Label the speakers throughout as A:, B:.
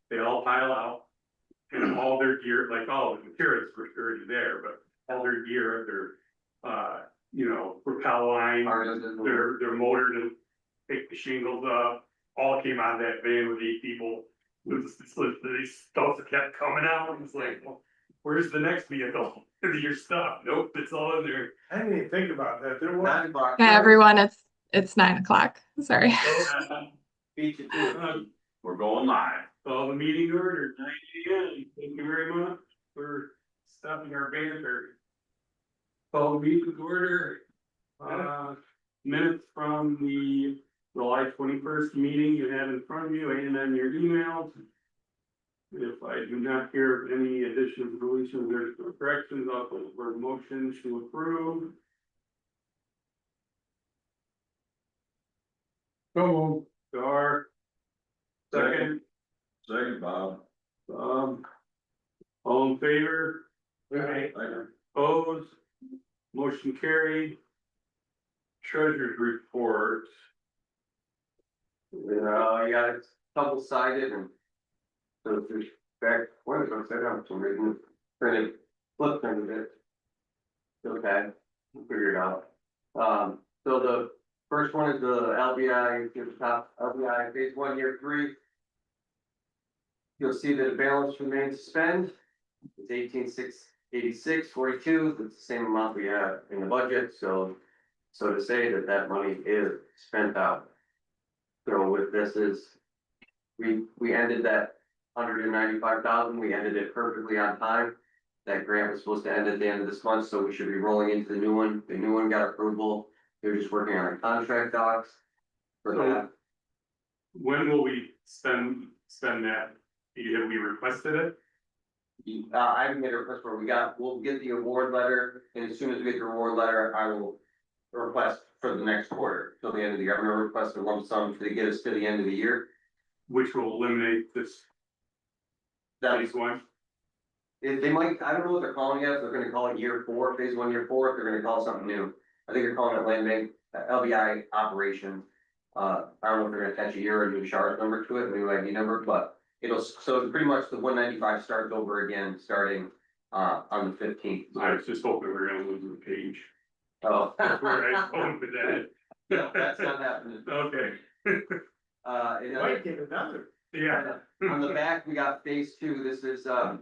A: they all pile out. And all their gear, like all the materials were already there, but all their gear, their, propel line, their motor to pick the shingles up, all came out of that van with 8 people. These stuff that kept coming out, and it's like, well, where's the next vehicle? Your stuff, nope, it's all in there.
B: I didn't even think about that. There was.
C: Yeah, everyone, it's 9 o'clock. Sorry.
A: Beat you to it. We're going live. Call the meeting order, 9 AM. Thank you very much for stopping our banter. Call the meeting order. Minutes from the July 21st meeting you have in front of you and on your emails. If I do not hear of any additions, deletions, or corrections, I'll put for a motion to approve.
B: So,
A: Dar. Second.
D: Second, Bob.
A: All in favor?
B: right.
A: Opposed? Motion carried. Treasurer's report.
E: I got it double sided and. So there's back, what is upside down, for some reason, printed, flip printed it. Okay, we'll figure it out. So the first one is the LBI, give the top LBI phase 1 year 3. You'll see that the balance remains suspended. It's 18,686.42. That's the same amount we have in the budget, so to say that money is spent out. So with this is, we ended that 195,000, we ended it perfectly on time. That grant was supposed to end at the end of this month, so we should be rolling into the new one. The new one got approval. They're just working on the contract docs for that.
A: When will we spend that? Have we requested it?
E: I haven't made a request for it. We'll get the award letter, and as soon as we get the award letter, I will request for the next quarter, till the end of the year. I'm gonna request a lump sum to get us to the end of the year.
A: Which will eliminate this phase 1?
E: They might, I don't know what they're calling it, if they're gonna call it year 4, phase 1, year 4, if they're gonna call it something new. I think they're calling it land bank, LBI operation. I don't know if they're gonna attach a year or a new charge number to it, new ID number, but so pretty much the 195 starts over again, starting, on the 15th.
A: I was just hoping we were gonna lose the page.
E: Oh.
A: That's where I was going with that.
E: No, that's not happening.
A: Okay.
E: And
B: Might get another.
A: Yeah.
E: on the back, we got phase 2, this is our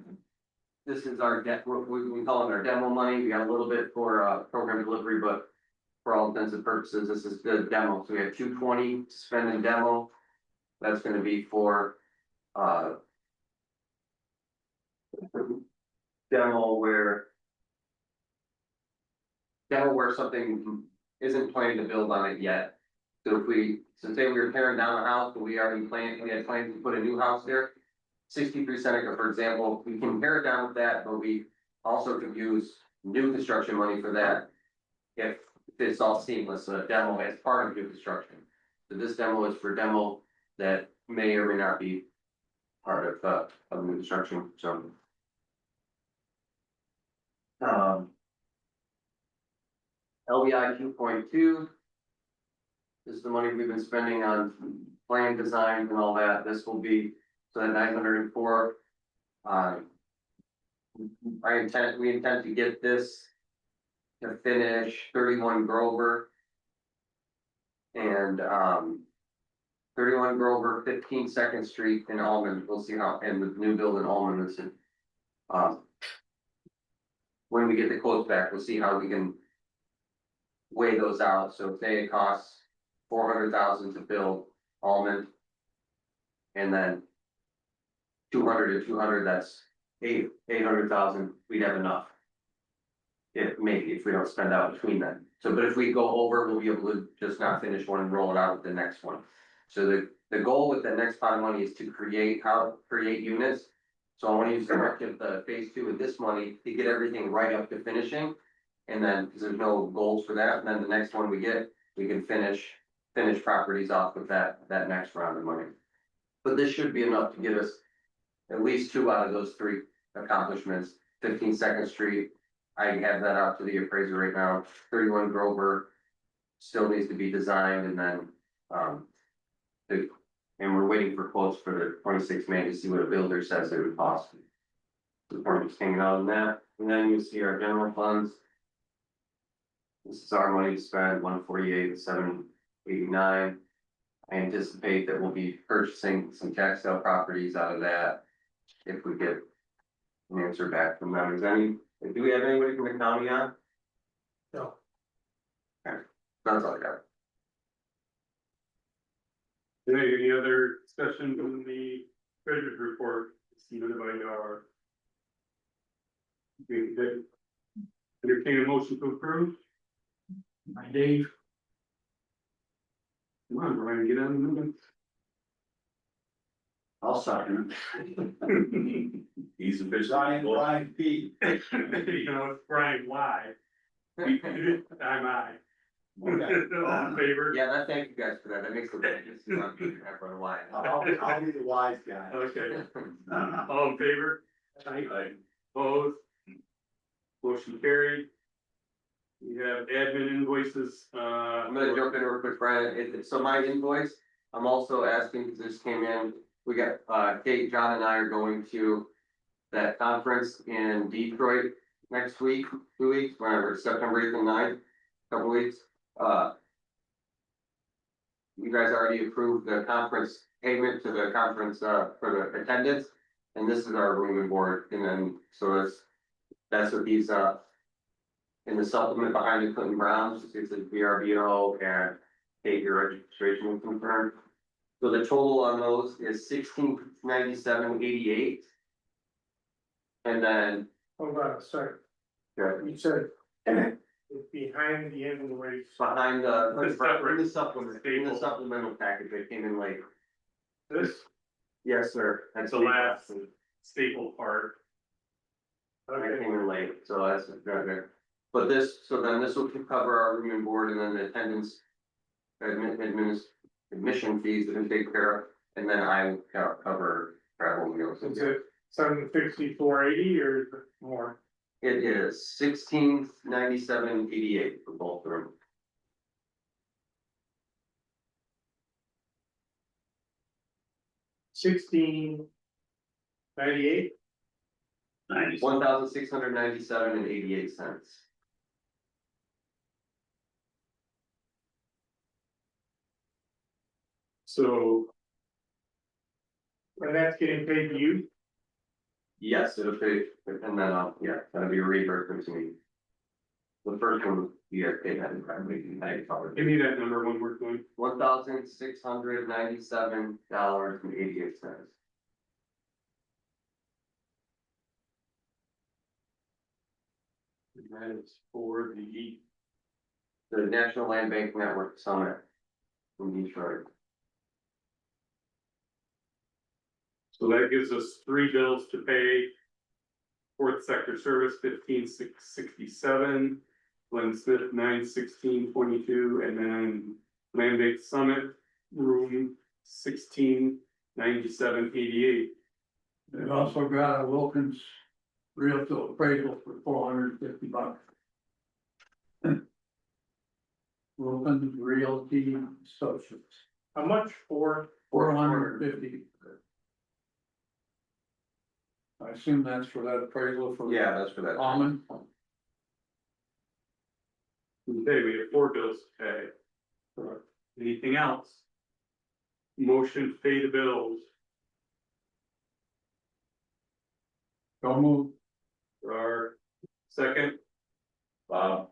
E: we call it our demo money, we got a little bit for, program delivery, but for all intents and purposes, this is the demo, so we have 220 to spend in demo. That's gonna be for, demo where something isn't planning to build on it yet. So say we were tearing down a house, but we had plans to put a new house there. 63 Seneca, for example, we can tear it down with that, but we also could use new construction money for that. If it's all seamless, so a demo as part of new construction. So this demo is for demo that may or may not be part of new construction, so. LBI 2.2. This is the money we've been spending on plan design and all that. This will be, so that 904. We intend to get this to finish 31 Grover. And 31 Grover, 15 Second Street in Almond. We'll see how, and the new build in Almond is in. When we get the quotes back, we'll see how we can weigh those out. So say it costs 400,000 to build Almond. And then 200 to 200, that's 800,000, we'd have enough. If we don't spend out between them. So, but if we go over, we'll be able to just not finish one and roll it out with the next one. So the goal with the next pot of money is to create units. So I want to use the rest of the phase 2 of this money to get everything right up to finishing. And then, because there's no goals for that, and then the next one we get, we can finish properties off with that next round of money. But this should be enough to get us at least 2 out of those 3 accomplishments. 15 Second Street, I have that out to the appraiser right now. 31 Grover still needs to be designed, and then And we're waiting for quotes for the 26 May to see what a builder says it would cost. The point is hanging out on that, and then you see our general funds. This is our money to spend, 148,789. I anticipate that we'll be purchasing some tax sale properties out of that. If we get an answer back from them, do we have anybody from the county on?
B: No.
E: Okay, that's all I got.
A: Any other discussion on the treasurer's report, submitted by our. Entertain a motion to approve.
B: My Dave.
A: Come on, Brian, get on the minutes.
B: I'll second
A: He's a fish.
B: Brian P.
A: You know, it's Brian Y. I'm I. All in favor?
E: Yeah, thank you guys for that, that makes the difference. For a while.
B: I'll be the wise guy.
A: Okay, all in favor?
B: Aye.
A: Opposed? Motion carried. We have admin invoices,
E: I'm gonna jump in real quick, Brian, so my invoice, I'm also asking, because this came in, we got, Kate, John and I are going to that conference in Detroit next week, 2 weeks, whenever, September 8th and 9th, couple weeks. You guys already approved the conference payment to the conference, for the attendance, and this is our room and board, and then, so that's what these, in the supplement behind the Clinton Browns, it's a VRBO and take your registration was confirmed. So the total on those is $1697.88. And then,
B: Hold on a second.
E: yeah,
B: You said it's behind the invoice.
E: behind
A: The separate-
E: in the supplemental package, that came in late.
B: This,
E: Yes, sir.
A: that's the last staple part.
E: That
B: okay,
E: came in late, so that's good. But this, so then this will cover our room and board, and then the attendance. Admission fees that we take care of, and then I cover travel meals.
B: is it 764.80 or is it more?
E: It is $1697.88 for both of them.
B: $16.98.
E: $1,697.88.
A: So,
B: And that's getting paid to you?
E: Yes, it'll pay, and then that'll be reimbursement to me. The first one, you guys paid that in prime, I covered.
A: give me that number one more time.
E: $1,697.88.
A: And that is for
E: The National Land Bank Network Summit in Detroit.
A: so that gives us 3 bills to pay. Fourth sector service, 15,667, Glenn Smith, 916.22, and then Land Bank Summit room, 1697.88.
D: We've also got a Wilkins Realty appraisal for $450. Wilkins Realty Associates,
B: How much for?
D: $450. I assume that's for that appraisal for.
E: Yeah, that's for that.
D: Almond.
A: Okay, we have 4 bills to pay. Anything else? Motion to pay the bills.
D: Don't move.
A: Our second. Bob.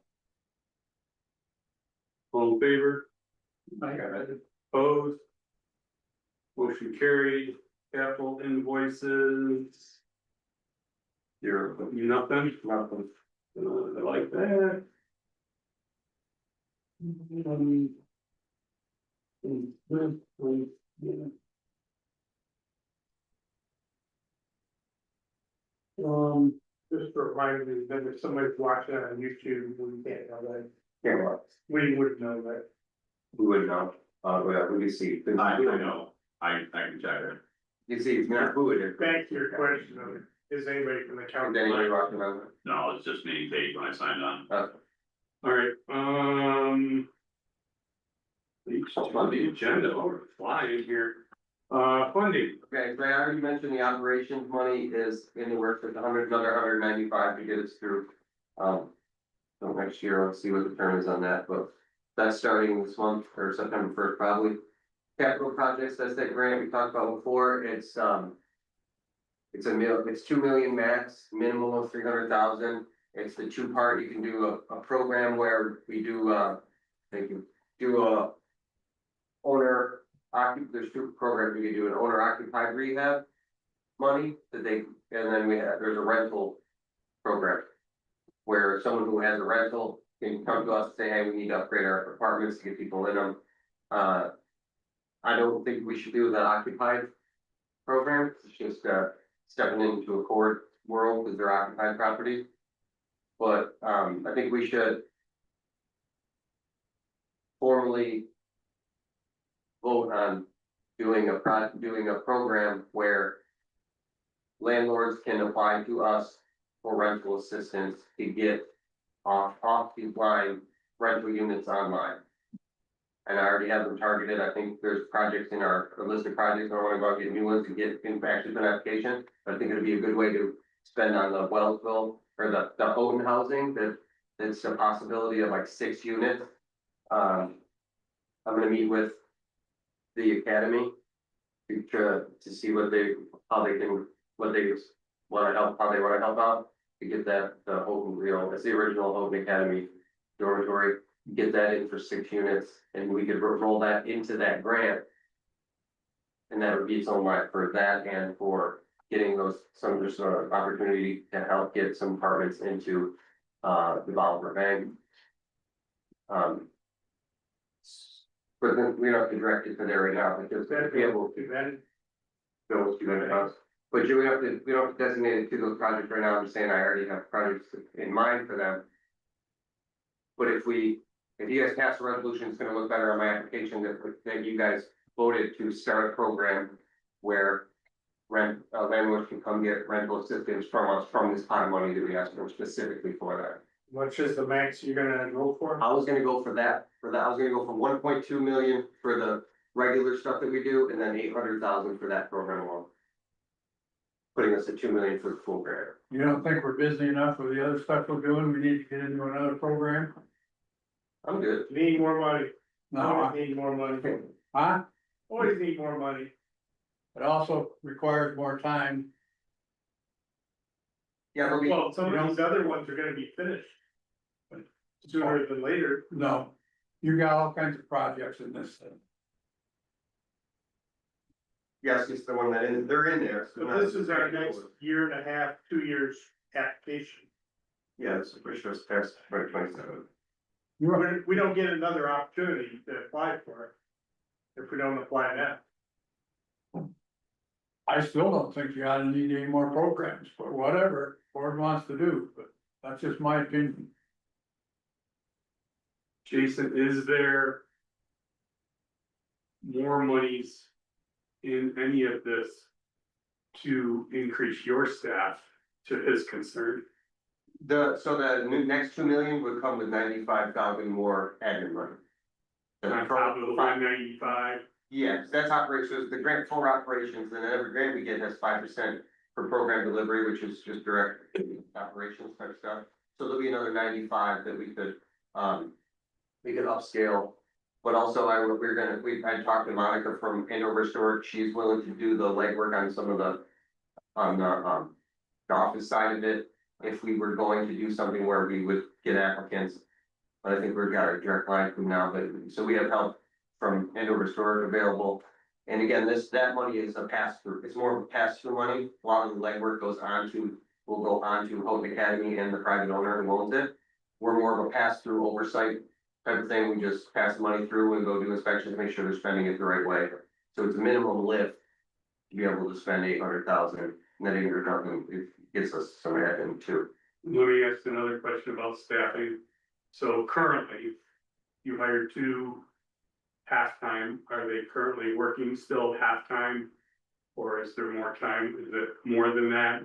A: All in favor?
D: I got it.
A: Opposed? Motion carried. Capital invoices. You're, nothing?
E: Nothing.
A: I like that.
B: Just to remind me that if somebody's watching on YouTube, we can't know that.
E: Yeah, well,
B: We wouldn't know that.
E: we wouldn't know, we can see.
F: I know, I can check it.
E: You see, it's not who it is.
B: Back to your question of, is anybody from the
E: Is
B: county?
E: anybody walking around?
F: No, it's just me and Kate when I signed on.
A: Alright, each on the agenda, oh, we're flying here. Funding,
E: Okay, so I already mentioned the operations money is in the works with another 195 to get us through. So next year, let's see what the term is on that, but that's starting this month or September 1st, probably. Capital projects, that's that grant we talked about before, it's 2 million max, minimum of 300,000. It's the two-part, you can do a program where we do, thank you, do a there's two programs we can do, an owner occupied rehab money that they, and then there's a rental program. Where someone who has a rental can come to us and say, hey, we need to upgrade our apartments to get people in them. I don't think we should do the occupied program, it's just stepping into a court world because they're occupied properties. But I think we should formally vote on doing a program where landlords can apply to us for rental assistance to get off the line rental units online. And I already have them targeted, I think there's projects in our list of projects, I don't wanna go out and get new ones to get actually put an application, but I think it'd be a good way to spend on the Wellsville, or the Houghton housing, that's a possibility of like 6 units. I'm gonna meet with the academy to see how they wanna help out, to get that, the Houghton, it's the original Houghton Academy dormitory, get that in for 6 units, and we could roll that into that grant. And that would be its own line for that and for getting some sort of opportunity to help get some apartments into, developer bank. But then we don't have to direct it to there right now, because
B: That'd
E: be able
B: too bad.
E: those 200 house. But we don't have to designate it to those projects right now, I'm just saying I already have projects in mind for them. But if you guys pass a resolution, it's gonna look better on my application that you guys voted to start a program where landlords can come get rental assistance from us, from this pot of money that we asked for specifically for that.
B: Which is the max you're gonna go for?
E: I was gonna go for that, I was gonna go for 1.2 million for the regular stuff that we do, and then 800,000 for that program alone. Putting us at 2 million for the full grant.
D: You don't think we're busy enough with the other stuff we're doing? We need to get into another program?
E: I'm good.
B: Need more money.
D: No,
B: Always need more money.
D: huh?
B: Always need more money.
D: It also requires more time.
E: Yeah, but
B: Well, some of these other ones are gonna be finished. Sooner than later.
D: No, you got all kinds of projects in this thing.
E: yes, it's the one they're in there.
B: So this is our next year and a half, 2 years application.
E: Yeah, this is pretty sure it's past 2027.
B: We don't get another opportunity to apply for it. If we don't apply now.
D: I still don't think you ought to need any more programs, but whatever board wants to do, but that's just my opinion.
A: Jason, is there more monies in any of this to increase your staff to his concern?
E: The next 2 million would come with 95,000 more admin money.
A: On top of the 195?
E: Yes, that's operations, the grant for operations, and every grant we get has 5% for program delivery, which is just direct operations type stuff. So there'll be another 95 that we could upscale. But also I talked to Monica from Andover Historic, she's willing to do the legwork on some of the office side of it. If we were going to do something where we would get applicants, but I think we've got a direct line from now, but so we have help from Andover Historic available. And again, that money is a pass through, it's more of a pass through money, a lot of the legwork will go on to Houghton Academy and the private owner who owns it. We're more of a pass through oversight type of thing, we just pass the money through and go do inspections, make sure they're spending it the right way. So it's a minimum lift to be able to spend 800,000, and that 800,000, it gets us some admin too.
A: Let me ask another question about staffing. So currently, you hired 2 half-time, are they currently working still half-time? Or is there more time, is it more than that?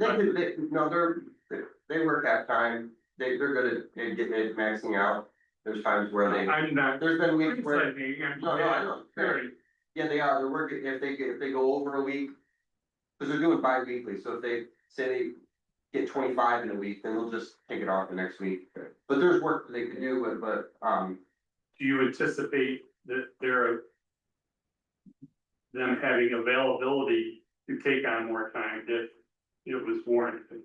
E: They work half time, they're good at getting it maxing out. There's times where
A: I'm not.
E: there's been weeks where.
A: criticizing, I'm
E: No, I know.
A: very-
E: Yeah, they are, they're working, if they go over a week. Cause they're doing bi-weekly, so if they say they get 25 in a week, then they'll just take it off the next week. But there's work that they can do, but,
A: Do you anticipate that them having availability to take on more time if it was warranted?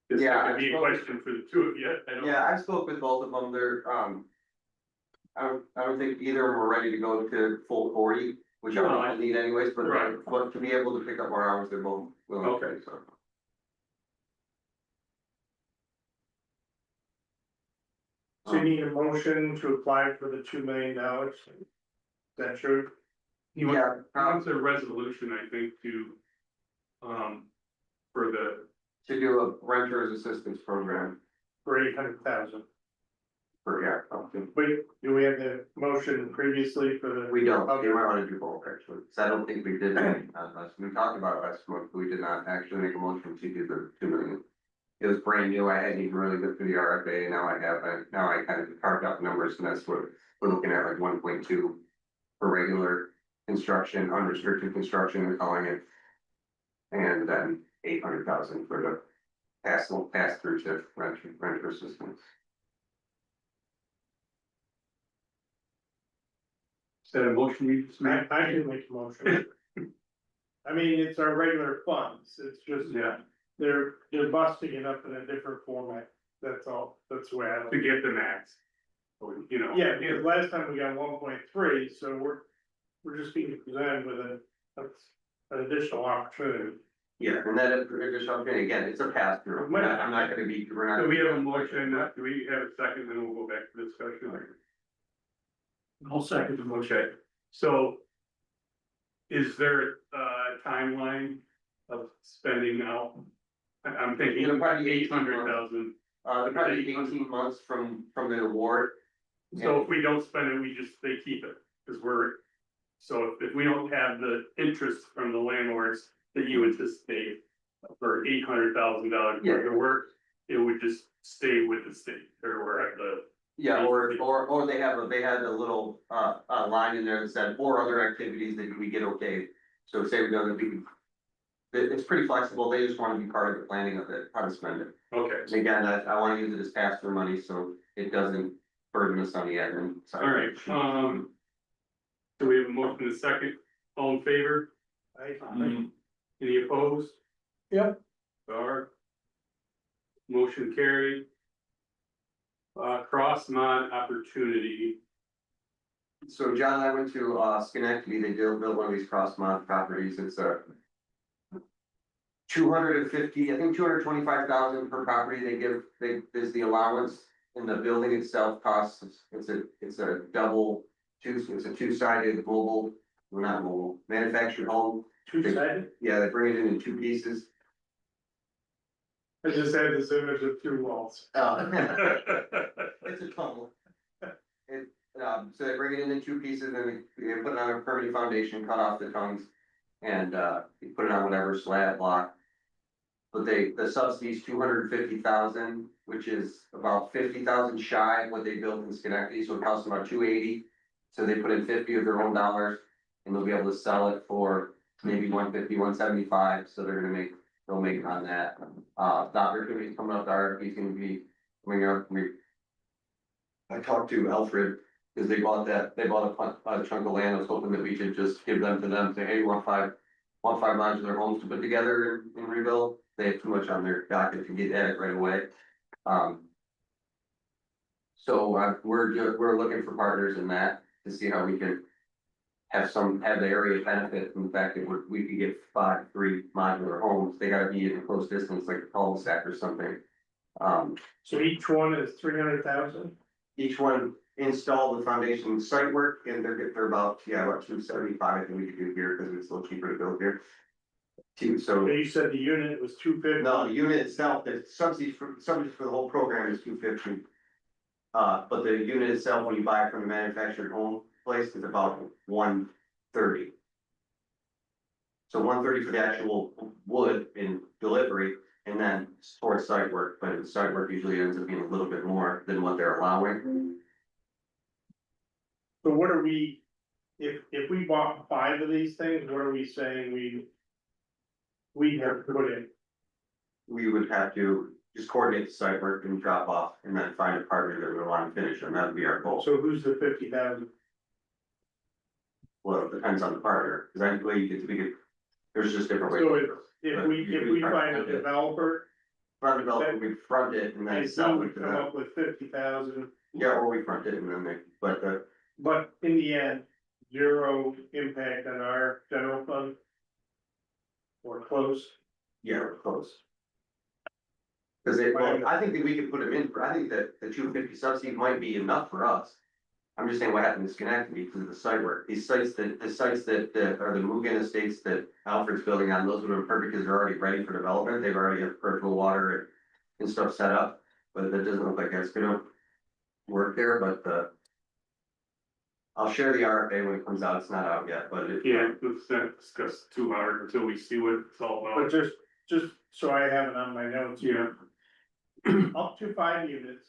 A: This
E: Yeah,
A: could be a
E: I-
A: question for the two of you, I don't.
E: yeah, I spoke with both of them, they're, I don't think either of them are ready to go to full 40, which I don't need anyways,
A: Right.
E: but to be able to pick up more hours, they're both willing to,
A: Okay.
E: so.
B: So you need a motion to apply for the $2 million, is that true?
A: He wants,
E: Yeah,
A: he wants a resolution, I think, for the,
E: to do a renter's assistance program
B: For 800,000,
E: for, yeah, something.
B: but do we have the motion previously for the?
E: We don't,
B: Okay.
E: they might wanna do both actually, cause I don't think we did, we talked about it last month, but we did not actually make a motion to do the 2 million. It was brand new, I hadn't even really looked through the RFA, now I kind of carved out the numbers, and that's what we're looking at, like 1.2. For regular construction, unrestricted construction, they're calling it. And then 800,000 for the pass through to renter assistance.
A: is that a motion you just made?
B: I can make a motion. I mean, it's our regular funds, it's just,
A: Yeah,
B: they're busting it up in a different format, that's all, that's the way I look.
A: to get the max. Or, you know.
B: Yeah, because last time we got 1.3, so we're just being presented with an additional opportunity.
E: Yeah, and that additional, again, it's a pass through, I'm not gonna be, we're not.
A: Do we have a motion, do we have a second, then we'll go back to discussion? I'll second the motion. So. Is there a timeline of spending now? I'm thinking
E: It'll probably be
A: 800,000,
E: They're probably 18 months from the award.
A: so if we don't spend it, they keep it, cause so if we don't have the interest from the landlords that you anticipate. For $800,000 worth of work, it would just stay with the state, or we're at the.
E: Yeah, or they had a little, line in there that said, or other activities that we get okay. So say we don't, it's pretty flexible, they just wanna be part of the planning of it, how to spend it.
A: Okay,
E: And again, I wanna use it as pass-through money, so it doesn't burden us on the admin side.
A: all right, do we have a motion in a second, all in favor? Any opposed?
D: Yep.
A: Or. Motion carried. Cross mod opportunity,
E: So John and I went to, Schenectady, they built one of these cross mod properties, it's a 250, I think 225,000 per property is the allowance, and the building itself costs, it's a two-sided mobile, well, not mobile, manufactured home.
B: Two-sided?
E: Yeah, they bring it in 2 pieces.
B: I just had this image of 2 walls.
E: It's a tunnel. So they bring it in 2 pieces, and they put it on a permanent foundation, cut off the tongues, and, you put it on whatever slab block. But the subsidy's 250,000, which is about 50,000 shy of what they built in Schenectady, so it costs them about 280. So they put in 50 of their own dollars, and they'll be able to sell it for maybe 150, 175, so they'll make on that. The opportunity's coming up, the RFP's gonna be coming up. I talked to Alfred, cause they bought a chunk of land, I was hoping that we could just give them to them, say, hey, you want five modular homes to put together and rebuild? They have too much on their docket to get at it right away. So we're looking for partners in that to see how we can have the area benefit from the fact that we could get 3 modular homes. They gotta be in a close distance, like a cul-de-sac or something.
B: So each one is 300,000?
E: Each one install the foundation site work, and they're about 275 that we could do here, because it's a little cheaper to build here. So,
B: You said the unit was 250?
E: no, the unit itself, the subsidy for the whole program is 250. But the unit itself, when you buy it from the manufactured home place, is about 130. So 130 for the actual wood in delivery, and then towards site work, but site work usually ends up being a little bit more than what they're allowing.
B: So what are we, if we bought 5 of these things, what are we saying we have to put in?
E: We would have to just coordinate the site work and drop off and then find a partner that would want to finish and that would be our goal.
B: So who's the 50,000?
E: Well, it depends on the partner, because I believe we could, there's just different ways.
B: So if we find a developer,
E: Front developer, we front it and then
B: and
E: sell
B: we
E: it to
B: come
E: them.
B: up with 50,000,
E: Yeah, or we front it and then they, but
B: but in the end, 0 impact on our general fund? Or close?
E: yeah, we're close. Cause it, well, I think that we could put them in, I think that the 250 subsidy might be enough for us. I'm just saying what happened in Schenectady because of the site work, these sites that, the sites that are the Mugen estates that Alfred's building on, those would have been perfect because they're already ready for development, they've already have peripheral water and stuff set up. But that doesn't look like that's gonna work there, but I'll share the RFA when it comes out, it's not out yet, but it.
A: Yeah, let's not discuss too hard until we see what it's all
B: But
A: about.
B: just so I have it on my notes,
A: Yeah,
B: up to 5 units,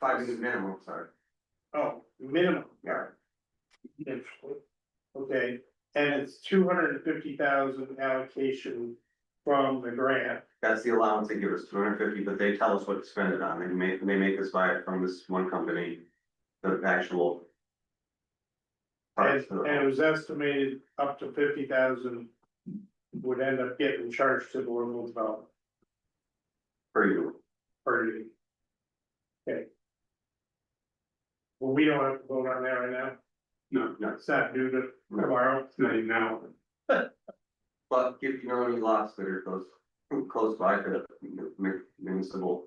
E: 5 unit minimum, sorry.
B: oh, minimum.
E: Yeah.
B: Okay, and it's 250,000 allocation from the grant.
E: That's the allowance they give us, 250, but they tell us what to spend it on, they make us buy it from this one company, the actual.
B: And
E: parts of the
B: it was estimated up to 50,000 would end up getting charged to the local development
E: per unit.
B: per unit. Okay. Well, we don't have to vote on that right now,
A: no,
B: it's not due to tomorrow.
A: it's not even now.
E: But if you know any lots that are close by to municipal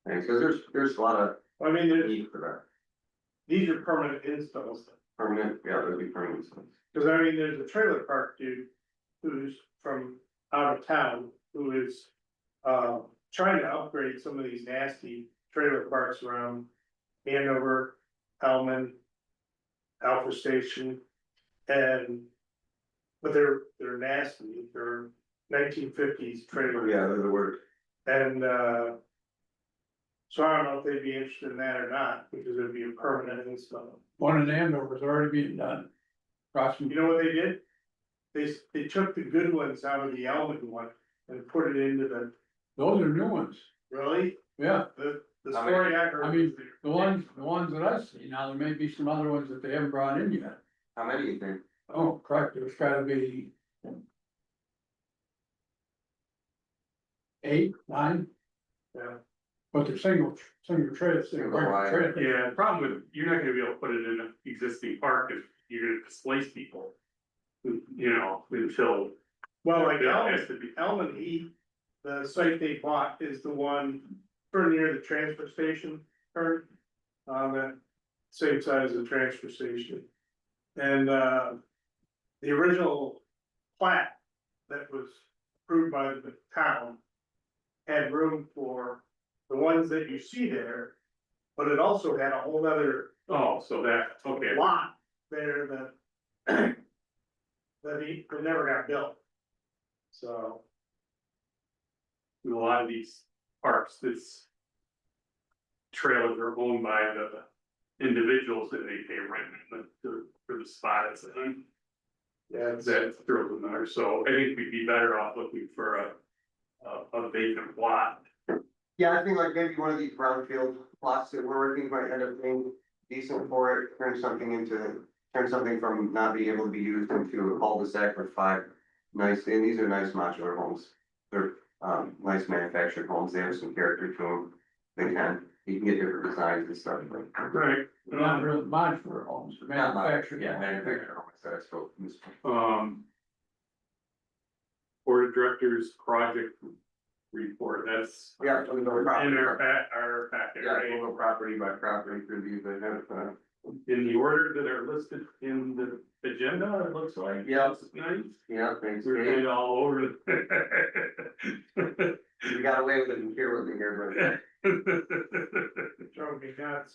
E: things, because there's a lot of
B: I mean,
E: need for that,
B: these are permanent installs,
E: permanent, yeah, there'd be permanent stuff.
B: because I mean, there's a trailer park dude who's from out of town, who is trying to upgrade some of these nasty trailer parks around Hanover, Hellman, Alpha Station, and but they're nasty, they're 1950s trailers.
E: Yeah, they're the word.
B: And so I don't know if they'd be interested in that or not, because it'd be a permanent install.
D: One in Andover's already being done. Crossing,
B: You know what they did? They took the good ones out of the Elman one and put it into the,
D: those are new ones,
B: really?
D: yeah,
B: The
E: I
B: story I heard.
D: I mean, the ones that I see, now there may be some other ones that they haven't brought in yet.
E: How many do you think?
D: Oh, correct, there's gotta be 8, 9,
B: Yeah,
D: but they're single trailers, they're
E: Single wide.
D: trailers.
A: Yeah, the problem with, you're not gonna be able to put it in an existing park if you're gonna displace people. You know, until.
B: well, like
A: That has to be.
B: Elman, the site they bought is the one pretty near the transfer station, or on the same side as the transfer station. And the original plat that was approved by the town had room for the ones that you see there, but it also had a whole other
A: Oh, so that, okay,
B: lot there that that never got built. So,
A: a lot of these parks, this. Trailers are owned by the individuals that they pay rent for the spot it's in.
B: yeah,
A: That throws them there, so I think we'd be better off looking for a vacant lot.
E: Yeah, I think like maybe one of these brownfield plots that we're working might end up being decent for it, turn something from not being able to be used into a cul-de-sac with 5 nice, and these are nice modular homes. They're nice manufactured homes, they have some character to them, you can get different designs and stuff, but.
A: Right.
D: They're not real modular homes, they're
E: Not
D: manufactured.
E: Yeah, manufactured homes, that's cool.
A: Board of Directors project report, that's
E: Yeah, so we go
A: in
E: property,
A: our packet,
E: yeah,
A: right?
E: we'll go property by property through these, I have,
A: In the order that are listed in the agenda, it looks like.
E: Yeah.
A: That's nice.
E: yeah, thanks,
A: We're
E: Dave.
A: kind of all over
E: We got away with it in here with me here,
B: drove me nuts.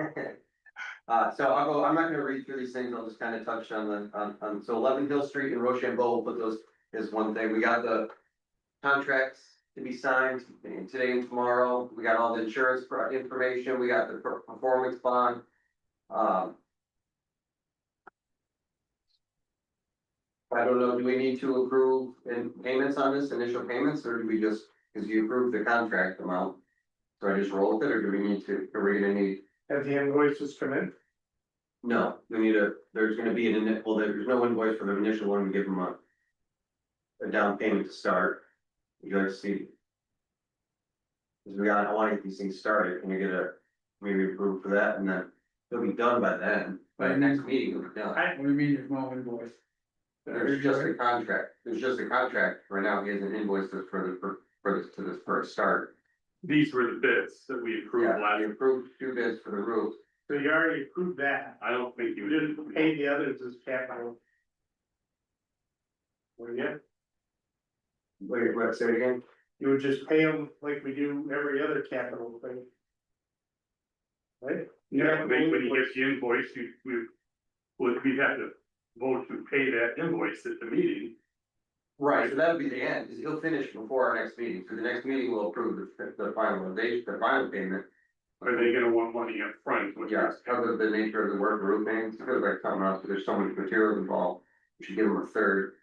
E: but. So I'm not gonna read through these things, I'll just kind of touch on so 11 Hill Street and Rochambeau, we'll put those as one thing, we got the. Contracts to be signed today and tomorrow, we got all the insurance information, we got the performance bond. I don't know, do we need to approve in payments on this, initial payments, or do we just, cause you approved the contract amount? So I just roll with it, or do we need to, are we gonna need,
B: Have the invoices come in?
E: no, we need there's gonna be well, there's no invoice for the initial one, we give them a down payment to start. Would you like to see? Cause I wanna get these things started, can we get maybe approved for that, and then it'll be done by then, by the next meeting, it'll be done.
D: What do you mean there's no invoice?
E: There's just a contract, right now, he hasn't invoiced us to this first start.
A: These were the bids that we approved
E: Yeah,
A: last.
E: we approved 2 bids for the roof,
B: So you already approved that,
A: I don't think
B: you
A: you
B: didn't pay the others as capital. Well, yeah,
E: wait, say it again?
B: you would just pay them like we do every other capital thing. Right?
A: Yeah, when he gets the invoice, we'd have to vote to pay that invoice at the meeting.
E: Right, so that'll be the end, because he'll finish before our next meeting, so the next meeting will approve the finalization, the final payment.
A: Are they gonna want money up front? Which
E: Yeah,
A: is-
E: because of the nature of the work roofing, it's sort of like something else, there's so much material involved, we should give them a third.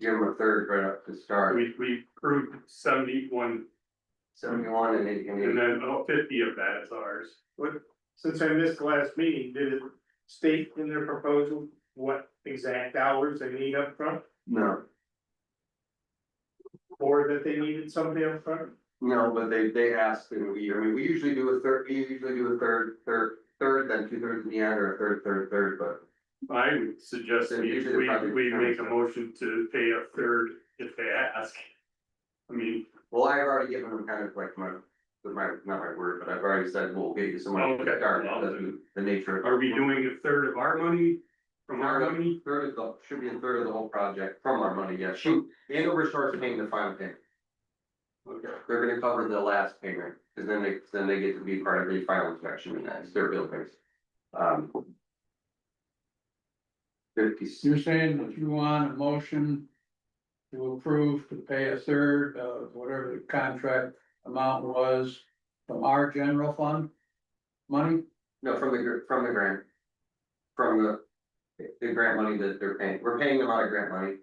E: Give them a third right up to start,
A: We approved 71,
E: 71 and 8
A: and then 50 of that is ours.
B: What, since I missed the last meeting, did it state in their proposal what exact hours they need up front?
E: No,
B: Or that they needed somebody up front?
E: no, but they asked, and we usually do a third, then 2/3 at the end, or a third, but.
A: I would suggest
E: So
A: we
E: usually the project
A: make a
E: terms-
A: motion to pay a third if they ask. I mean,
E: Well, I've already given them kind of like not my word, but I've already said, we'll get you some money to
A: Okay,
E: start,
A: well,
E: because of the nature of.
A: are we doing a third of our money from our money?
E: Should be a third of the whole project from our money, yeah, Andover starts paying the final payment,
A: Okay,
E: they're gonna cover the last payment, cause then they get to be part of the final inspection, and that's their bill base. 50.
D: You're saying that you want a motion to approve to pay a third of whatever the contract amount was from our general fund money?
E: No, from the grant. From the grant money that they're paying, we're paying them out of grant money,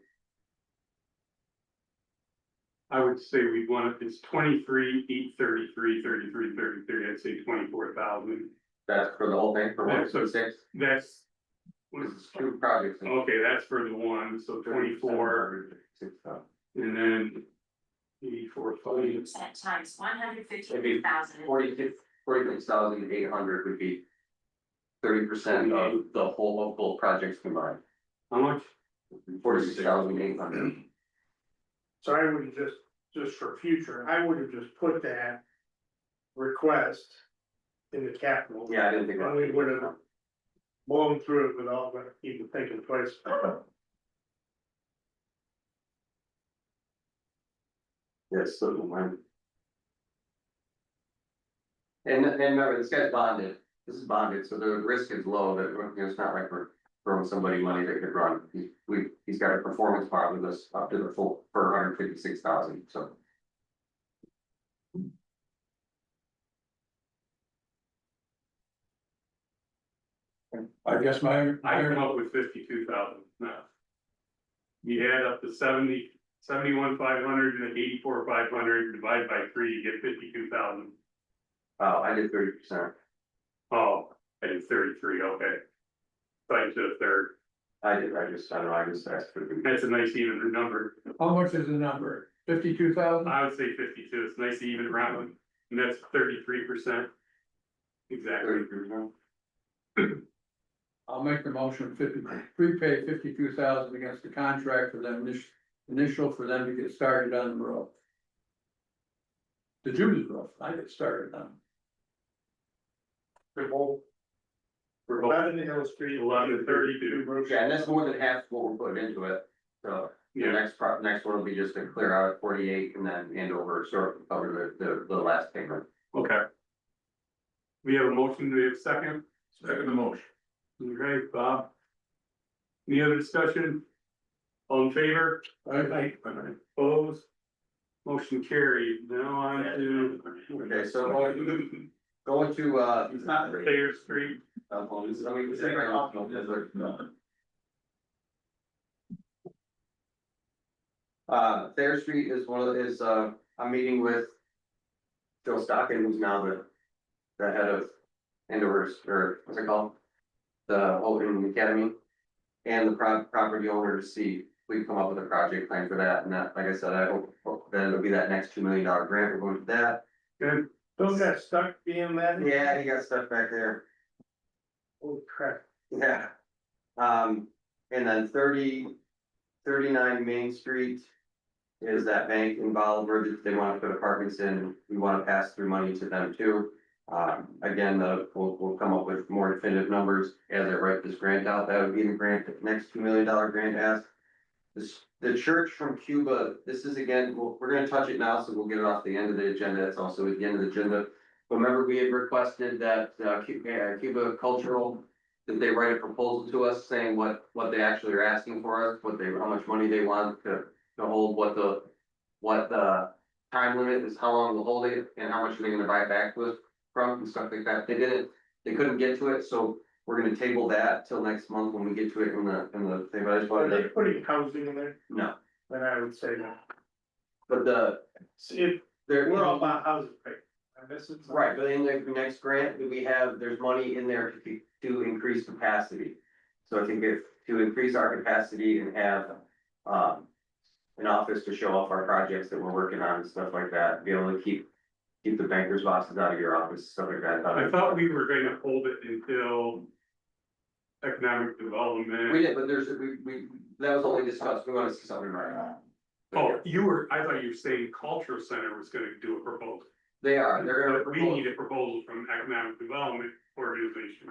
A: I would say we want it's 23, 833, 33, 33, I'd say 24,000.
E: that's for the whole thing, for
A: Yeah,
E: 166,
A: That's.
E: this is 2 projects.
A: Okay, that's for the one, so 24, and then 84, 5.
G: Percent times 152,000.
E: 46,800 would be 30% of the whole of both projects combined,
A: How much?
E: 46,800.
B: So I would have just for future, I would have just put that request in the capital.
E: Yeah, I didn't think.
B: And we would have blown through it without even thinking twice.
E: Yes, so mine. And remember, this guy's bonded, this is bonded, so the risk is low, that, it's not like we're throwing somebody money that could run. He's got a performance bond with us up to the full, for 156,000, so.
D: I guess my.
A: I come up with 52,000 now. You add up to 71,500 and 84,500, divide by 3, you get 52,000.
E: Oh, I did 30%,
A: Oh, I did 33, okay. So I did a third,
E: I don't know, I just asked for the.
A: that's a nice even number.
D: How much is the number? 52,000?
A: I would say 52, it's nice even round, and that's 33%. Exactly.
E: 30%.
D: I'll make the motion prepay 52,000 against the contract for them initial for them to get started on the roof. The Judy's roof, I get started on.
B: For both
A: For both,
B: 11 Hill Street.
A: 1132.
E: Yeah, and that's more than half what we're putting into it, so. The
A: yeah,
E: next one will be just to clear out 48 and then Andover sort of cover the last payment.
A: okay. We have a motion, do we have a second?
F: Second the motion.
A: Okay, Bob. Any other discussion? All in favor?
D: Aye.
A: Opposed? Motion carried, now on to.
E: Okay, so going to, it's not.
A: Thayer Street,
E: Thayer Street is I'm meeting with Joe Stockton, who's now the head of Indoors, or what's it called? The Open Academy, and the property owner to see if we can come up with a project plan for that, and that, like I said, I hope that it'll be that next $2 million grant, we're going to that.
B: Good. Don't get stuck being that.
E: Yeah, he got stuff back there,
B: Oh crap.
E: yeah. And then 39 Main Street is that bank involved where they wanna put apartments in, we wanna pass through money to them too. Again, we'll come up with more definitive numbers as I write this grant out, that would be the grant, the next $2 million grant ask. The church from Cuba, this is again, we're gonna touch it now, so we'll get it off the end of the agenda, it's also at the end of the agenda. But remember, we had requested that, Cuba Cultural, that they write a proposal to us saying what they actually are asking for us, how much money they want to hold, what the time limit is, how long they'll hold it, and how much are they gonna buy it back to us from, and stuff like that. They couldn't get to it, so we're gonna table that till next month when we get to it in the thing, but I just
B: Are
E: wanted
B: they
E: to,
B: putting housing in there?
E: no,
B: Then I would say no.
E: but
B: If, we're all about housing, right? I'm missing something.
E: right, but in the next grant that we have, there's money in there to increase capacity. So I think to increase our capacity and have, an office to show off our projects that we're working on and stuff like that, be able to keep the bankers' bosses out of your office, stuff like that.
A: I thought we were gonna hold it until economic development.
E: We did, but that was only discussed, we wanna see something right now.
A: Oh, I thought you were saying cultural center was gonna do a proposal.
E: They're gonna
A: But we
E: propose,
A: need a proposal from economic development organization.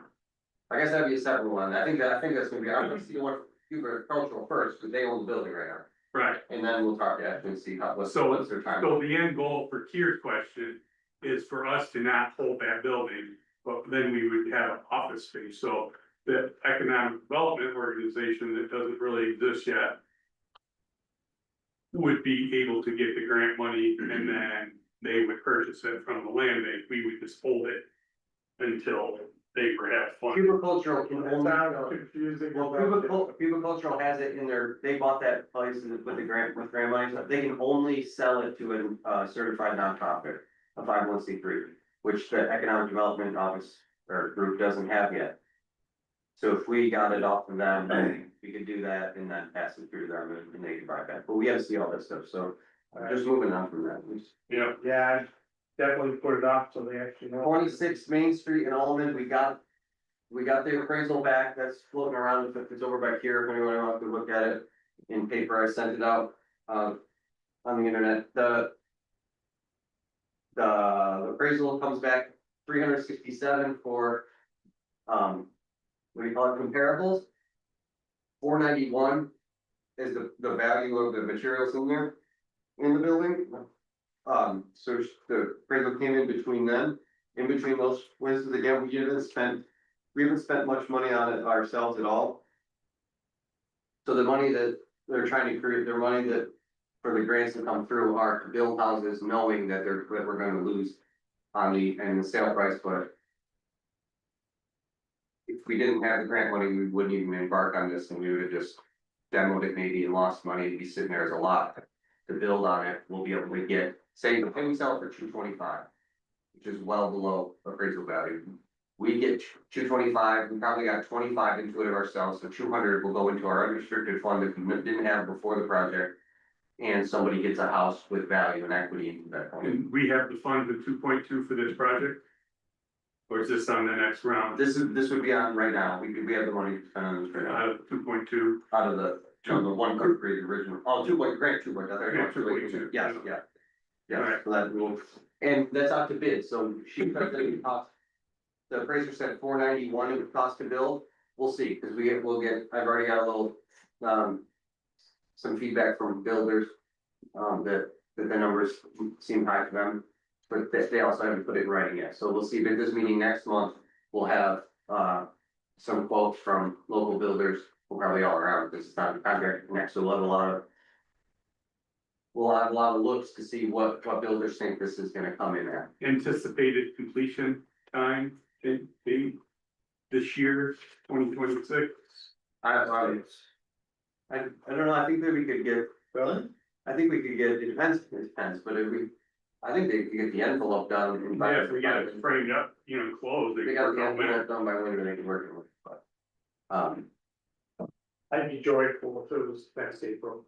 E: I guess that'd be a separate one, I think that's gonna be, I'm gonna see what, Cuba Cultural first, because they own the building right now.
A: Right,
E: And then we'll talk to Ashton and see what's their time.
A: so the end goal for Kier's question is for us to not hold that building, but then we would have office space, so the economic development organization that doesn't really exist yet would be able to get the grant money, and then they would purchase it from the land bank, we would just hold it until they perhaps fund.
E: Cuba Cultural can
B: That
E: only.
B: sounds confusing.
E: Well, Cuba Cultural has it in their, they bought that place with the grant money, so they can only sell it to a certified nonprofit, a 501(c)(3), which the Economic Development Office or group doesn't have yet. So if we got it off of them, then we could do that and then pass it through them and they can buy it back, but we have to see all that stuff, so just moving on from that.
A: Yeah,
B: Yeah, I definitely put it off so they actually know.
E: 26 Main Street in Almond, we got the appraisal back, that's floating around, it's over back here, if anyone wants to look at it in paper, I sent it out, on the internet, the appraisal comes back 367 for, what do you call it, comparables. 491 is the value of the materials in there, in the building. So the appraisal came in between them, in between those wins, again, we haven't spent much money on it ourselves at all. So the money that they're trying to create, their money that for the grants to come through are to build houses knowing that we're gonna lose on the sale price, but if we didn't have the grant money, we wouldn't even embark on this, and we would have just demoed it maybe and lost money, it'd be sitting there as a lot to build on it. We'll be able to get, say we sell it for 225, which is well below appraisal value. We get 225, we probably got 25 into it ourselves, so 200 will go into our unrestricted fund that we didn't have before the project. And somebody gets a house with value and equity into that point.
A: and we have the fund of 2.2 for this project? Or is this on the next round,
E: This would be on right now, we have the money to spend on this right now,
A: out of 2.2?
E: out of the one country original, oh, 2.2, yes, yeah. Yeah,
A: Alright.
E: so that will, and that's out to bid, so she said that it cost, the appraiser said 491 it would cost to build, we'll see, cause we'll get, I've already got a little, some feedback from builders, that the numbers seem high to them. But they also haven't put it in writing yet, so we'll see, but this meeting next month, we'll have, some quotes from local builders, probably all around, this is not a contract next, so we'll have a lot of looks to see what builders think this is gonna come in at.
A: Anticipated completion time, this year, 2026?
E: I don't know, I think that we could get,
B: Really?
E: I think we could get, it depends, but if we, I think they could get the envelope done in by.
A: Yeah, if we got it framed up, closed.
E: They got the envelope done by winter, they could work with it, but.
B: I'd be joyful if it was next April.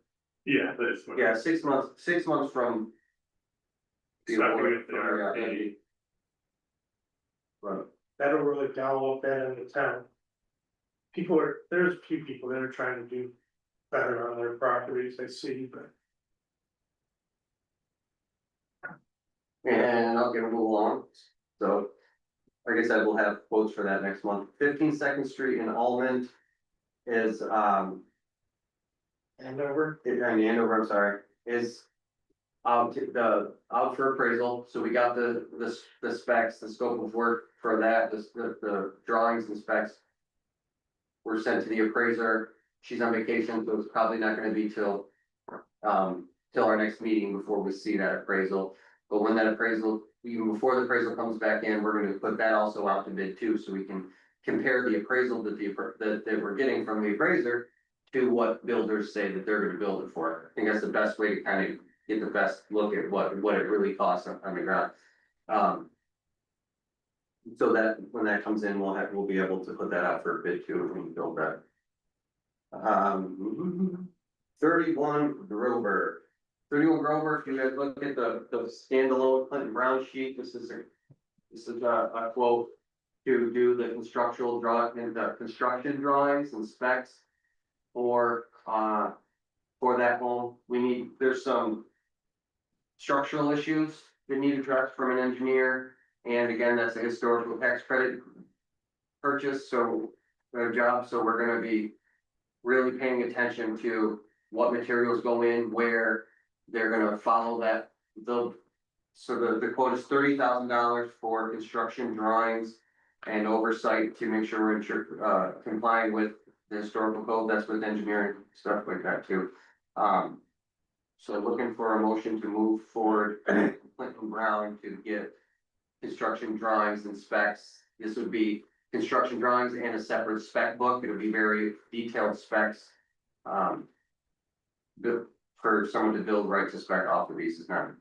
A: Yeah, that's what.
E: Yeah, 6 months from. the
A: Stuck
E: award
A: with the
E: for,
A: RFP.
E: that'd be- Right,
B: That'll really develop that in the town. There's a few people that are trying to do better on their properties, I see, but.
E: and I'll get a move along, so. Like I said, we'll have quotes for that next month. 15 Street in Almond is,
B: And over,
E: Andover, I'm sorry, is. Out for appraisal, so we got the specs, the scope of work for that, the drawings and specs. Were sent to the appraiser, she's on vacation, so it's probably not gonna be till our next meeting before we see that appraisal. But when that appraisal, even before the appraisal comes back in, we're gonna put that also out to bid too, so we can compare the appraisal that we're getting from the appraiser to what builders say that they're gonna build it for. I think that's the best way to kind of get the best look at what it really costs on the ground. So that, when that comes in, we'll be able to put that out for a bid too, and build that. 31 Grover, if you guys look at the standalone Clinton Brown sheet, this is a quote. To do the construction drawings and specs for that home. There's some structural issues that need addressed from an engineer, and again, that's a historical tax credit purchase, so job, so we're gonna be really paying attention to what materials go in, where they're gonna follow that. So the quote is $30,000 for construction drawings and oversight to make sure we're complying with the historical code. That's with engineering stuff like that too. So looking for a motion to move forward Clinton Brown to get construction drawings and specs. This would be construction drawings and a separate spec book. It'll be very detailed specs. For someone to build right to spec off of these, is not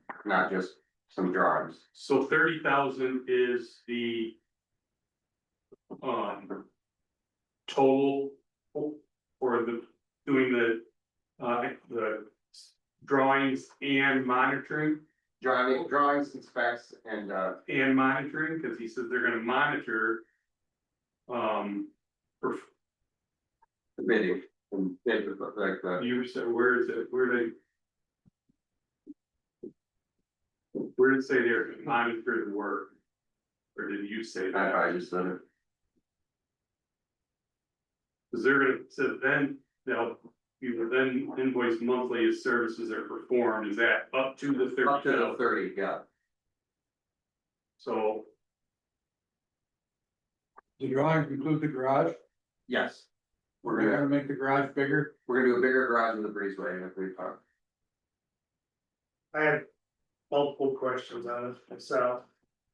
E: just some drawings.
A: So 30,000 is the. Total for doing the drawings and monitoring.
E: Drawings and specs and
A: Monitoring, cause he says they're gonna monitor. For,
E: the bidding and like the.
A: you said, where is it, where did it say they're gonna monitor the work? Or did you say
E: I
A: that?
E: probably just said it.
A: Cause they're gonna, so then you will then invoice monthly as services are performed, is that up to the 30?
E: Up to the 30, yeah.
A: So,
D: The drawings include the garage,
E: Yes.
D: we're gonna make the garage bigger.
E: We're gonna do a bigger garage in the breezeway if we talk.
B: I have multiple questions on this myself.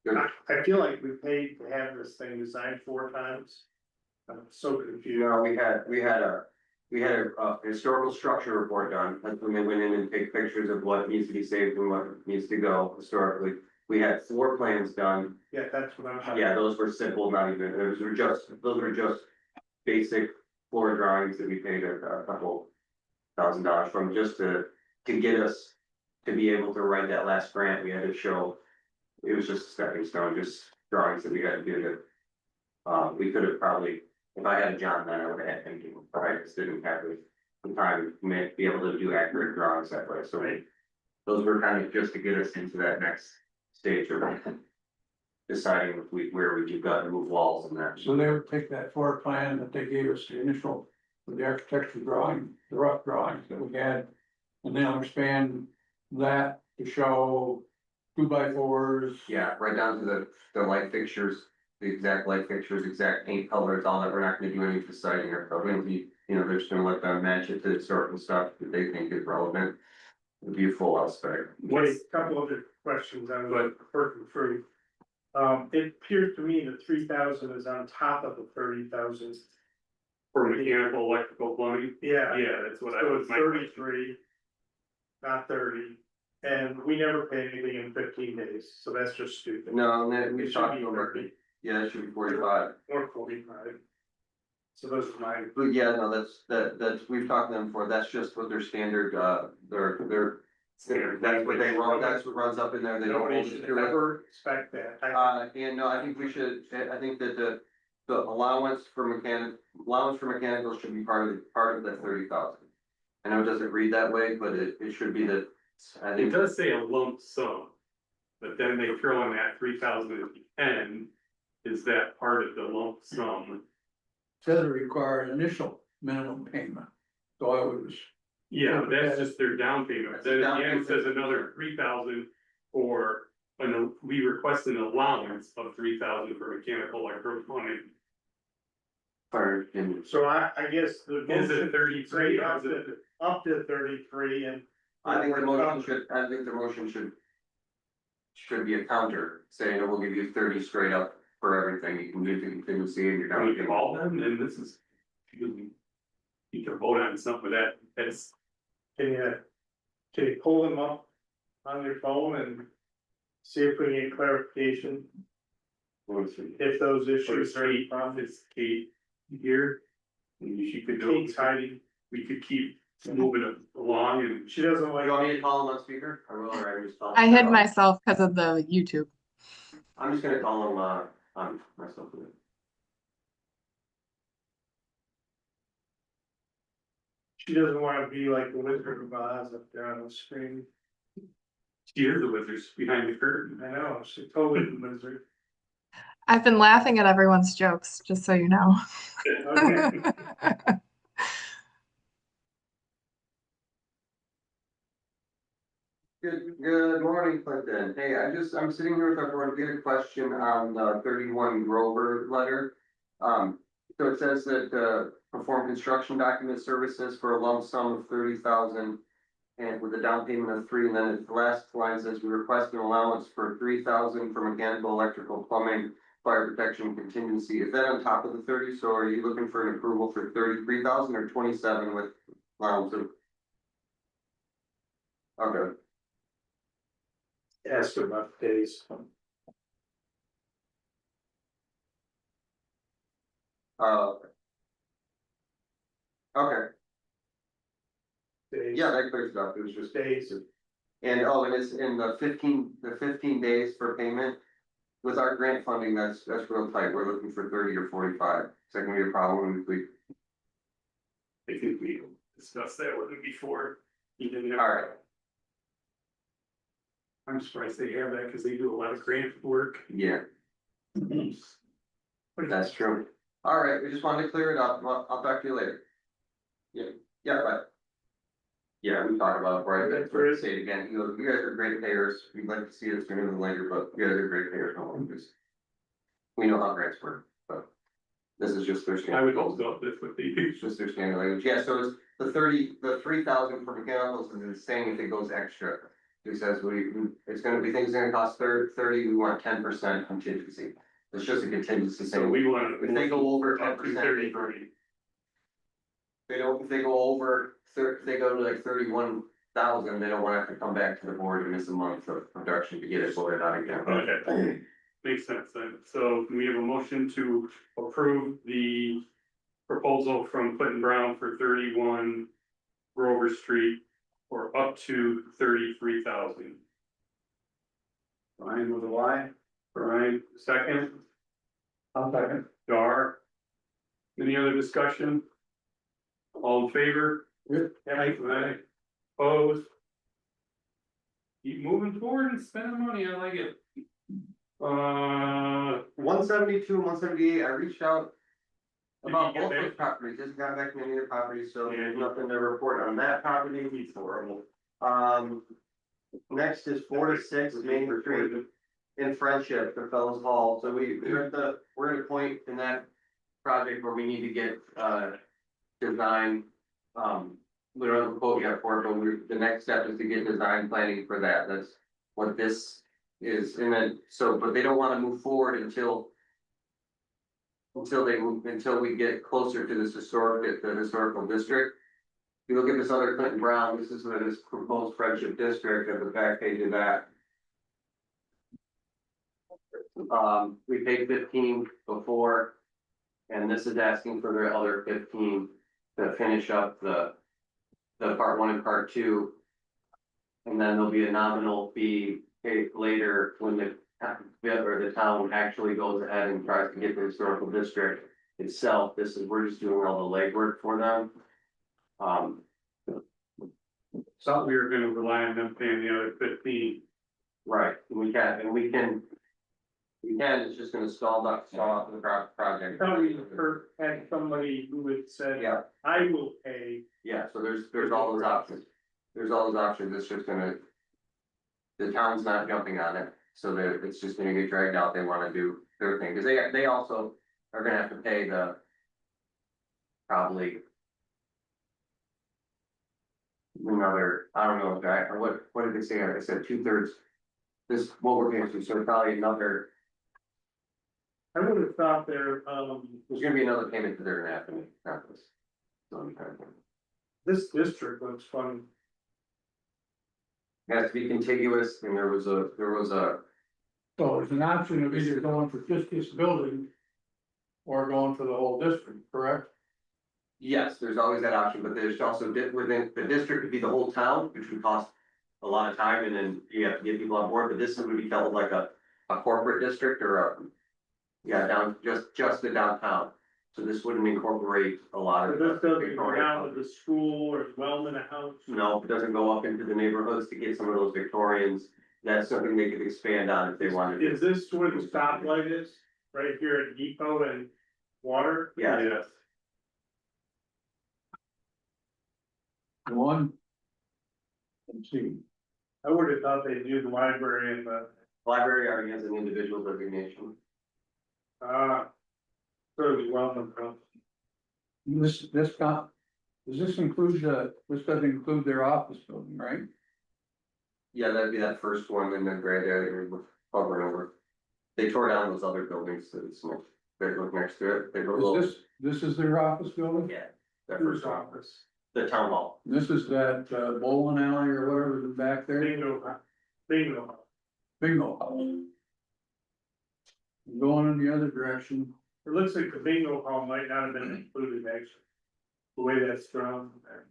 E: Good.
B: I feel like we paid to have this thing designed 4 times. I'm so confused.
E: You know, we had a historical structure report done, that's when they went in and take pictures of what needs to be saved and what needs to go historically. We had 4 plans done.
B: Yeah, that's what I'm talking.
E: Yeah, those were simple, not even, those were just basic floor drawings that we paid a couple $1,000 from, just to get us to be able to write that last grant. We had to show, it was just a stepping stone, just drawings that we had to do to. We could have probably, if I had John then, I would have had him do, but I just didn't have the time to be able to do accurate drawings that way, so those were kind of just to get us into that next stage of deciding where we do got to move walls and that.
D: So they would take that floor plan that they gave us, the initial, the architecture drawing, the rough drawings that we had. And they'll expand that to show 2x4s.
E: Yeah, right down to the light fixtures, the exact light fixtures, exact paint colors, all that. We're not gonna do any deciding or probably be, they're just gonna let them match it to the certain stuff that they think is relevant. It'd be a full out spec.
B: What's a couple other questions I was working through. It appears to me that 3,000 is on top of the 30,000.
A: for mechanical, electrical, plumbing,
B: Yeah.
A: yeah, that's what I
B: So
A: was.
B: it's 33. not 30. And we never pay anything in 15 days, so that's just stupid.
E: No, and then
B: It
E: we
B: should
E: talked
B: be
E: about,
B: 30
E: yeah, it should be 45.
B: or 45. So those are mine.
E: But yeah, no, that's, we've talked to them before, that's just what their standard, their. That's what they run, that's what runs up in there, they don't
B: Nobody
E: hold
B: should
E: it to it.
B: ever expect that.
E: And no, I think we should, I think that the allowance for mechanicals should be part of that 30,000. I know it doesn't read that way, but it should be that, I
A: It
E: think,
A: does say a lump sum. But then they throw in that 3,000 at the end, is that part of the lump sum?
D: Says it require an initial minimum payment. So I was,
A: Yeah, but that's just their down payment,
E: That's a
A: then at
E: down
A: the end it
E: payment.
A: says another 3,000 for, we request an allowance of 3,000 for mechanical electrical plumbing.
B: So I guess the
A: Is it
B: motion
A: 33
B: say
A: or is it?
B: up to 33 and.
E: I think the motion should be a counter, saying it will give you 30 straight up for everything, you can do the contingency and you're
A: Can
E: down
A: we
E: payment.
A: call them, and this is. You can vote on something with that's,
B: Can you pull them up on your phone and see if we can get clarification if those
A: or
B: issues are.
A: Kate, it's Kate here. And she could go,
B: Kate's hiding.
A: we could keep moving it along and.
B: She doesn't
E: You
B: like.
E: want me to call him on speaker? I will, or I just call him?
C: I hid myself because of the YouTube.
E: I'm just gonna call him, on myself.
B: She doesn't wanna be like the Wizard of Oz up there on the screen.
A: She is the wizards behind the curtain.
B: I know, she's totally the wizard.
C: I've been laughing at everyone's jokes, just so you know.
B: Okay.
E: Good morning, Clinton. Hey, I'm sitting here with our board, we had a question on the 31 Grover letter. So it says that, perform construction document services for a lump sum of 30,000. And with a down payment of 3, and then the last line says we request an allowance for 3,000 for mechanical, electrical, plumbing, fire protection contingency. Is that on top of the 30? So are you looking for an approval for 33,000 or 27 with allowance of? Okay.
B: Ask about days.
E: Okay,
B: Days.
E: yeah, that clears it up. It was just.
B: Days.
E: And and it's in the 15 days for payment. With our grant funding, that's real tight. We're looking for 30 or 45. Is that gonna be a problem if we?
A: I think we discussed that with them before. You didn't have.
E: Alright,
A: I'm surprised they have that because they do a lot of grant work.
E: yeah, that's true. Alright, we just wanted to clear it up. I'll talk to you later. Yeah, bye. Yeah, we talked about it, right? That's what I say it again. You guys are great payers. We'd like to see it sooner than later, but you guys are great payers. No one just. We know how grants work, but this is just their.
A: I would hope so, that's what they do.
E: It's just their standard language. Yeah, so it's the 3,000 for mechanicals is insane if it goes extra. He says it's gonna be things gonna cost 30, we want 10% contingency. It's just a contingency
A: So
E: thing.
A: we want to.
E: If they go over
A: Up to
E: 10%,
A: 33.
E: if they go over, if they go to like 31,000, they don't wanna have to come back to the board and miss a month of production to get it voted out again.
A: Okay, makes sense then. So we have a motion to approve the proposal from Clinton Brown for 31 Grover Street for up to 33,000. Brian with a Y, Brian, second.
D: I'll second.
A: Dar. Any other discussion? All in favor?
D: Good.
A: Aye. Opposed? Keep moving forward and spending money, I like it.
E: 172, 178, I reached out.
A: Did
E: About
A: you get
E: both
A: back?
E: those properties, just got back to any of the properties, so
A: Yeah.
E: there's nothing to report on that property.
A: He's horrible.
E: Next is 4 to 6 Main Street in Friendship for Fellows Hall, so we're at a point in that project where we need to get, design, we don't have a quote yet for it, but the next step is to get design planning for that, that's what this is, and then, so, but they don't wanna move forward until we get closer to the historical district. you look at this other Clinton Brown, this is this proposed friendship district at the back page of that. We paid 15 before, and this is asking for their other 15 to finish up the part 1 and part 2. And then there'll be a nominal fee paid later when the town actually goes ahead and tries to get the historical district itself. We're just doing all the legwork for them.
A: Thought we were gonna rely on them paying the other 15.
E: Right, we can, it's just gonna stall out the project.
B: I thought we had somebody who had said,
E: Yeah,
B: I will pay.
E: yeah, so there's all those options. There's all those options, it's just gonna. The town's not jumping on it, so it's just gonna get dragged out, they wanna do their thing, cause they also are gonna have to pay the. Probably. Another, I don't know, guy, or what did they say, I said 2/3. This, what we're paying to, so probably another,
B: I would have thought there,
E: there's gonna be another payment that they're gonna have to make, not this. So I'm trying to think.
B: this district looks fun.
E: It has to be contiguous, and there was a,
D: So there's an option of either going for just this building. Or going for the whole district, correct?
E: yes, there's always that option, but there's also within the district could be the whole town, which would cost. A lot of time, and then you have to get people on board, but this would be felt like a corporate district or a. Yeah, down, just the downtown, so this wouldn't incorporate a lot
B: So
E: of.
B: this doesn't go
E: Victoria
B: down to
E: houses.
B: the school or Wellman House.
E: No, it doesn't go up into the neighborhoods to get some of those Victorians, that's something they could expand on if they wanted to.
B: Is this where the stoplight is? Right here at Depot and Water?
E: Yeah,
A: Yes.
D: One. Let's see,
B: I would have thought they'd do the library and the,
E: library already has an individual designation.
B: so is Wellman House.
D: does this include this doesn't include their office building, right?
E: Yeah, that'd be that first one in the gray area we're hovering over. They tore down those other buildings that it's next, that look next to it, they were little.
D: This is their office building?
E: Yeah, that
B: Whose
E: first one,
B: office?
E: the town hall.
D: This is that bowling alley or whatever is back there,
B: Bingo. Bingo.
D: bingo house. Going in the other direction,
B: It looks like the bingo hall might not have been included actually. The way that's drawn there.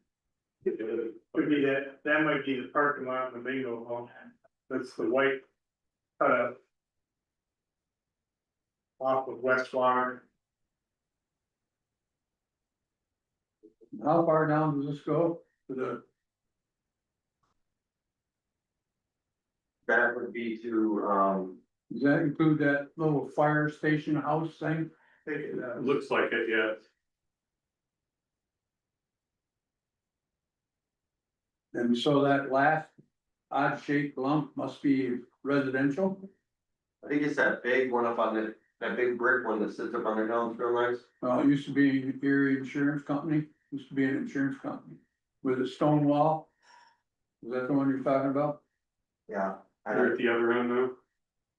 B: Could be that might be the parking lot in the bingo hall. That's the white. Off of West Water.
D: how far down does this go? To the,
E: That would be to,
D: does that include that little fire station house thing?
B: Take it,
A: Looks like it, yes.
D: And so that last odd shaped lump must be residential?
E: I think it's that big one up on that big brick one that sits up on the hill, it's real nice.
D: It used to be Erie Insurance Company, used to be an insurance company with a stone wall. Is that the one you're talking about?
E: Yeah.
A: We're at the other end now.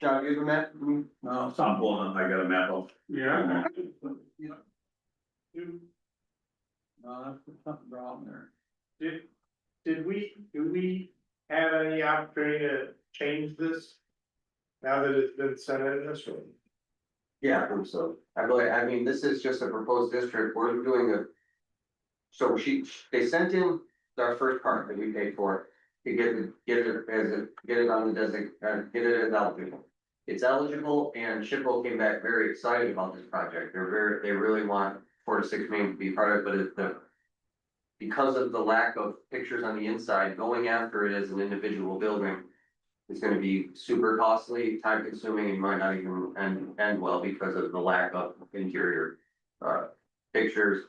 E: John, you ever met?
D: No,
F: I'm
D: some,
F: pulling up, I got a map of.
A: Yeah.
D: no, that's something wrong there.
B: do we have any opportunity to change this? Now that it's been sent in this way?
E: Yeah, I think so. I mean, this is just a proposed district, we're doing a. So they sent in our first part that we paid for, to get it on the get it as eligible. It's eligible, and SHPO came back very excited about this project, they really want 4 to 6 Main to be part of it, but because of the lack of pictures on the inside, going after it as an individual building. Is gonna be super costly, time consuming, and might not even end well because of the lack of interior pictures.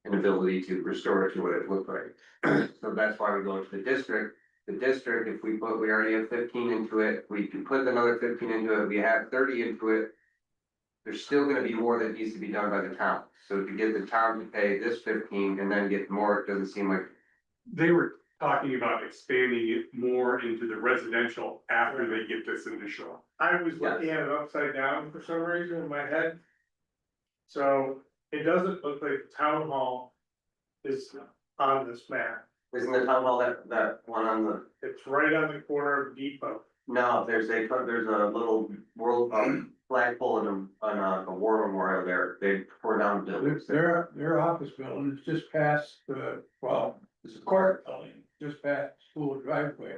E: And ability to restore it to what it looked like. So that's why we go to the district. The district, if we already have 15 into it, we can put another 15 into it, we have 30 into it. There's still gonna be more that needs to be done by the town. So to get the town to pay this 15 and then get more, it doesn't seem like.
A: They were talking about expanding it more into the residential after they get this initial.
B: I was looking at it upside down for some reason in my head. So it doesn't look like the town hall is on this map.
E: Isn't the town hall that one on the,
B: It's right on the corner of Depot.
E: no, there's a little world, flagpole on a war memorial there, they tore down buildings.
D: Their office building is just past the, well, it's a court building, just past the school driveway.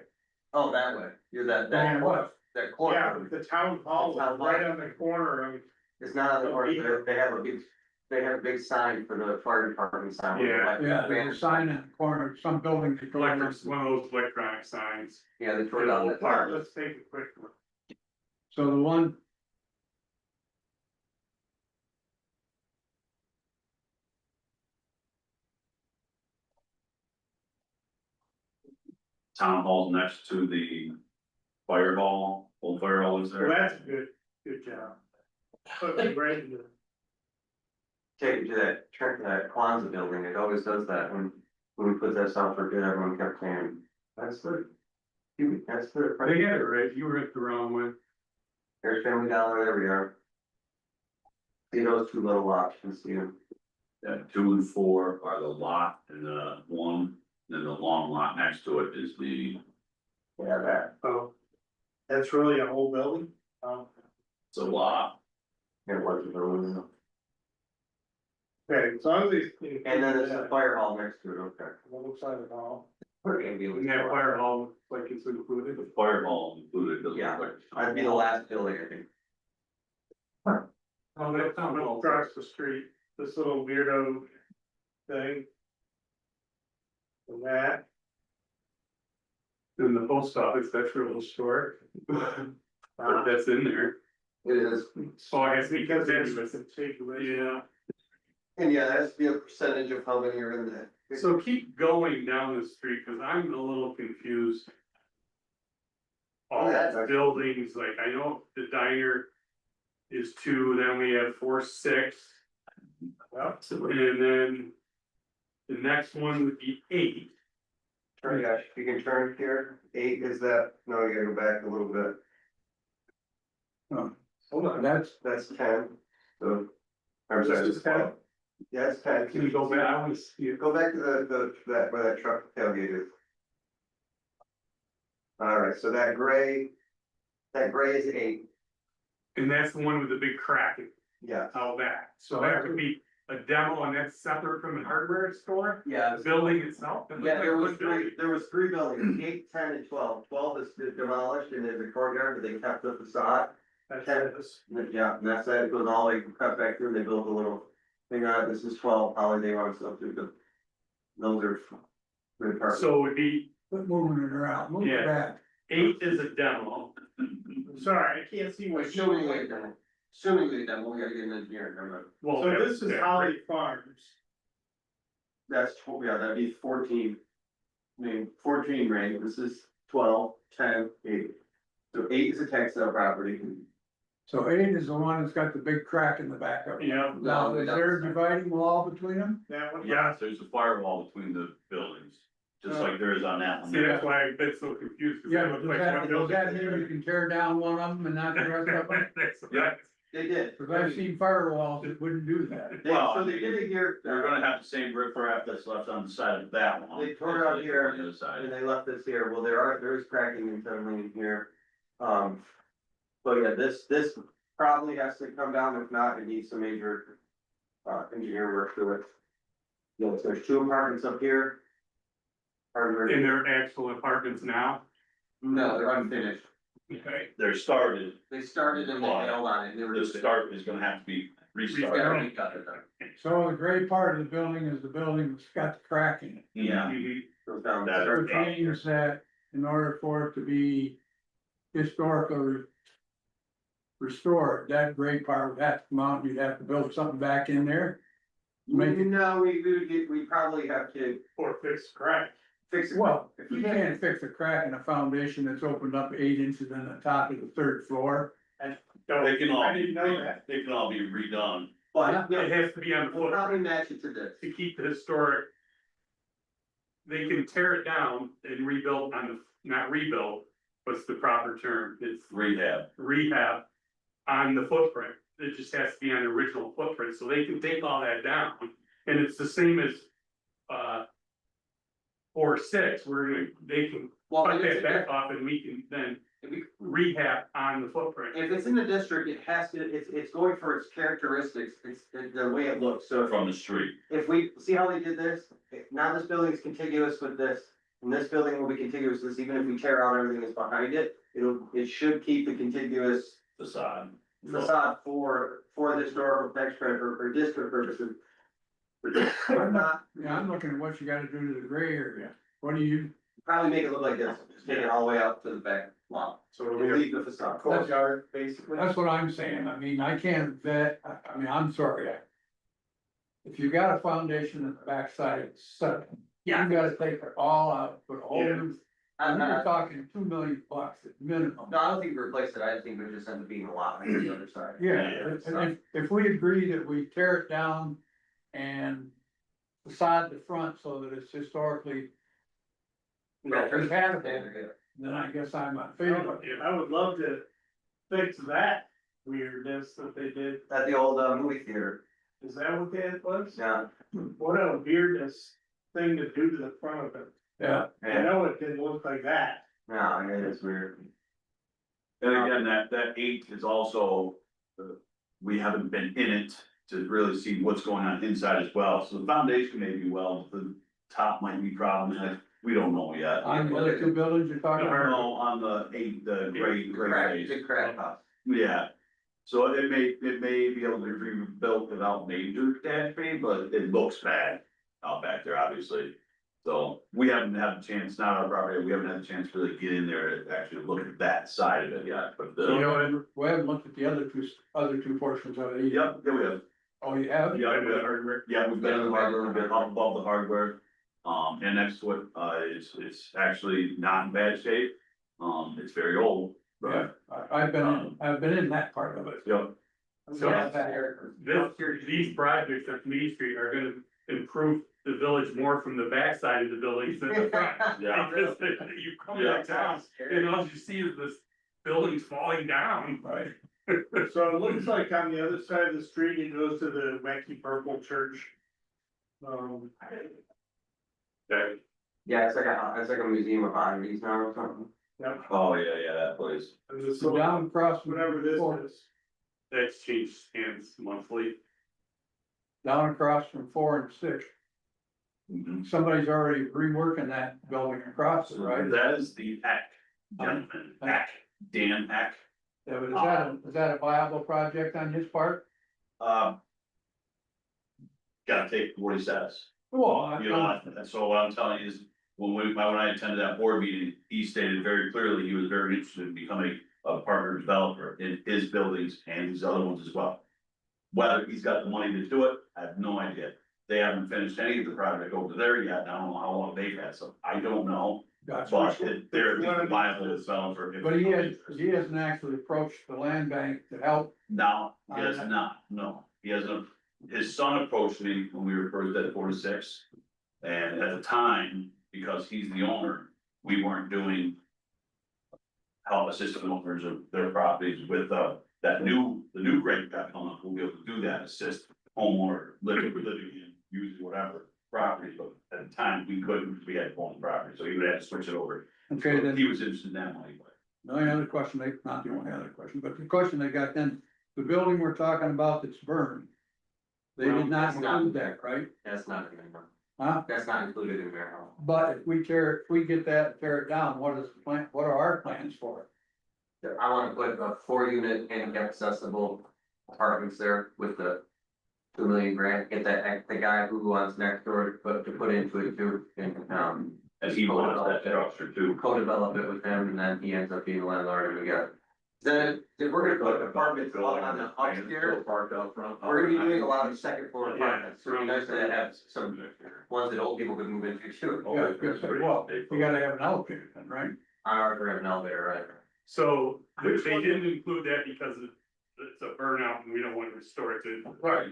E: Oh, that way, you're that
D: Yeah, what?
E: that
B: Yeah,
E: corner,
B: the town hall
E: The town
B: is
E: hall.
B: right on the corner of,
E: it's not on the corner, they have a big sign for the fire department sign.
A: Yeah.
D: Yeah, there's a sign in the corner, some building.
A: Electric, one of those electronic signs.
E: Yeah, they tore down the park.
B: let's take a quick look.
D: So the one,
F: Town hall next to the fire hall, old fire hall is
B: Well,
F: there.
B: that's a good job. Put me right in the-
E: Take it to that Kwanzaa building, it always does that when we put that out for bid, everyone kept saying, that's the. That's the.
A: They had it right, you were at the wrong one.
E: There's Family Dollar, there we are. See those two little options, see them,
F: Yeah, 2 and 4 are the lot and the one, then the long lot next to it is the,
E: yeah, that,
B: Oh, that's really a whole building?
F: it's a lot.
E: it wasn't the one.
B: Okay, as long as they.
E: And then there's the fire hall next to it, okay.
B: What looks like it all.
A: And that fire hall, like it's included.
F: The fire hall included, doesn't
E: Yeah,
F: look like.
E: I'd be the last building, I think.
A: Oh, that town hall.
B: Across the street, this little weirdo thing. And that,
A: In the post office, that's real historic. But that's in there.
E: It is,
A: Oh, I guess
B: because
A: because
B: that's
A: it's,
B: contiguous.
A: yeah.
E: and yeah, that has to be a percentage of how many are in there.
A: So keep going down the street, cause I'm a little confused. All
E: Yeah.
A: the buildings, like I know the diner is 2, then we have 4, 6.
B: Yep.
A: And then the next one would be 8.
E: Turn, yeah, if you can turn here, 8 is that, no, you gotta go back a little bit,
B: Hold on.
E: that's 10, so. I'm
B: This
E: sorry,
B: is 10?
E: Yeah, it's 10.
A: Can you go back? I wanna see it.
E: Go back to that, where that truck tailgate is. Alright, so that gray is 8,
A: And that's the one with the big crack
E: yeah.
A: out back. So that would be a demo and that's separate from the hardware store,
E: Yeah,
A: the building itself. It looks
E: yeah,
A: like
E: there was
A: one building.
E: three, buildings, 8, 10, and 12. 12 is demolished and there's a courtyard, but they kept the facade.
B: That's this.
E: Yeah, and that's it, it goes all the way, cut back through, and they built a little thing on it, this is 12, holiday on stuff through the. Those are. Good parts.
A: So it would be,
D: quit moving it around, move
A: Yeah.
D: it back.
A: 8 is a demo.
B: Sorry, I can't see what.
E: Assuming we demo, we gotta get an engineer, remember,
A: Well,
B: So this is
A: yeah,
B: Holly Farms.
E: that's, yeah, that'd be 14. I mean, 14 range, this is 12, 10, 8. So 8 is a textile property.
D: So 8 is the one that's got the big crack in the back of it.
A: Yeah,
D: Now, is there a dividing wall between them?
B: That one?
F: Yeah, there's a firewall between the buildings, just like there is on that one.
A: see, that's why I've been so confused. 'cause
D: Yeah,
A: it
D: but
A: looks
D: does
A: like
D: that,
A: one
D: does
A: building.
D: that mean you can tear down one of them and not the rest of them?
A: That's-
E: They did.
D: Cause I've seen firewalls that wouldn't do that.
E: So they did it here.
F: We're gonna have the same riprap that's left on the side of that one.
E: They tore it out here.
F: On the other side.
E: And they left this here, well, there is cracking internally in here. But yeah, this probably has to come down, if not, it needs some major. Engineering work to it. You know, there's 2 apartments up here. Hardware.
A: In their actual apartments now.
E: No, they're unfinished.
A: Okay.
F: They're started,
E: They started and they bailed on it, they were
F: the
E: just.
F: start is gonna have to be restarted.
E: recut it down.
D: So the gray part of the building is the building that's got the crack in it.
F: Yeah,
A: Mhm.
E: Goes down.
F: That's
E: there.
D: Which means that in order for it to be historically restored, that gray part would have to come out, you'd have to build something back in there. Make it,
E: No, we probably have to
B: Or fixed crack.
E: fix it.
D: well,
E: If
D: you can't fix a crack in a foundation that's opened up 8 inches on the top of the 3rd floor.
F: they can all,
B: I didn't know that.
F: they can all be redone.
E: But,
A: It
E: yeah,
A: has to be on
E: we'll probably
A: foot
E: match it to this.
A: to keep the historic. They can tear it down and rebuild on the, not rebuild, what's the proper term? It's
F: Rehab.
A: rehab on the footprint. It just has to be on the original footprint, so they can take all that down. And it's the same as, or six, they can
E: Well,
A: cut
E: if
A: that
E: it's,
A: back off and we can then
E: if we-
A: rehab on the footprint.
E: if it's in the district, it has to, it's going for its characteristics, it's the way it looks, so.
F: From the street.
E: If we, see how they did this, now this building is contiguous with this, and this building will be contiguous with this, even if we tear out everything that's behind it, it should keep the contiguous
F: Facade.
E: facade for the historical tax credit or district purposes. Or not,
D: Yeah, I'm looking at what you gotta do to the gray area. What do you,
E: probably make it look like this, just take it all the way out to the back lot,
B: So
E: and
B: we
E: leave the facade.
B: courtyard, basically.
D: that's what I'm saying. I mean, I can't bet, I mean, I'm sorry. If you got a foundation at the backside, it's set. You gotta take it all out, put a whole new, we're talking $2 million at minimum.
E: No, I don't think we replaced it, I think we just end up being a lot on the other side.
D: Yeah, and if we agree that we tear it down and facade the front so that it's historically,
E: Yeah,
D: It's habitable.
E: standard,
D: then I guess I'm in
B: I
D: favor.
B: would- I would love to fix that weirdness that they did.
E: yeah. At the old movie theater,
B: Is that what that was?
E: yeah,
B: What a weirdness thing to do to the front of it.
D: Yeah,
B: I know it didn't look like that.
E: no, it is weird.
F: And again, that 8 is also, we haven't been in it to really see what's going on inside as well. So the foundation may be well, the top might be problematic. We don't know yet.
D: on the other two buildings you're talking about.
F: No, on the 8, the great
E: Crack,
F: phase.
E: big crack house.
F: Yeah, so it may be able to be rebuilt without major catastrophe, but it looks bad out back there, obviously. So we haven't had a chance, not our property, we haven't had a chance to really get in there and actually look at that side of it yet, but
D: So you
F: the.
D: know, we haven't looked at the other two portions of it either.
F: Yep, yeah, we have,
D: Oh, you have?
F: yeah, we've been a bit up above the hardware. And next to it, it's actually not in bad shape, it's very old,
D: Yeah,
F: but,
D: I've been in that part of it.
F: yep.
A: So
D: Yeah.
A: these projects at Main Street are gonna improve the village more from the backside of the buildings than the front.
F: Yeah.
A: Because you come back down, and all you see is this buildings falling down.
D: Right.
B: So it looks like on the other side of the street, it goes to the Wacky Purple Church.
A: Okay.
E: Yeah, it's like a museum of oddities now or something.
B: Yep,
F: Oh, yeah, that place.
B: and this
D: So
B: little,
D: down across from.
B: whatever this is.
A: That's changed hands monthly.
D: Down across from 4 and 6,
F: Mhm.
D: somebody's already reworking that building across it, right?
F: That is the Eck gentleman, Eck, Dan Eck.
D: Yeah, but is that a viable project on his part?
F: Um. Gotta take what he says,
D: Well,
F: you know, and so what I'm telling you is, when I attended that board meeting, he stated very clearly, he was very interested in becoming a partner developer in his buildings and these other ones as well. Whether he's got the money to do it, I have no idea. They haven't finished any of the project over there yet, and I don't know how long they've had, so I don't know.
D: Gotcha.
F: But they're at least viable developer.
D: But he hasn't actually approached the land bank to help.
F: No, he has not, no, he hasn't, his son approached me when we were first at 46. And at the time, because he's the owner, we weren't doing. Help assistant owners of their properties with, the new rate that come up, we'll be able to do that, assist homeowner living in, using whatever properties, but at the time, we couldn't, because we had own property, so he would have to switch it over.
D: Okay,
F: So
D: then,
F: he was interested in that money, but.
D: the only other question, not the only other question, but the question they got then, the building we're talking about that's burned. They did not
E: That's not-
D: include that, right?
E: That's not in there.
D: Huh?
E: That's not included in there.
D: But if we get that, tear it down, what are our plans for it?
E: I wanna put a 4-unit handicap accessible apartments there with the 2 million grant, get the guy who wants next door to put into it too, and,
F: And he wants that structure too.
E: co-develop it with him, and then he ends up being the landlord, and we got. Then, if we're gonna put apartments on the upstairs,
F: Parked out front.
E: we're gonna be doing a lot of second floor
A: Yeah.
E: apartments, so it'd be nice to have some ones that old people could move into too.
D: Yeah, good, so, well, you gotta have an elevator then, right?
E: I already have an elevator, right?
A: So they didn't include that because it's a burnout and we don't want to restore it to.
D: Right.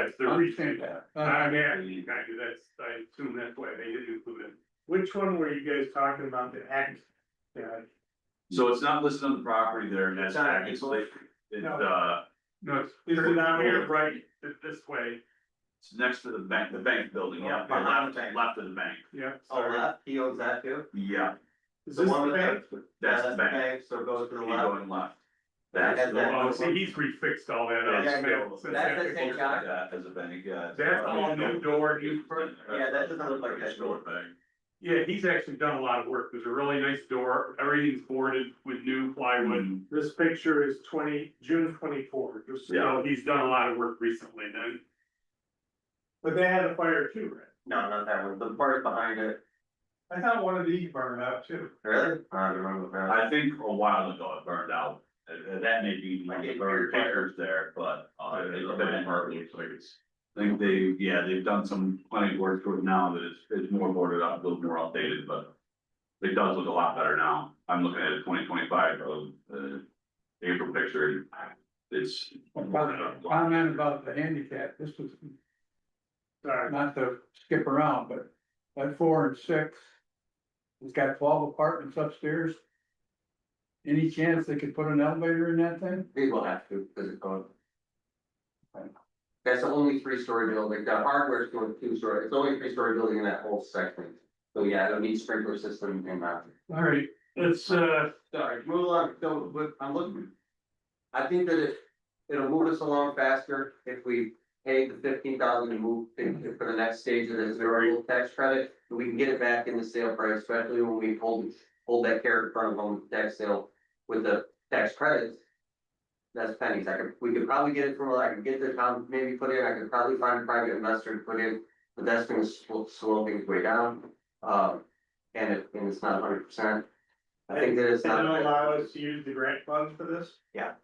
A: That's the
D: I
A: reason.
D: understand that.
A: I'm asking, I assume that's why they didn't include it.
B: Which one were you guys talking about, the act? Yeah,
F: So it's not listed on the property there, and that's,
E: It's not.
F: it's,
B: No.
A: No, it's.
B: Is it on here?
A: Right, this way,
F: It's next to the bank building, yeah,
E: Oh, behind the
F: left,
E: bank.
F: left of the bank,
B: Yeah.
E: Oh,
B: sorry.
E: left, he owns that too?
F: yeah,
B: Is
E: The
B: this
E: one
B: the
E: with
B: bank?
F: that's the bank.
E: So it goes to the
F: Keep
E: left.
F: going left.
E: Yeah,
F: That's
E: that-
A: Oh, see, he's refixed all that up.
F: Yeah,
A: Since
E: that's
A: that
E: the
A: picture.
E: same guy.
F: That as a bank, yeah.
A: That's all new door, new front.
E: Yeah, that doesn't look like that door.
F: Bank.
A: Yeah, he's actually done a lot of work. There's a really nice door. Everything's boarded with new plywood.
B: This picture is June 24, just so.
A: So he's done a lot of work recently then.
B: But they had a fire too, right?
E: No, not that one, the part behind it,
B: I thought one of these burned out too.
E: really? I don't remember that.
F: I think a while ago it burned out, that may be one of the very pictures there, but, it's been hard, looks like it's. I think they've done some plenty of work to it now that it's more boarded up, a little more updated, but. It does look a lot better now, I'm looking at a 2025 April picture, it's.
D: Comment about the handicap, this was
B: Sorry.
D: not to skip around, but that 4 and 6. It's got 12 apartments upstairs. Any chance they could put an elevator in that thing?
E: We will have to, because it's going. That's the only 3-story building, the hardware's going 2-story, it's only a 3-story building in that whole section. So yeah, it'll need sprinkler system and that.
A: All right, let's,
E: Sorry, move along, so, but I'm looking. I think that it'll move us along faster if we pay the 15,000 and move for the next stage of this variable tax credit. And we can get it back in the sale price, especially when we hold that carrot in front of them, tax sale with the tax credits. That's pennies, we could probably get it from, I could get the town, maybe put in, I could probably find a private investor to put in, but that's gonna slow things way down. And it's not 100%. I think that it's
B: They don't
E: not,
B: allow us to use the grant funds for this?
E: Yeah.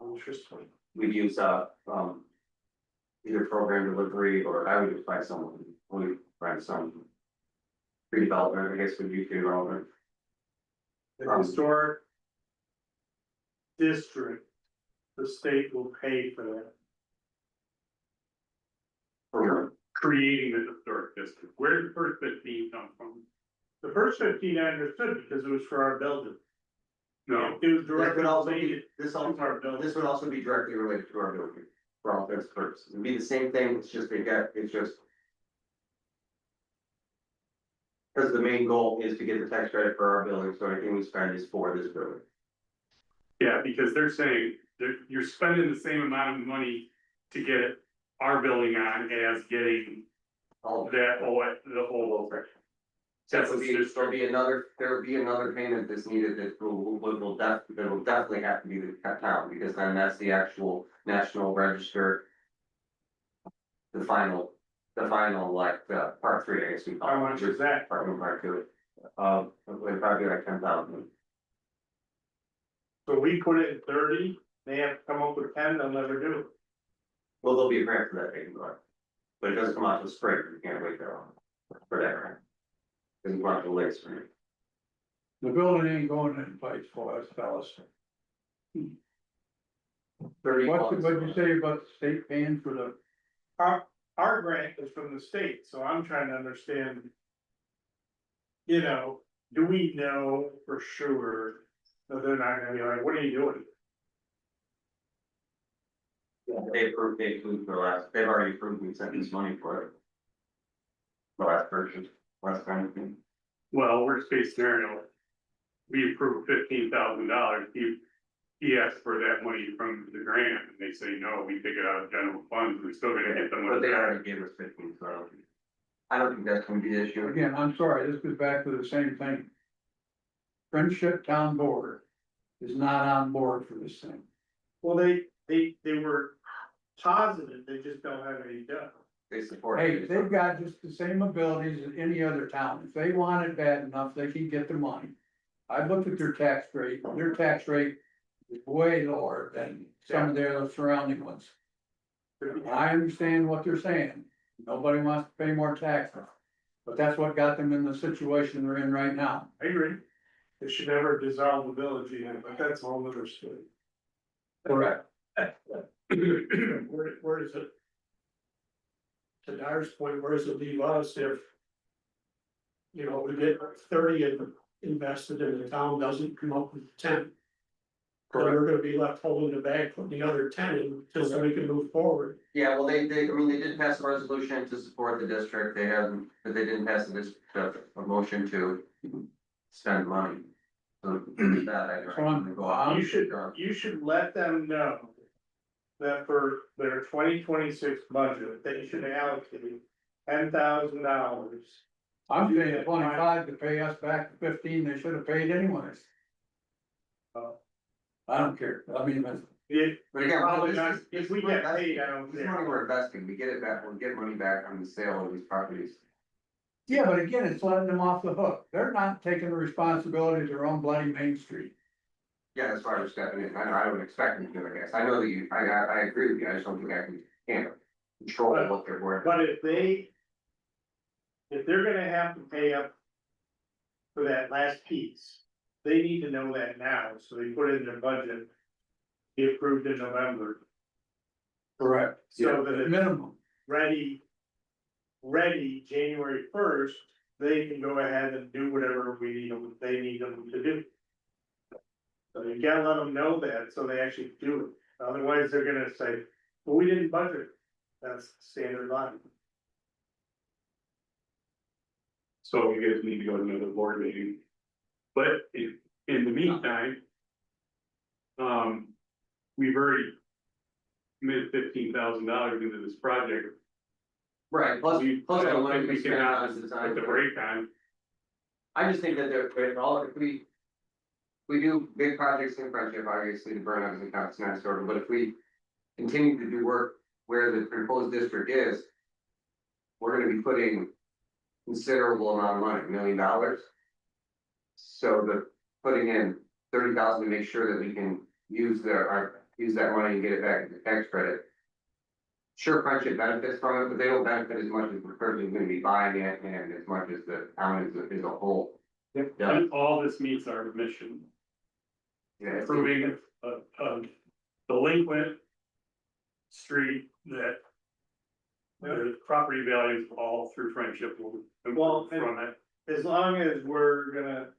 B: Interesting.
E: we'd use, either program delivery, or I would just find someone, we find some redevelopment, I guess would be redevelopment.
B: The historic district, the state will pay for that.
E: For
A: creating the historic district. Where did the first 15 come from?
B: The first 15 I understood because it was for our building.
A: No,
B: It was
E: That
B: directly
E: could also be,
B: related
E: this
B: to
E: also,
B: our building.
E: this would also be directly related to our building, for all intents and purposes, it'd be the same thing, it's just it's just. Cause the main goal is to get the tax credit for our building, so anything we spend is for this building.
A: yeah, because they're saying you're spending the same amount of money to get our building on as getting
E: All of it.
A: that whole, the whole.
E: There will be another payment that's needed that will definitely have to be the town, because then that's the actual national register. The final like, part 3, I guess we call it.
B: How much is that?
E: Part 1, part 2, it'd probably be like 10,000.
B: So we put it in 30, they have to come up with 10, they'll never do it.
E: Well, there'll be a grant for that, they can go. But it doesn't come out till spring, you can't wait there for that grant. Doesn't come out till late spring.
D: The building ain't going in place for us, fellas.
E: 30
D: What'd you
E: months.
D: say about the state paying for the,
B: Our grant is from the state, so I'm trying to understand. You know, do we know for sure that they're not gonna be like, what are you doing?
E: They approved for last, they've already approved, we sent this money for it. The last purchase, last kind of thing.
A: Well, worst case scenario, we approve $15,000, he asked for that money from the grant, and they say, no, we take it out of general funds, we're still gonna get the
E: But
A: money
E: they
A: back.
E: already gave us 15, so I don't think that's gonna be the issue.
D: again, I'm sorry, this goes back to the same thing. Friendship Town Board is not on board for this thing.
B: Well, they were positive, they just don't have any done.
E: They support.
D: Hey,
E: it.
D: they've got just the same abilities as any other town. If they want it bad enough, they can get the money. I looked at their tax rate is way lower than some of their surrounding ones. I understand what they're saying. Nobody wants to pay more taxes. But that's what got them in the situation they're in right now.
B: I agree. They should never dissolve the village again, but that's all other story.
D: Correct.
H: Where does it? To Dyer's point, where does it leave us if? You know, we get 30 invested and the town doesn't come up with 10. So we're gonna be left holding the bag, putting the other 10 in, just so we can move forward.
E: Yeah, well, I mean, they did pass a resolution to support the district, they haven't, but they didn't pass a motion to spend money. So with that, I don't go on.
B: You should let them know. That for their 2026 budget, they should allocate $10,000.
D: I'm paying 25 to pay us back the 15 they should have paid anyways. I don't care, I mean,
B: It,
E: But again,
B: probably
E: this
B: not,
E: is-
B: if we get paid, I don't
E: This money
B: care.
E: we're investing, we get it back, we'll get money back on the sale of these properties.
D: yeah, but again, it's letting them off the hook, they're not taking the responsibility of their own bloody Main Street.
E: Yeah, that's why we're stepping in, I would expect them to, I guess, I know that I agree with you, I just don't think can't control what they're worth.
B: But if they're gonna have to pay up for that last piece, they need to know that now, so they put it in their budget. Be approved in November,
D: Correct.
B: so that it's
D: Minimum,
B: ready January 1st, they can go ahead and do whatever they need them to do. So you gotta let them know that, so they actually do it, otherwise they're gonna say, well, we didn't budget, that's standard line.
A: So you guys need to go to another board meeting. But in the meantime. We've already committed $15,000 into this project.
E: Right, plus,
A: We
E: plus the money
A: we
E: we
A: can
E: spend
A: have
E: on
A: put
E: design.
A: the break on.
E: I just think that if we do big projects in Friendship, obviously the burnout doesn't count, it's not sort of, but if we continue to do work where the proposed district is, we're gonna be putting considerable amount of money, $1 million. So putting in 30,000 to make sure that we can use that money and get it back as a tax credit. Sure, Friendship benefits from it, but they don't benefit as much as the person who's gonna be buying it and as much as the town as a whole. Yeah.
A: And all this meets our mission,
E: Yeah, it's-
A: improving a delinquent street that. The property values all through Friendship will
B: Well,
A: improve from it.
B: As long as we're gonna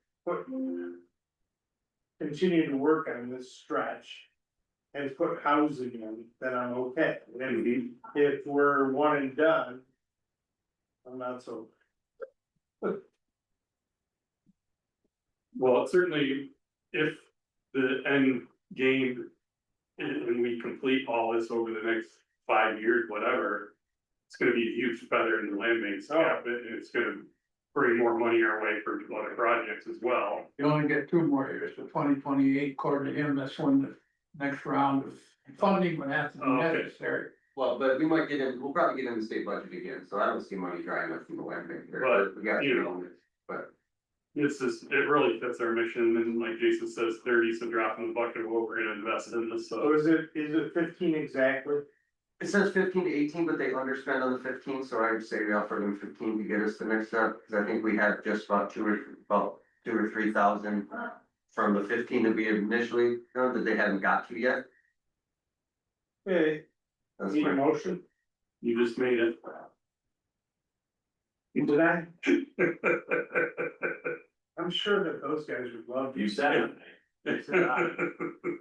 B: continue to work on this stretch. And put housing in, then I'm okay, and if we're one and done. I'm not so.
A: Well, certainly, if the end game, and we complete all this over the next 5 years, whatever. It's gonna be a huge feather in the land bank cap, and it's gonna bring more money our way for other projects as well.
D: you only get 2 more years, so 2028, according to him, that's when the next round of funding would have to be
A: Okay.
D: necessary.
E: Well, but we'll probably get in the state budget again, so I don't see money drying up from the land bank there.
A: But,
E: We got,
A: you know,
E: but.
A: It really fits our mission, and like Jason says, 30 is a drop in the bucket of what we're gonna invest in this,
B: So
A: so.
B: is it 15 exactly?
E: It says 15 to 18, but they underspend on the 15, so I would say we offer them 15 to get us the next step, because I think we had just about 2 or 3,000 from the 15 that we had initially done that they hadn't got to yet.
B: Okay,
E: That's
B: need a
E: fine.
B: motion?
A: You just made it.
B: Did I? I'm sure that those guys would love
F: You
B: you.
F: said it.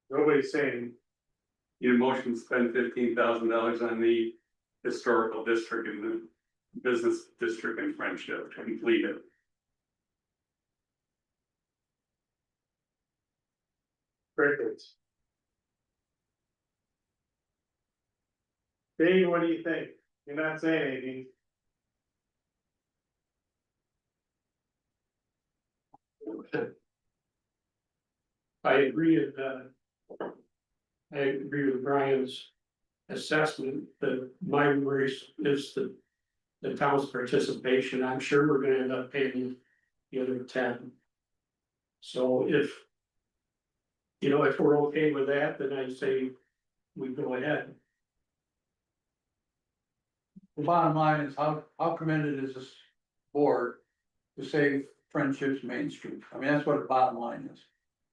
B: Nobody's saying,
A: Your motion to spend $15,000 on the historical district and the business district and Friendship to complete it.
B: crickets. Dave, what do you think? You're not saying anything.
H: I agree with Brian's assessment that my worry is the town's participation. I'm sure we're gonna end up paying the other 10. So if we're okay with that, then I'd say we go ahead.
D: The bottom line is, how committed is this board to save Friendship's Main Street? I mean, that's what the bottom line is.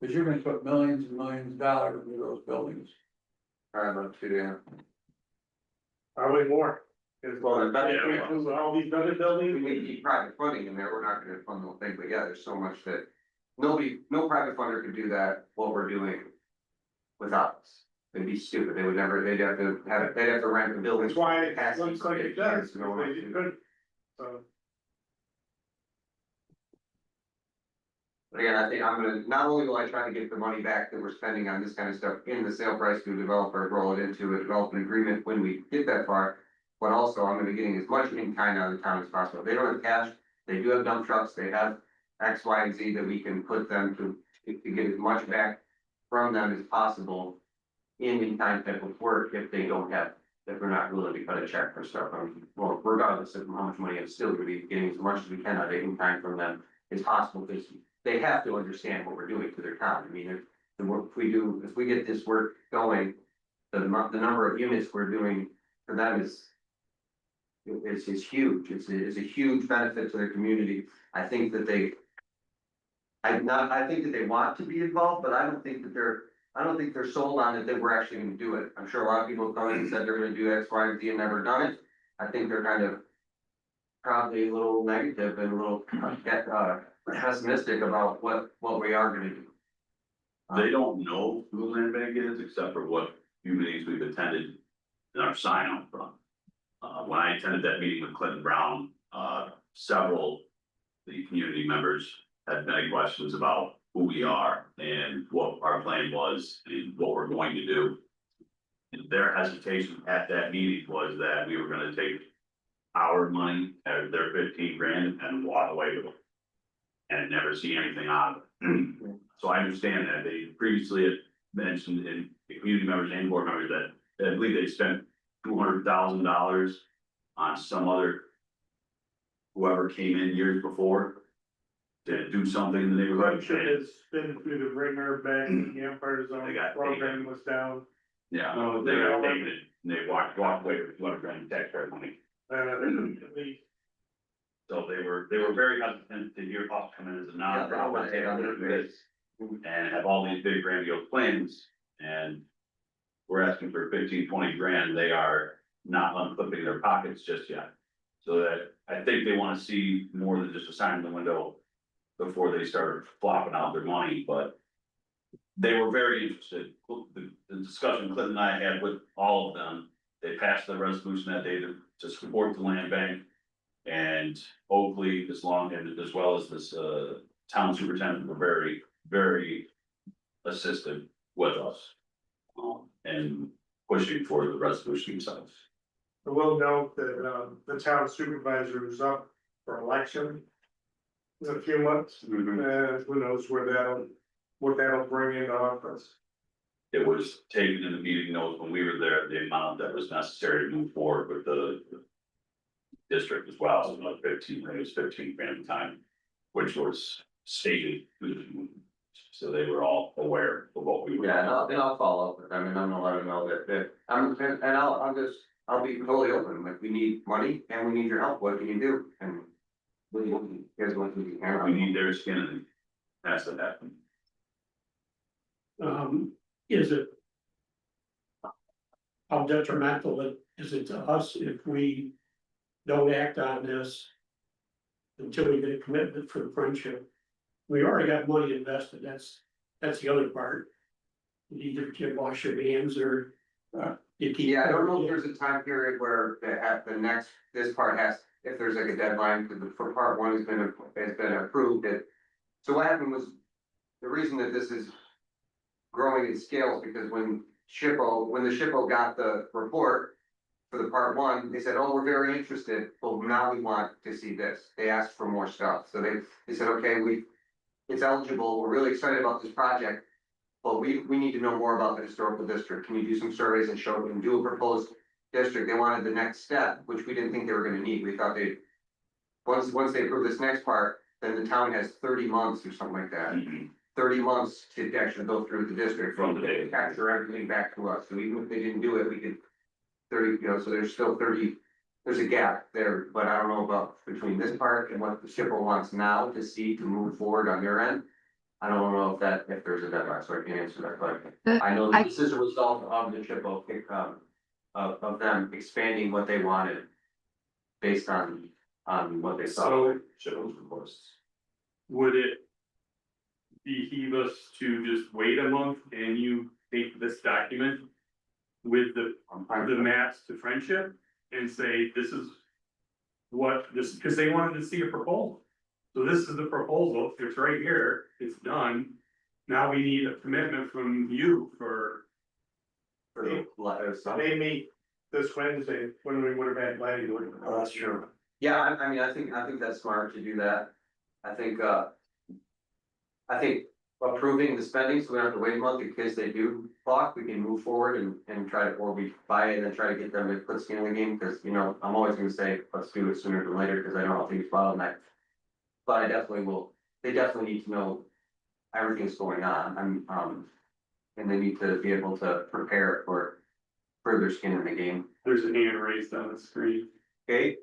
D: Because you're gonna put millions and millions of dollars into those buildings.
E: I'd love to, yeah.
B: Probably more. Cause
E: Well, then that-
B: if we include all these other buildings.
E: We need to keep private funding in there, we're not gonna fund the whole thing, but yeah, there's so much that nobody, no private funder could do that, what we're doing without us. It'd be stupid, they would never, they'd have to rent the building.
B: That's why it looks like it does, because they couldn't. So,
E: But again, I think I'm gonna, not only will I try to get the money back that we're spending on this kind of stuff in the sale price to a developer, roll it into a development agreement when we get that far. But also, I'm gonna be getting as much in kind out of the town as possible. If they don't have cash, they do have dump trucks, they have X, Y, and Z that we can put them to get as much back from them as possible. In kind type of work if they don't have, if we're not willing to cut a check for stuff, well, regardless of how much money, I'm still gonna be getting as much as we can out of in kind from them as possible, because they have to understand what we're doing to their town. I mean, if the work if we get this work going, the number of units we're doing for them is huge. It's a huge benefit to their community. I think that I think that they want to be involved, but I don't think they're sold on it that we're actually gonna do it. I'm sure a lot of people have come in and said they're gonna do X, Y, and Z and never done it. I think they're kind of probably a little negative and a little pessimistic about what we are gonna do.
F: They don't know who the land bank is, except for what few meetings we've attended in our sign on from. When I attended that meeting with Clinton Brown, several of the community members had many questions about who we are and what our plan was and what we're going to do. And their hesitation at that meeting was that we were gonna take our money out of their 15 grand and walk away with it. And never see anything out of it. So I understand that they previously had mentioned in the community members and board members that I believe they spent $200,000 on some other. Whoever came in years before. To do something in the neighborhood.
B: Friendship has been through the ringer back in the Empire Zone,
F: They got
B: program was down.
F: Yeah, they got taken it, and they walked away with 200 grand taxpayer money.
B: The
F: So they were very hesitant to hear us come in as a
E: Yeah, they don't wanna take on their
F: nonprofit. And have all these big grandiose plans, and we're asking for 15, 20 grand, they are not unclipping their pockets just yet. So that, I think they wanna see more than just a sign in the window before they start flopping out their money, but they were very interested. The discussion Clinton and I had with all of them, they passed the resolution that day to support the land bank. And Oakley, as well as this, town superintendent were very, very assisted with us. And pushing for the resolution themselves.
B: I will note that, the town supervisor is up for election. In a few months, who knows what that'll bring into office.
F: It was taken in the meeting notes when we were there, the amount that was necessary to move forward with the district as well, so like 15, it was 15 grand at the time, which was stated. So they were all aware of what we were.
E: Yeah, and I'll follow up with them, and I'm gonna let them know that I'll be totally open, like, we need money and we need your help, what can you do? And what do you guys want to do?
F: We need their skin in it. That's what happened.
H: Is it? How detrimental is it to us if we don't act on this? Until we get a commitment for the friendship. We already got money invested, that's the other part. You either can wash your hands or. You keep.
E: Yeah, I don't know if there's a time period where this part has, if there's like a deadline, because for part one has been approved, that. So what happened was, the reason that this is growing in scale is because when the SHPO got the report for the part one, they said, oh, we're very interested, but now we want to see this. They asked for more stuff, so they said, okay, it's eligible, we're really excited about this project. But we need to know more about the historical district. Can you do some surveys and show and do a proposed district? They wanted the next step, which we didn't think they were gonna need. We thought once they approve this next part, then the town has 30 months or something like that. 30 months to actually go through the district
F: From the day.
E: capture everything back to us. So even if they didn't do it, we could 30, so there's still 30, there's a gap there, but I don't know about between this part and what the SHPO wants now to see to move forward on their end. I don't know if there's a deadline, so I can't answer that question. I know that this is a result of the SHPO of them expanding what they wanted based on what they saw.
A: So
F: Shows requests.
A: would it behoove us to just wait a month and you take this document with the
E: I'm fine
A: the
E: with that.
A: maps to Friendship and say, this is what this, because they wanted to see a proposal. So this is the proposal, it's right here, it's done. Now we need a commitment from you for,
E: For the letter, so.
B: They meet this Wednesday when we would have had planning board.
E: Oh, that's true. Yeah, I mean, I think that's smart to do that. I think approving the spending, so we don't have to wait a month in case they do block, we can move forward and try to, or we buy it and then try to get them to put skin in the game, because, you know, I'm always gonna say, let's do it sooner than later, because I know how things bottleneck. But I definitely will, they definitely need to know everything's going on, and they need to be able to prepare for further skin in the game.
A: there's a hand raised on the screen.
E: Okay,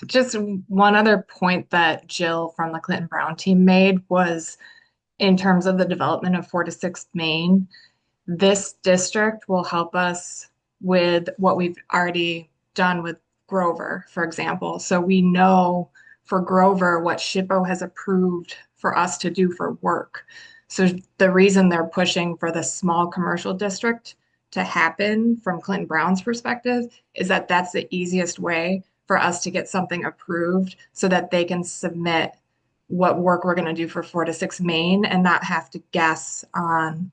C: Just one other point that Jill from the Clinton Brown team made was in terms of the development of 4 to 6 Main, this district will help us with what we've already done with Grover, for example. So we know for Grover what SHPO has approved for us to do for work. So the reason they're pushing for the small commercial district to happen from Clinton Brown's perspective is that that's the easiest way for us to get something approved so that they can submit what work we're going to do for 4 to 6 Main and not have to guess on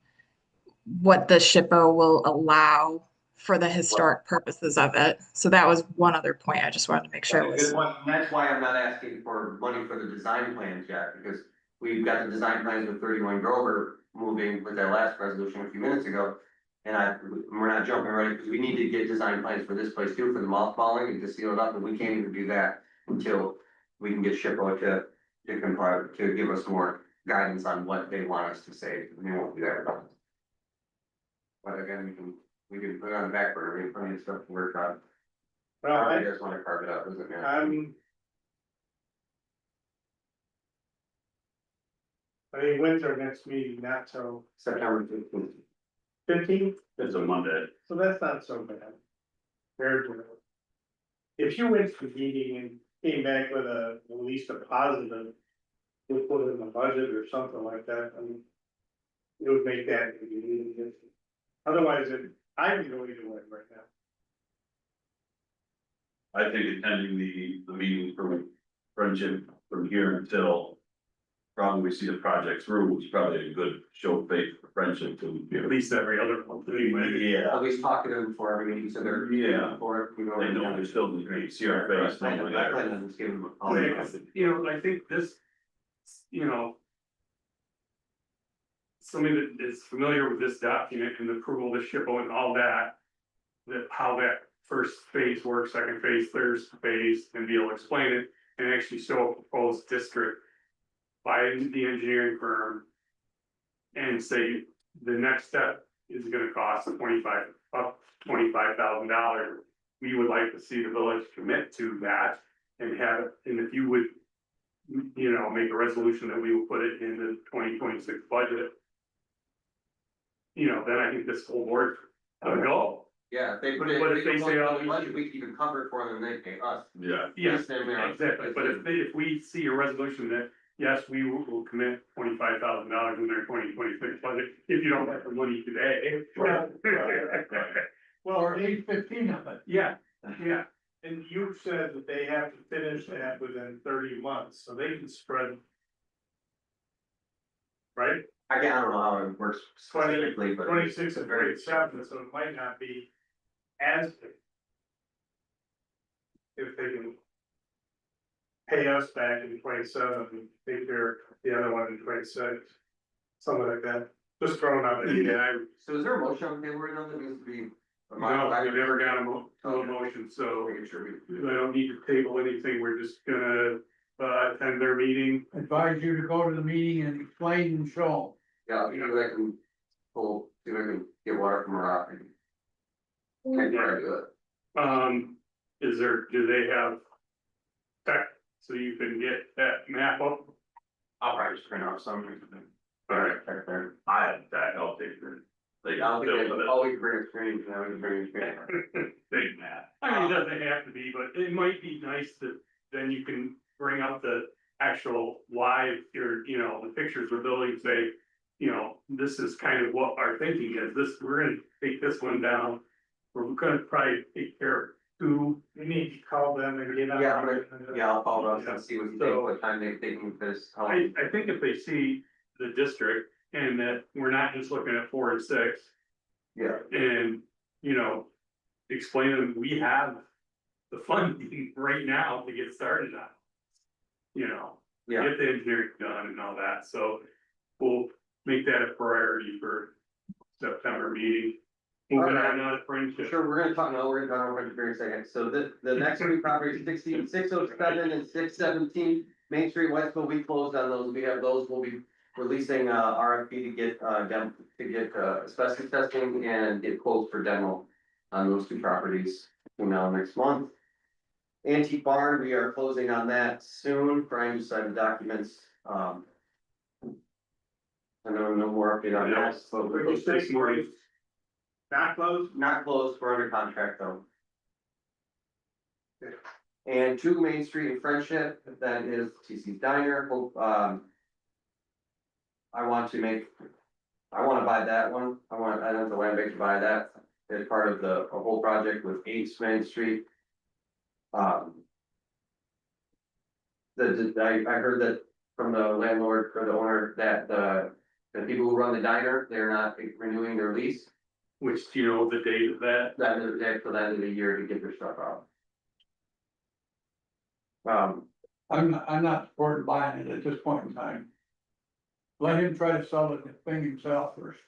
C: what the SHPO will allow for the historic purposes of it. So that was one other point I just wanted to make sure
E: Good
C: was.
E: point. That's why I'm not asking for money for the design plans yet, because we've got the design plans with 31 Grover moving with that last resolution a few minutes ago. And we're not jumping right, because we need to get design plans for this place too, for the mothballing and to seal it up, and we can't even do that until we can get SHPO to comply, to give us more guidance on what they want us to say. We won't do that. But again, we can put it on the back burner, we have plenty of stuff to work on.
B: Well,
E: However you guys wanna carve it out, doesn't matter.
B: I mean, when's our next meeting? Not till
E: September 15th.
B: 15th,
F: It's a Monday.
B: so that's not so bad. Very good. If you went to the meeting and came back with at least a positive, we'll put it in the budget or something like that, I mean. It would make that. Otherwise, I can go either way right now.
F: I think attending the meeting from Friendship from here until probably we see the project through, is probably a good show of faith for Friendship to.
A: At least every other month anyway.
F: Yeah,
E: At least talk to them before every meeting, so they're.
F: Yeah.
E: Before, we
F: they know they're still gonna see our face.
E: I
F: stuff
E: know,
F: like
E: I
F: that.
E: plan on just giving them a call.
A: You know, I think this, you know. Somebody that is familiar with this document and the approval of the SHPO and all that. That how that first phase works, second phase, third phase, and be able to explain it and actually show a proposed district. By the engineering firm. And say the next step is gonna cost $25,000. We would like to see the village commit to that and have it, and if you would. You know, make a resolution that we will put it in the 2026 budget. You know, then I think this whole board will go.
E: Yeah, if they put it,
A: But
E: if
A: if
E: they
A: they
E: go
A: say,
E: on
A: oh,
E: the budget, we can even cover it for them, and they pay us.
F: Yeah,
A: Yes,
E: Then we are-
A: exactly, but if we see a resolution that, yes, we will commit $25,000 in their 2026 budget, if you don't have the money today.
B: Well,
D: Or at least 15 of it.
A: Yeah, yeah,
B: and you said that they have to finish that within 30 months, so they can spread. Right?
E: I don't know how it works specifically, but.
B: 26 and 37, so it might not be as big. If they can. Pay us back in 27 and take care the other one in 26. Something like that, just throwing out there.
A: yeah,
E: So is there a motion on the table right now that needs to be?
A: no, we never got a motion, so
E: Making sure we.
A: I don't need to table anything, we're just gonna, attend their meeting.
D: Advise you to go to the meeting and explain and show.
E: Yeah, I'll see if I can pull, see if I can get water from a rock and. Can't try to do it.
A: Do they have tech, so you can get that map up?
E: I'll probably just print out some.
A: Alright.
E: Back there.
F: I had that, I'll take it. They
E: I
F: can
E: don't
F: build
E: think
F: it.
E: they, all we can bring a screen, now we can bring a screen.
A: Big Matt. I mean, it doesn't have to be, but it might be nice that then you can bring up the actual live, you know, the pictures of the building, say, you know, this is kind of what our thinking is, this, we're gonna take this one down. We're gonna probably take care of two.
B: We need to call them and get on.
E: Yeah, Yeah, I'll call Russ and see what he thinks,
A: So-
E: what time they can finish.
A: I think if they see the district and that we're not just looking at 4 and 6
E: Yeah,
A: and, you know, explain to them, we have the funding right now to get started on. You know,
E: yeah,
A: get the engineering done and all that, so we'll make that a priority for September meeting. Moving on to friendship.
E: sure, we're gonna talk about it for a second, so the next two properties, 607 and 617 Main Street, Westville, we closed on those, we have those, we'll be releasing RFP to get asbestos testing and get quotes for demo on those two properties between now and next month. Antique Barn, we are closing on that soon, Brian just signed the documents, I know no more update on that, but we're
A: Those 6 mornings.
B: Not closed?
E: not closed, we're under contract though. And 2 Main Street in Friendship, that is TC's Diner, hope, I want to buy that one, I want the land bank to buy that as part of the whole project with 8 Main Street. I heard that from the landlord or the owner that the people who run the diner, they're not renewing their lease.
A: Which, you know, the date of that,
E: That is, they have till the end of the year to get their stuff out.
D: I'm not supporting buying it at this point in time. Let him try to sell the thing himself first.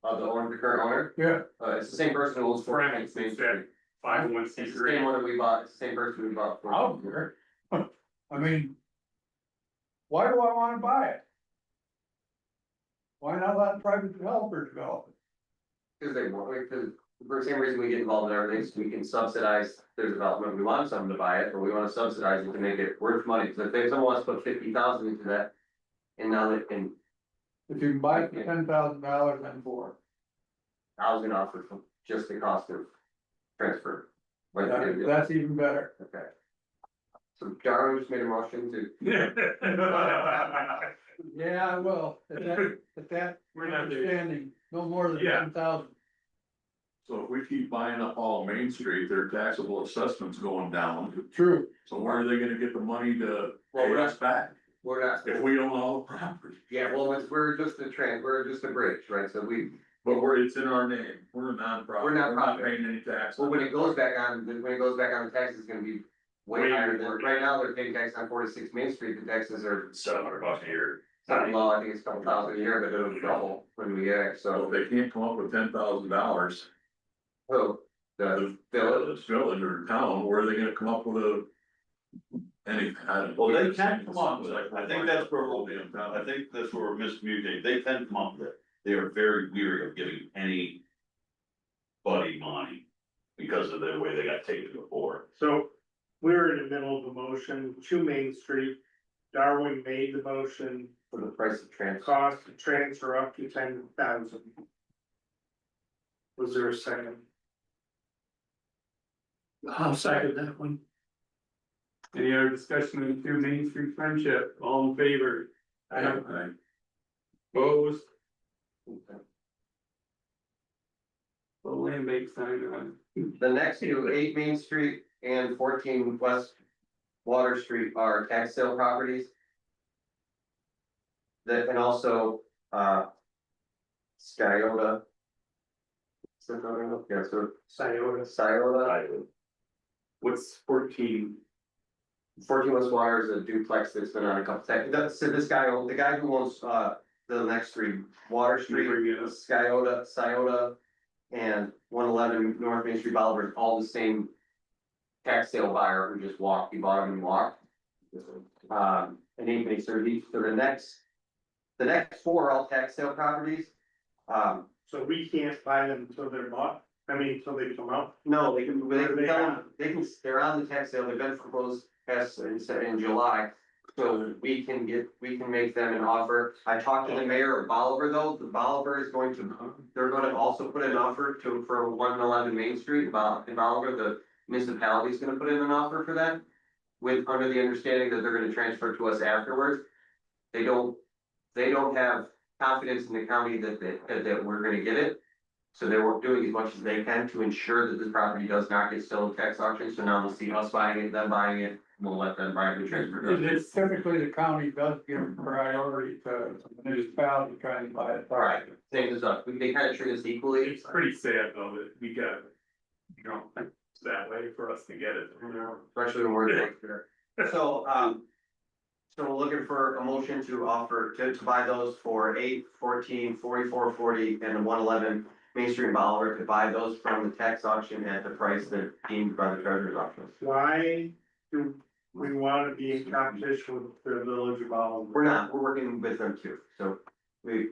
E: The current owner,
D: Yeah,
E: it's the same person who owns four
A: Frank,
E: Main Street.
A: is that 501
E: It's the same
A: C3.
E: one that we bought, it's the same person we bought.
D: I don't care. I mean, why do I wanna buy it? Why not let private developers develop it?
E: Cause they want, because for the same reason we get involved in everything, so we can subsidize their development, we want someone to buy it, or we wanna subsidize it to make it worth money, cause if someone wants to put 50,000 into that. And now they can,
D: If you can buy it for $10,000 and more,
E: I was gonna offer for just the cost of transfer. Like,
D: that's even better.
E: okay. So Darwin just made a motion to,
D: Yeah, I will, at that
A: We're not there.
D: understanding, no more than
A: Yeah.
D: 10,000.
I: So if we keep buying up all of Main Street, their taxable assessment's going down,
D: True.
I: so where are they gonna get the money to
E: Well,
I: pay
E: we're
I: us back?
E: we're not,
I: If we own all the property,
E: yeah, well, we're just we're just a bridge, right, so
I: but it's in our name, we're a nonprofit,
E: We're
I: we're not
E: nonprofit.
I: paying any tax.
E: well, when it goes back on, the tax is gonna be way
A: Way
E: higher than,
A: more.
E: right now, they're paying tax on 46 Main Street, the taxes are.
F: $700 a year.
E: Well, I think it's a couple thousand a year, but it'll double when we get it,
I: So
E: so,
I: if they can't come up with $10,000,
E: so, the village.
I: this village or town, where are they gonna come up with anything? I don't know.
F: Well, they can come up with it, I think that's where we'll be, I think that's where we're miscommunicating, they can come up with it, they are very weary of giving anybody money. Because of the way they got taken before.
B: So we're in the middle of a motion, 2 Main Street. Darwin made the motion,
E: For the price of transfer.
B: cost to transfer up to 10,000. Was there a second?
H: I'll second that one.
A: Any other discussion on 2 Main Street friendship, all in favor? Opposed? The land bank sign on.
E: The next two, 8 Main Street and 14 West Water Street are tax sale properties. That, and also, Sciota. Yeah, so Sciota,
A: What's 14?
E: 14 West Water is a duplex that's been on a couple tax, so the guy who owns, the next three, Water Street, Sciota, and 111 North Main Street Bolivar, is all the same tax sale buyer who just walked, he bought them and walked. And anybody, so the next 4 are all tax sale properties.
B: So we can't buy them until they're bought, until they come out.
E: No, they can tell them, they're on the tax sale, they've been proposed, in July. So we can make them an offer. I talked to the mayor of Bolivar though, the Bolivar is going to, they're gonna also put an offer for 111 Main Street in Bolivar, the municipality is gonna put in an offer for that. With, under the understanding that they're gonna transfer to us afterwards. They don't have confidence in the county that we're gonna get it. So they were doing as much as they can to ensure that this property does not get sold at tax auction, so now they'll see us buying it, them buying it, we'll let them buy it and transfer it.
D: It's typically the county does give priority to the municipality trying to buy it.
E: Alright, same as us, they kind of treat us equally.
A: It's pretty sad though that we got, you know, it's that way for us to get it, you know.
E: Especially when we're there. So, so we're looking for a motion to offer, to buy those for 8, 14, 44, 40, and 111 Main Street in Bolivar, to buy those from the tax auction at the price that deemed by the treasurer's office.
B: Why do we wanna be in competition with the village of Oliver?
E: We're not, we're working with them too, so we're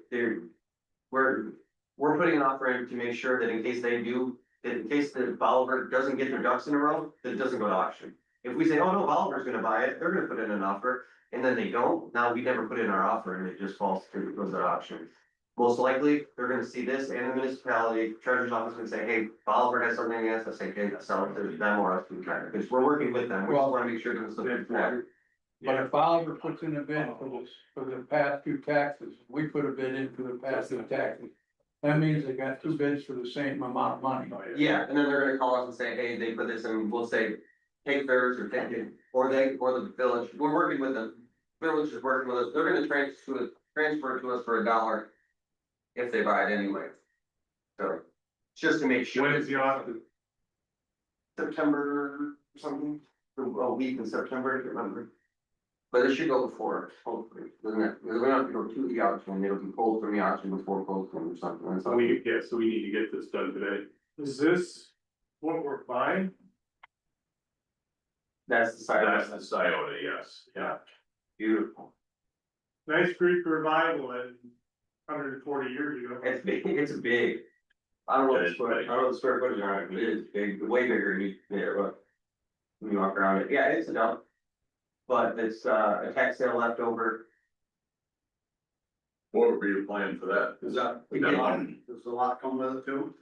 E: putting an offer in to make sure that in case they do, that in case the Bolivar doesn't get their ducks in a row, that it doesn't go to auction. If we say, oh no, Bolivar's gonna buy it, they're gonna put in an offer, and then they don't, now we never put in our offer and it just falls through, it goes to auction. Most likely, they're gonna see this and the municipality, treasurer's office would say, hey, Bolivar has something against us, say, hey, sell it to them or us to the treasurer, because we're working with them, we just wanna make sure that it's looking for.
D: But if Oliver puts in a bid for the past two taxes, we put a bid in for the past two taxes. That means they got two bids for the same amount of money.
E: Yeah, and then they're gonna call us and say, hey, they put this in, we'll say, take theirs or take it, or the village, we're working with them. Village is working with us, they're gonna transfer it to us for $1 if they buy it anyway. So, just to make sure.
A: When is the offer?
E: September or something, a week in September, I can't remember. But it should go before, hopefully, doesn't it? We don't have to go to the auction, it'll be pulled from the auction before posting or something. and
A: So we need to get this done today.
B: Is this what we're buying?
E: That's the side.
F: That's the Scioto, yes, yeah.
E: Beautiful.
B: Nice Creek revival in 140 years ago.
E: It's big, it's big. I don't know
F: It is big.
E: the square footage on it, but it is big, way bigger than you, there, but. When you walk around it, yeah, it's a dump. But it's a tax sale leftover.
I: What would be your plan for that?
E: Is that?
I: Does the lot come with it too?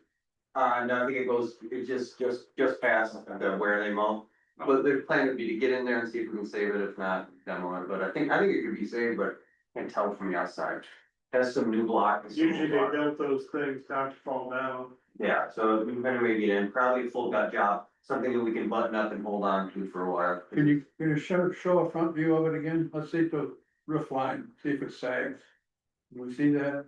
E: No, I think it just past the where they mow. But their plan would be to get in there and see if we can save it, if not, demo it, but I think it could be saved, but can't tell from the outside. Has some new block. and some
B: Usually
E: old
B: they
E: block.
B: built those things not to fall down.
E: Yeah, so we better maybe get in, probably a full gut job, something that we can button up and hold on to for a while.
D: Can you show a front view of it again? Let's see the roof line, see if it sags. Can we see that?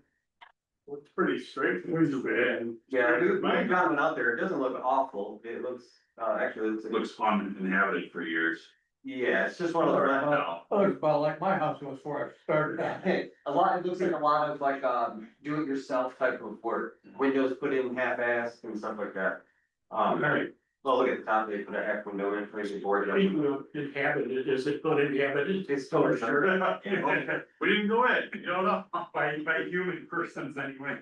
B: Well, it's pretty straight.
E: Yeah, we got it out there, it doesn't look awful, it looks, actually,
F: It looks uninhabited for years.
E: yeah, it's just one of the.
F: No.
D: Oh, it's about like my house was before I started.
E: Hey, it looks like a lot of like, do-it-yourself type of work, windows put in half-assed and stuff like that.
A: Alright.
E: Well, look at the top, they put a half window in, maybe board it up.
H: Speaking of inhabited, is it uninhabited?
E: It's still sure.
F: We didn't go in, you don't know.
A: By human persons anyway.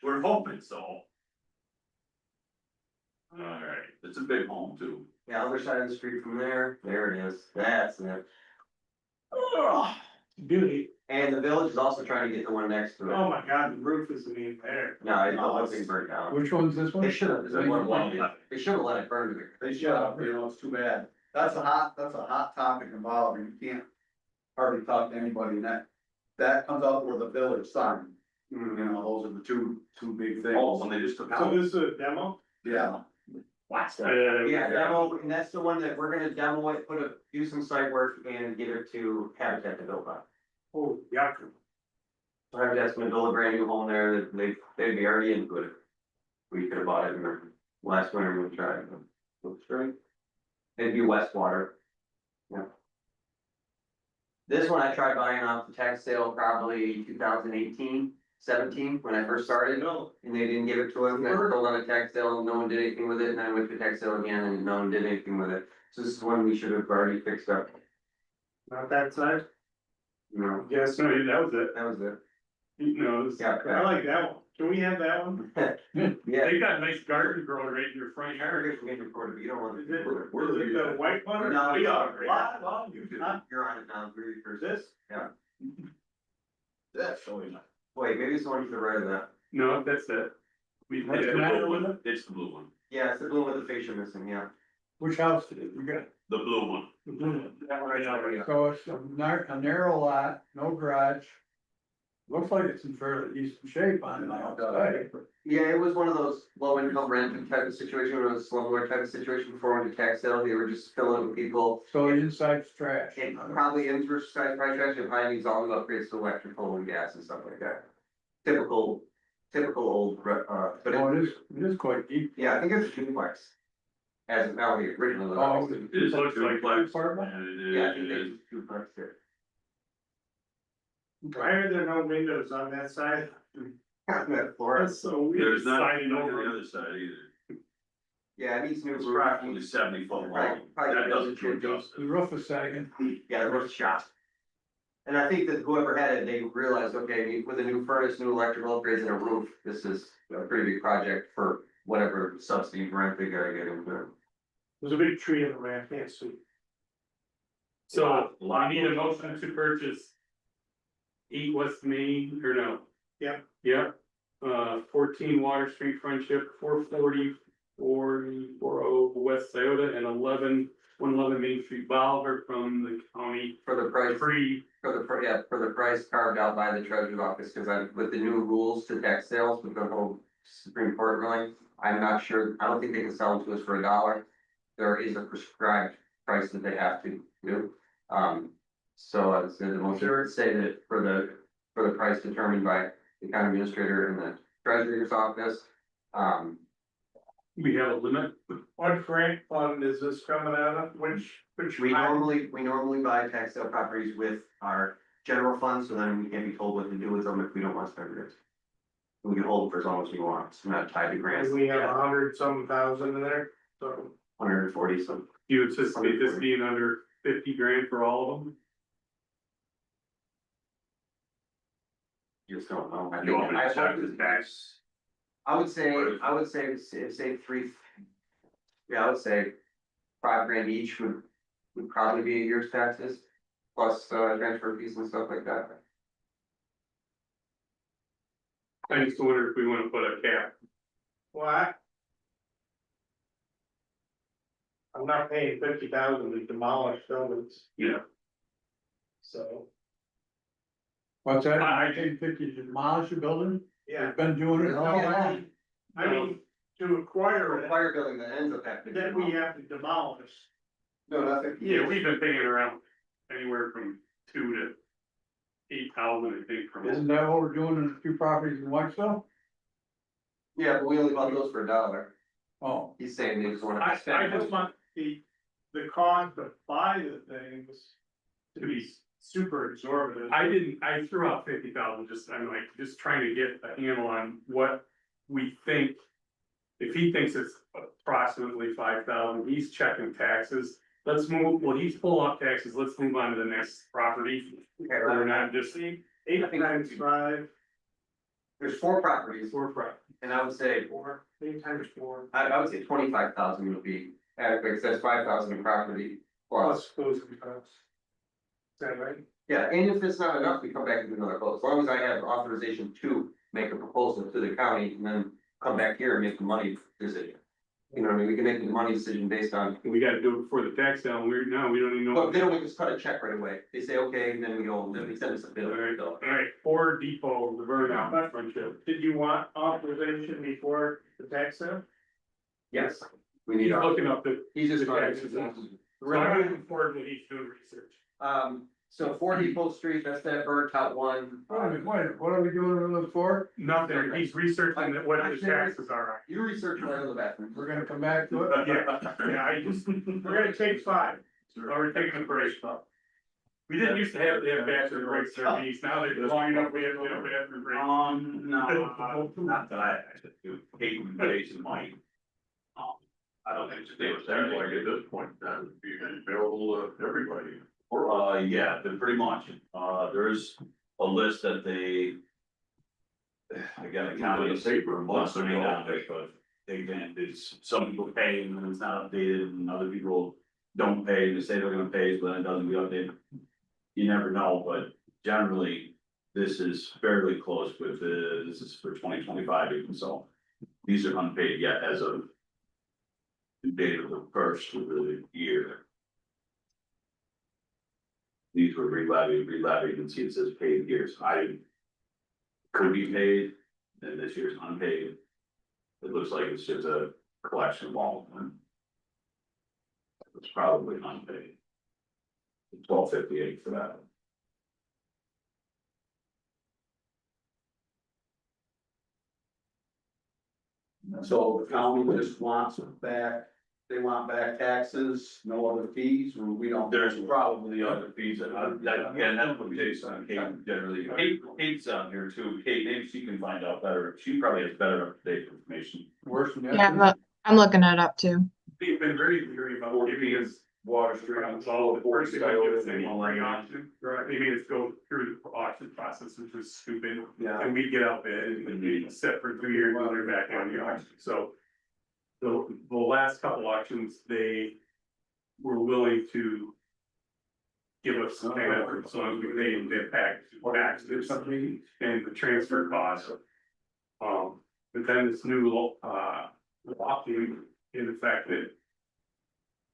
F: We're hoping so. Alright, it's a big home too.
E: Yeah, other side of the street from there, there it is, that's it.
H: Beauty.
E: And the village is also trying to get the one next to
B: Oh
E: it.
B: my God, the roof isn't even there.
E: No, the whole thing's burnt down.
D: Which one's this one?
E: They should have, they should have let it burn to the.
J: They should have, you know, it's too bad. That's a hot topic involved, and you can't hardly talk to anybody, and that comes out with a village sign. You know, those are the two big things.
F: Oh, when they just took
B: So
F: out.
B: this is a demo?
J: Yeah,
E: Yeah, demo, and that's the one that we're gonna demo it, do some site work and give it to Habitat to build on.
B: Oh, yeah.
E: So Habitat's gonna build a brand new home there, that they'd be already into it. We could have bought it in the last winter, we tried, but looks great. It'd be Westwater. Yeah. This one I tried buying off the tax sale probably 2018, 17, when I first started. And they didn't give it to us, and I sold on a tax sale, and no one did anything with it, and then I went to tax sale again, and no one did anything with it. So this is one we should have already fixed up,
B: Not that side?
E: you know,
B: Yes,
A: So that was it.
E: that was it.
A: No, this-
E: Yeah,
B: I like that one. Can we have that one?
E: Yeah.
A: They got a nice garden growing right in your front yard.
E: You don't want
B: Is
E: to.
B: it, is it the white one? or-
E: No,
B: We
E: yeah.
B: are, right?
J: You do.
E: You're on it now, really, for
J: This?
E: Yeah.
J: That's so nice.
E: Wait, maybe it's the one to the right of that.
A: No, that's it. We,
D: What's the
F: The
D: matter
F: blue
D: with
F: one,
D: it?
F: it's the blue one,
E: Yeah, it's the blue with the fascia missing, yeah.
D: Which house did it? You got?
F: the blue one.
A: that one right now, right
D: So it's a narrow lot, no garage. Looks like it's in fairly decent shape on the outside.
E: Yeah, it was one of those low income rent type of situation, or a slumlord type of situation before when the tax sale, they were just filling with people.
D: So the inside's trash.
E: And probably interest side price trash, and probably needs all the upgrades to electrical and gas and stuff like that. Typical old, but
D: Oh,
E: it,
D: it is quite deep.
E: yeah, I think it's a duplex. As of now, the original.
D: Oh,
F: It looks like
A: Like-
F: flex, and it
E: Yeah, I
F: is,
E: think
F: it is.
E: it's duplex here.
B: Why are there no windows on that side?
E: That floor,
B: That's so weird.
F: There's not
A: Sliding
F: on
A: over.
F: the other side either.
E: yeah, it needs new
F: It's
E: roof.
F: approximately 70 foot long.
E: Probably
F: That doesn't do
E: chimney.
D: The
F: justice.
D: roof is sagging.
E: Yeah, the roof's shot. And I think that whoever had it, they realized, okay, with a new furnace, new electrical upgrades and a roof, this is a pretty big project for whatever subsidy grant they gotta get into.
B: There's a big tree in the way, I can't see.
A: So, I need a motion to purchase 8 West Main, or no?
B: Yep.
A: Yep, 14 Water Street Friendship, 440, 440 West Iota, and 111 Main Street Bolivar from the county
E: For the price,
A: free.
E: for the price carved out by the treasurer's office, cause with the new rules to tax sales, with the whole Supreme Court ruling, I'm not sure, I don't think they can sell them to us for $1. There is a prescribed price that they have to do. So I said the motion would say that for the price determined by the county administrator and the treasurer's office.
A: We have a limit.
B: What grant fund is this coming out of? Which?
E: We normally buy tax sale properties with our general fund, so then we can't be told what to do with them if we don't want to spend it. We can hold them for as long as we want, it's not tied to grants.
B: We have 100-some thousand in there, so.
E: 140, so.
A: Do you anticipate this being under 50 grand for all of them?
E: Just don't know. I
F: You want me to
E: think,
F: check the tax?
E: I would say three. Yeah, I would say $5,000 each would probably be a year's taxes, plus transfer fees and stuff like that.
A: I just wonder if we wanna put a cap.
B: What? I'm not paying 50,000 to demolish buildings,
A: Yeah.
B: so,
D: What's that?
A: I-
D: 1950 to demolish a building?
B: yeah.
D: They've been doing it all along.
B: I mean, to acquire it,
E: Fire building that ends up having.
B: then we have to demolish.
J: No, nothing.
A: Yeah, we've been paying around anywhere from 2 to 8,000, I think, from.
D: Isn't that what we're doing in a few properties in Whitestone?
E: Yeah, but we only bought those for $1.
D: Oh,
E: He's saying they just wanna.
B: I just want the cost to buy the things to be super exorbitant.
A: I threw out 50,000, I'm like, just trying to get a handle on what we think. If he thinks it's approximately 5,000, he's checking taxes, let's move, well, he's pulling up taxes, let's move on to the next property. We're not just
B: 8 times 5,
E: There's 4 properties,
A: for profit.
E: and I would say,
B: 8 times 4,
E: I would say 25,000 would be adequate, because that's 5,000 in property plus.
B: plus closing costs. Is that right?
E: Yeah, and if it's not enough, we come back and do another quote, as long as I have authorization to make a proposal to the county and then come back here and make the money decision. You know what I mean, we can make the money decision based on,
A: We gotta do it before the tax sale, and we don't even know.
E: but they don't just cut a check right away, they say, okay, and then we go, then they send us a bill.
A: Alright, Ford Depot, the burnout friendship.
B: Did you want authorization before the tax sale?
E: Yes, we
A: He's
E: need,
A: looking up
E: he's just.
A: the taxes. So I'm looking forward to he's doing research.
E: So 4 Depot Street, that's that burnt out one.
D: what are we doing with those for?
A: Nothing, he's researching what the taxes are.
E: You research right on the bathroom.
D: We're gonna come back to it?
A: Yeah, I just,
B: We're gonna take 5.
A: we're taking a break. We didn't used to have bathroom breaks or these, now they're long enough, we have to have bathroom breaks.
F: No, not that I do, hate days in my. I don't think
I: It
F: it's
I: sounds like at this point, that would be available to everybody.
F: Yeah, then pretty much, there's a list that again, the county is safer, plus they're not, but again, it's, some people pay and then it's not updated, and other people don't pay, they say they're gonna pay, but then it doesn't get updated. You never know, but generally, this is fairly close with this is for 2025 even, so these are unpaid yet as of the date of the first of the year. These were re-levied, and see it says paid years, could be paid, and this year's unpaid. It looks like it's just a collection of all of them. It's probably unpaid. $12.58 for that.
J: So the county just wants back, they want back taxes, no other fees, or we don't.
F: There's probably other fees that, again, that's what Jason, Kate generally, Kate's on here too, Kate, maybe she can find out better, she probably has better up-to-date information.
D: Worse than that.
C: Yeah, I'm looking it up too.
A: We've been very leery about giving us.
F: Water
A: Well, the first thing we do is any auction, right, maybe it's go through the auction process, which is stupid.
J: Yeah.
A: And we get out bid and we sit for 2 years and they're back on the auction, so. The last couple auctions, they were willing to. Give us kind of, as long as we paid the taxes and the transfer costs. But then this new, law in the fact that.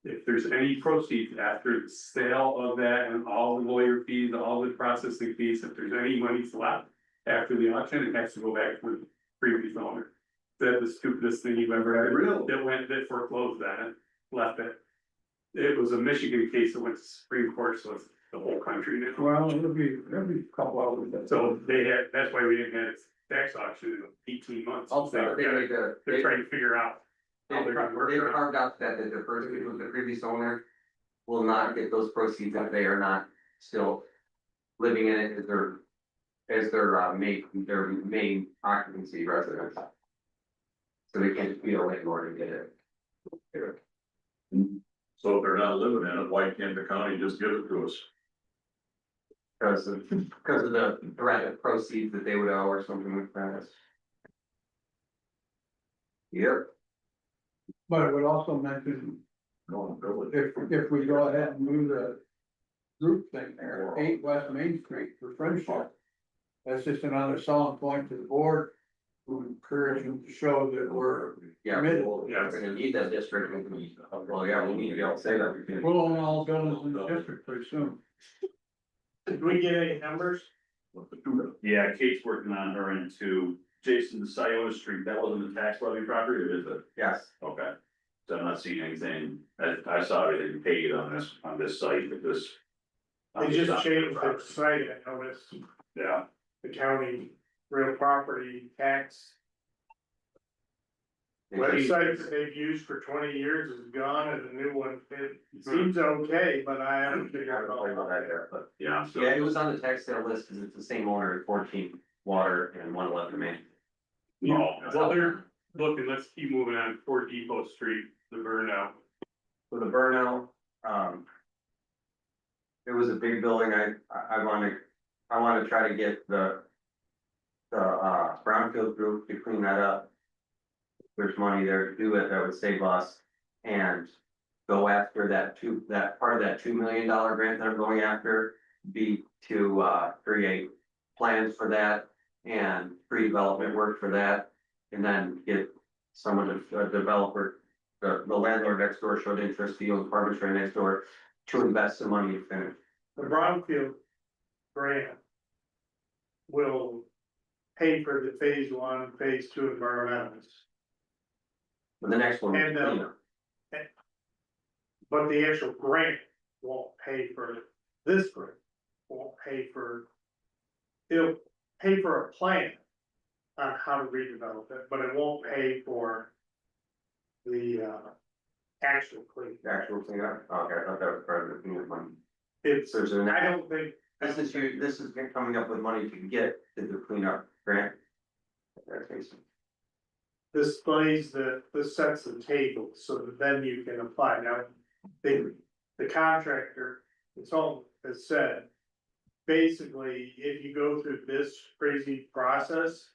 A: If there's any proceeds after the sale of that and all the lawyer fees, all the processing fees, if there's any monies left after the auction, it has to go back to the previous owner. That's the stupidest thing you've ever had.
J: Really?
A: That foreclosed that, left it. It was a Michigan case that went to Supreme Court, so it's the whole country now.
D: Well, it'll be a couple hours.
A: So they had, that's why we didn't have tax auction in 18 months.
E: Also, they made
A: They're
E: the,
A: trying to figure out. how they're gonna work
E: they
A: around it.
E: carved out that the person who was the previous owner will not get those proceeds if they are not still living in it as their main occupancy residence. So they can't be a landlord and get it.
I: So if they're not living in it, why can't the county just give it to us?
E: Because of the threat of proceeds that they would owe or something like that. Yep.
D: But it would also mention, if we go ahead and do the group thing there, 8 West Main Street for Friendship. That's just another selling point to the board, who encourage them to show that we're
E: Yeah,
D: committed.
E: we're gonna need that district, well, yeah, we need to be able to say that.
D: We'll own all buildings in the district pretty soon.
B: Did we get any numbers?
F: Yeah, Kate's working on her end too. Jason, the Scioto Street, that wasn't a tax levy property, or is it?
E: Yes,
F: Okay. So I'm not seeing anything, I saw everything paid on this site, but this.
B: They just changed the site, I noticed,
F: Yeah,
B: the county real property tax. Website that they've used for 20 years is gone and the new one, it seems okay, but I haven't figured out all about that.
E: but
F: yeah, so.
E: yeah, it was on the tax sale list because it's the same owner at 14 Water and 111 Main.
F: Oh,
A: Well, they're looking, let's keep moving on, Fort Depot Street, the burnout.
E: For the burnout, it was a big building, I wanna try to get the Brownfield group to clean that up. There's money there to do it, that would save us, and go after that part of that $2 million grant that I'm going after, be to, create plans for that and pre-development work for that, and then get some of the developer, the landlord next door showed interest, the old apartments right next door, to invest some money to finish.
B: The Brownfield grant will pay for the phase 1, phase 2 environmentals.
E: But the next one,
B: And,
E: you know,
B: But the actual grant won't pay for this grant, won't pay for. It'll pay for a plan on how to redevelop it, but it won't pay for the actual clean.
E: the actual cleanup, okay, I thought that was part of the cleanup money.
B: It's,
E: So there's an,
B: I don't think.
E: this is coming up with money to get to the cleanup grant. That's basically.
B: This sets the table so that then you can apply. Now, the contractor, consultant has said, basically, if you go through this crazy process,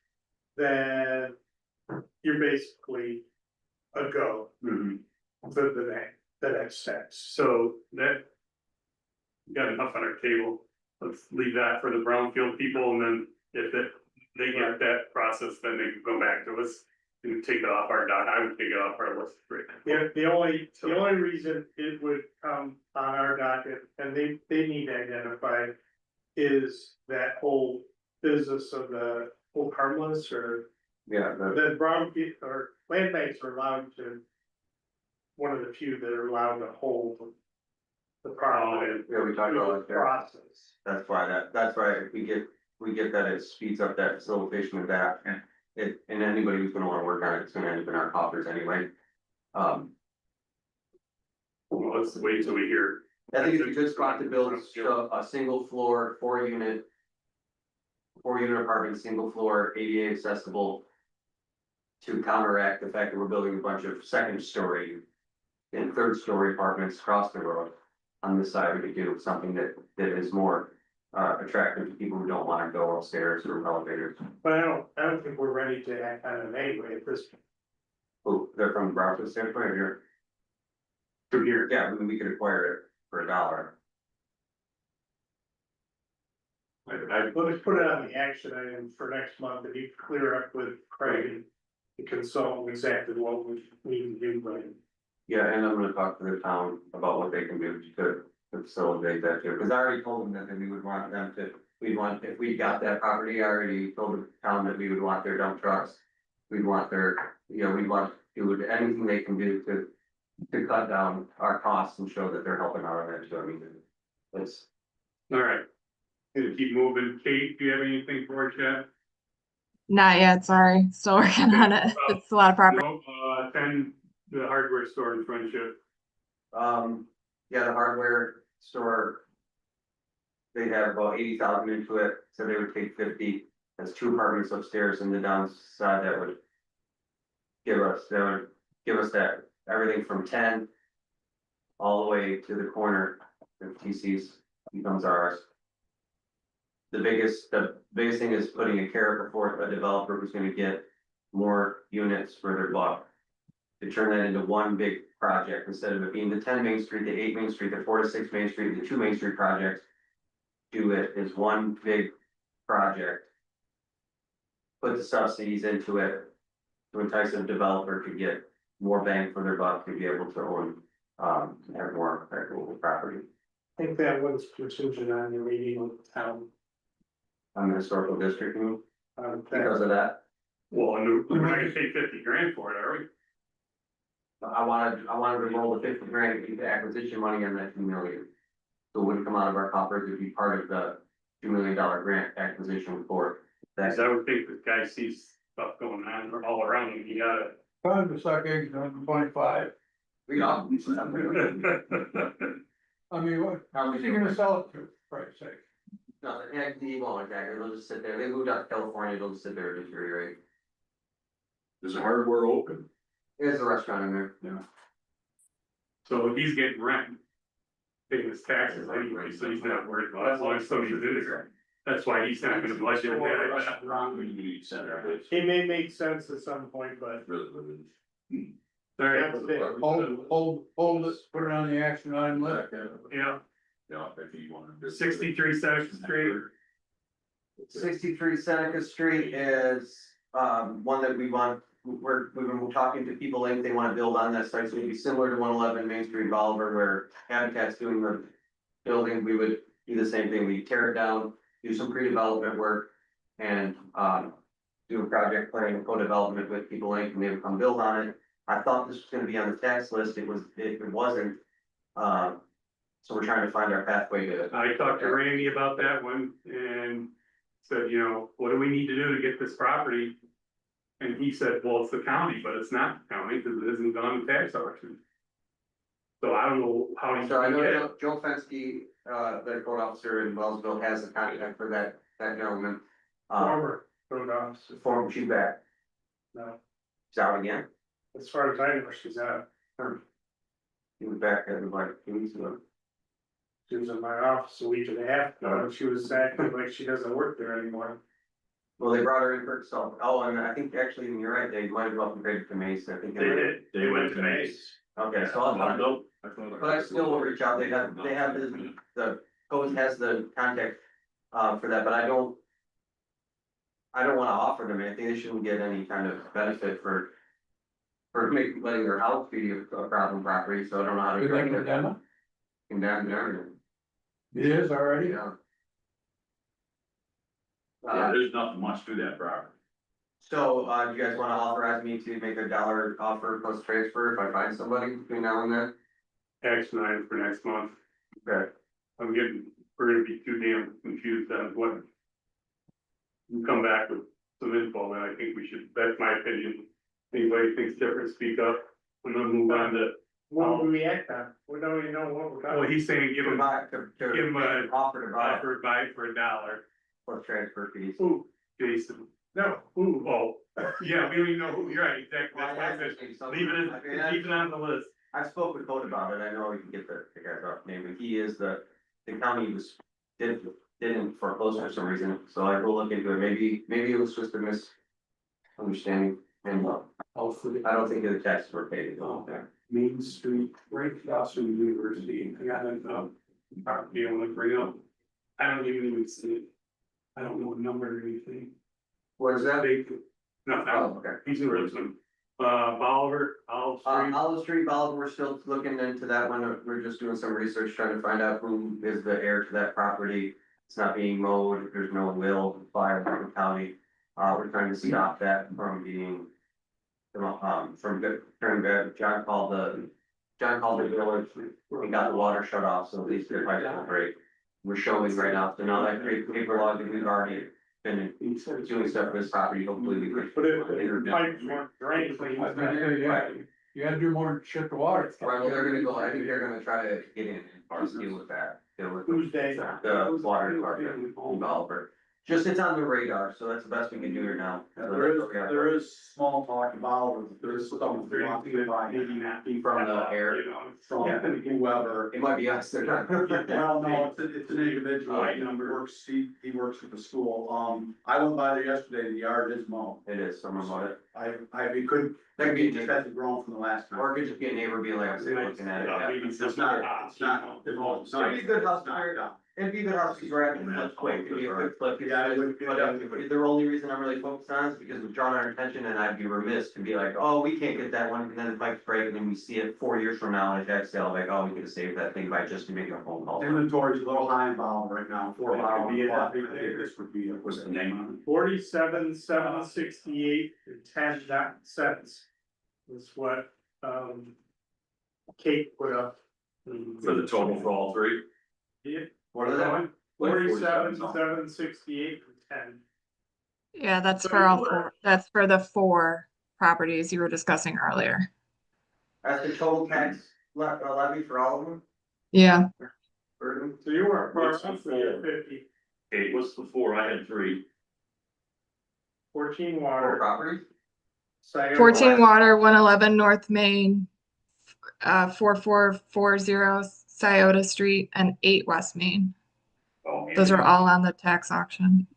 B: then you're basically a go
A: Mhm.
B: for the next steps.
A: So that. we got enough on our table, let's leave that for the brownfield people, and then if they get that process, then they can go back to us. And take it off our dock, I would take it off our list right now.
B: The only reason it would come on our docket, and they need to identify, is that whole business of the whole harmless or
E: Yeah,
B: the brown or land banks are allowed to. One of the few that are allowed to hold the property.
E: yeah, we talked about it there.
B: Process.
E: That's why if we get that, it speeds up that facilitation of that, and anybody who's gonna wanna work on it, it's gonna end up in our coffers anyway.
A: Well, let's wait till we hear.
E: I think it's a good spot to build a single floor, 4 unit. 4 unit apartment, single floor, ADA accessible. To counteract the fact that we're building a bunch of second story. And third story apartments across the road. On this side, we could do something that is more attractive to people who don't wanna go upstairs or elevators.
B: But I don't think we're ready to act on it anyway at this.
E: Oh, they're from the Brownfield standpoint, or here?
A: From here,
E: Yeah, I mean, we could acquire it for $1.
B: Let's put it on the action item for next month, and you clear up with Craig. The consultant exactly what we need to do, right?
E: Yeah, and I'm gonna talk to the town about what they can do to facilitate that too, because I already told them that we would want them to. If we got that property, I already told the town that we would want their dump trucks. We'd want their, we'd want to do anything they can do to cut down our costs and show that they're helping out on that too, I mean, it's.
A: all right. Gonna keep moving, Kate, do you have anything for us yet?
C: Not yet, sorry, still working on it. It's a lot of property.
A: No, 10, the hardware store in Friendship.
E: Yeah, the hardware store. They have about 80,000 into it, so they would take 50, that's 2 apartments upstairs and the downside that would. Give us that, everything from 10. All the way to the corner, of TC's becomes ours. The biggest thing is putting a carrot before a developer who's gonna get more units for their buck. To turn that into one big project, instead of it being the 10 Main Street, the 8 Main Street, the 4 to 6 Main Street, the 2 Main Street projects. Do it as one big project. Put the subsidies into it. To entice a developer to get more bang for their buck, to be able to own, have more equitable property.
B: I think that was contingent on the meeting with the town.
E: On the historical district, you mean,
B: That-
E: because of that.
A: Well, and we're not gonna pay 50 grand for it, are we?
E: I wanted to roll the 50 grand, to keep the acquisition money on that 2 million. So it wouldn't come out of our coffers, it'd be part of the $2 million grant acquisition for
A: Cause
E: that.
A: I would think this guy sees stuff going on all around him, he gotta.
D: Time to suck eggs on 25.
E: We got.
D: I mean, what, how's he gonna sell it to, for Christ's sake?
E: Nothing, yeah, he won't attack it, they'll just sit there, they moved out to California, they'll just sit there and deteriorate.
I: Is the hardware open?
E: There's a restaurant in there.
A: So he's getting rent. Paying his taxes anyway, so he's not worried about it, as long as somebody's in there. That's why he's not gonna budget that.
I: Community center.
B: It may make sense at some point, but
A: All right,
B: that's it.
D: Hold it, put it on the action item list.
A: yeah,
I: Yeah, if you want to.
A: 63 Section Street.
E: 63 Seneca Street is, one that we've been talking to people, like they wanna build on that site, so it'd be similar to 111 Main Street Bolivar, where Habitat's doing the building, we would do the same thing, we tear it down, do some pre-development work, and, do a project planning, co-development with people, like, and they would come build on it. I thought this was gonna be on the tax list, it wasn't, so we're trying to find our pathway to.
A: I talked to Randy about that one and said, what do we need to do to get this property? And he said, well, it's the county, but it's not the county because it isn't done tax auction. So I don't know how he's
E: So I
A: gonna get it.
E: know Joe Fensky, the code officer in Wellsville, has the contact for that gentleman.
B: Former code officer.
E: Form she back,
B: No,
E: he's out again,
B: as far as I know, she's out.
E: he was back at like 2 weeks ago.
B: She was in my office a week and a half ago, and she was acting like she doesn't work there anymore.
E: Well, they brought her in for herself. Oh, and I think actually, you're right, they might have upgraded to Mace, I think.
A: They did, they went to Mace.
E: Okay, so I'll find out.
I: But
E: But I still will reach out, they have the code has the contact, for that, but I don't wanna offer them anything, they shouldn't get any kind of benefit for letting their house be a problem property, so I don't know how to.
D: Did they
E: direct it.
D: condemn it?
E: Condemn everything,
D: It is already?
E: yeah.
F: Yeah, there's nothing much to that property.
E: So, do you guys wanna authorize me to make a dollar offer plus transfer if I find somebody between now and then?
A: Action item for next month.
E: Okay.
A: We're gonna be too damn confused on what. You come back with some info, and I think we should, that's my opinion. Anybody thinks different, speak up, and then move on to,
B: What do we act on? We don't even know what we're
A: well,
B: talking.
A: he's saying give him Give 'em a
E: Offer to buy
A: offer buy for $1.
E: plus transfer fees.
A: Ooh, Jason.
B: No,
A: Ooh, oh, yeah, we don't even know who, you're right, exactly, that's why I said, leave it on the list.
E: I spoke with Code about it, I know we can get the guy's off name, but he is the county was, didn't foreclose for some reason, so I will look into it, maybe it was just a misunderstanding, and
H: Hopefully.
E: I don't think the taxes were paid.
H: Main Street, right across from the university, I got a,
A: Be able to bring up, I don't even see it. I don't know what number or anything.
E: What is that?
A: They, no,
E: Oh, okay.
A: he's in Richmond, Bolivar, Olive Street.
E: Olive Street, Bolivar, we're still looking into that one, we're just doing some research, trying to find out who is the heir to that property. It's not being mowed, there's no will by the county, we're trying to stop that from being. From turning bad, John called the village, we got the water shut off, so at least their pipes will break. We're showing right now, so now that paper log that we've already been doing stuff with this property, hopefully we could.
B: but if the pipes weren't drained,
D: I was gonna say, yeah, you gotta do more than shut the water.
E: Right, well, they're gonna go, I think they're gonna try to get in and deal with that, deal with
B: Tuesday.
E: the water department in Bolivar. Just, it's on the radar, so that's the best we can do here now.
J: There is small talk about, there's some.
A: Maybe not be
E: From the air.
A: You know,
J: From whoever.
E: It might be us, they're not.
J: Well, no, it's an individual,
A: Right
J: he
A: number.
J: works, he works at the school, I went by there yesterday, the yard is mown.
E: It is, someone bought it.
J: We couldn't,
E: That could be,
J: it hasn't grown from the last time.
E: or it could just be a neighbor being like, I'm sick of looking at it. yeah.
J: It's not, it's not.
E: It'd be a good house to tear. It'd be a good house to grab and flip quick, it'd be a quick flip.
J: Yeah, it would be.
E: But the only reason I'm really focused on is because we've drawn our attention and I'd be remiss to be like, oh, we can't get that one, and then the pipes break, and then we see it 4 years from now and it's sale, like, oh, we could have saved that thing by just making a phone call.
J: Inventory's a little high in Bolivar right now, 4
A: That could be it.
J: I think this would be,
F: What's the name on
B: 47, 768, and 10.cents is what, Kate put up.
F: it? For the total for all three?
B: Yeah,
E: What is that?
B: 47, 768, and 10.
C: Yeah, that's
B: So
C: for all
B: you were-
C: four, that's for the 4 properties you were discussing earlier.
E: That's the total tax levy for all of them?
C: Yeah,
E: Burden?
B: So you weren't far
F: What's the
B: off with your
F: full?
B: 50,
F: Okay, what's the four? I had three.
B: 14
E: Four
B: water.
E: properties?
B: Saginaw
C: 14
B: West.
C: Water, 111 North Main, 4440 Scioto Street, and 8 West Main.
F: Oh,
C: Those are all on the tax auction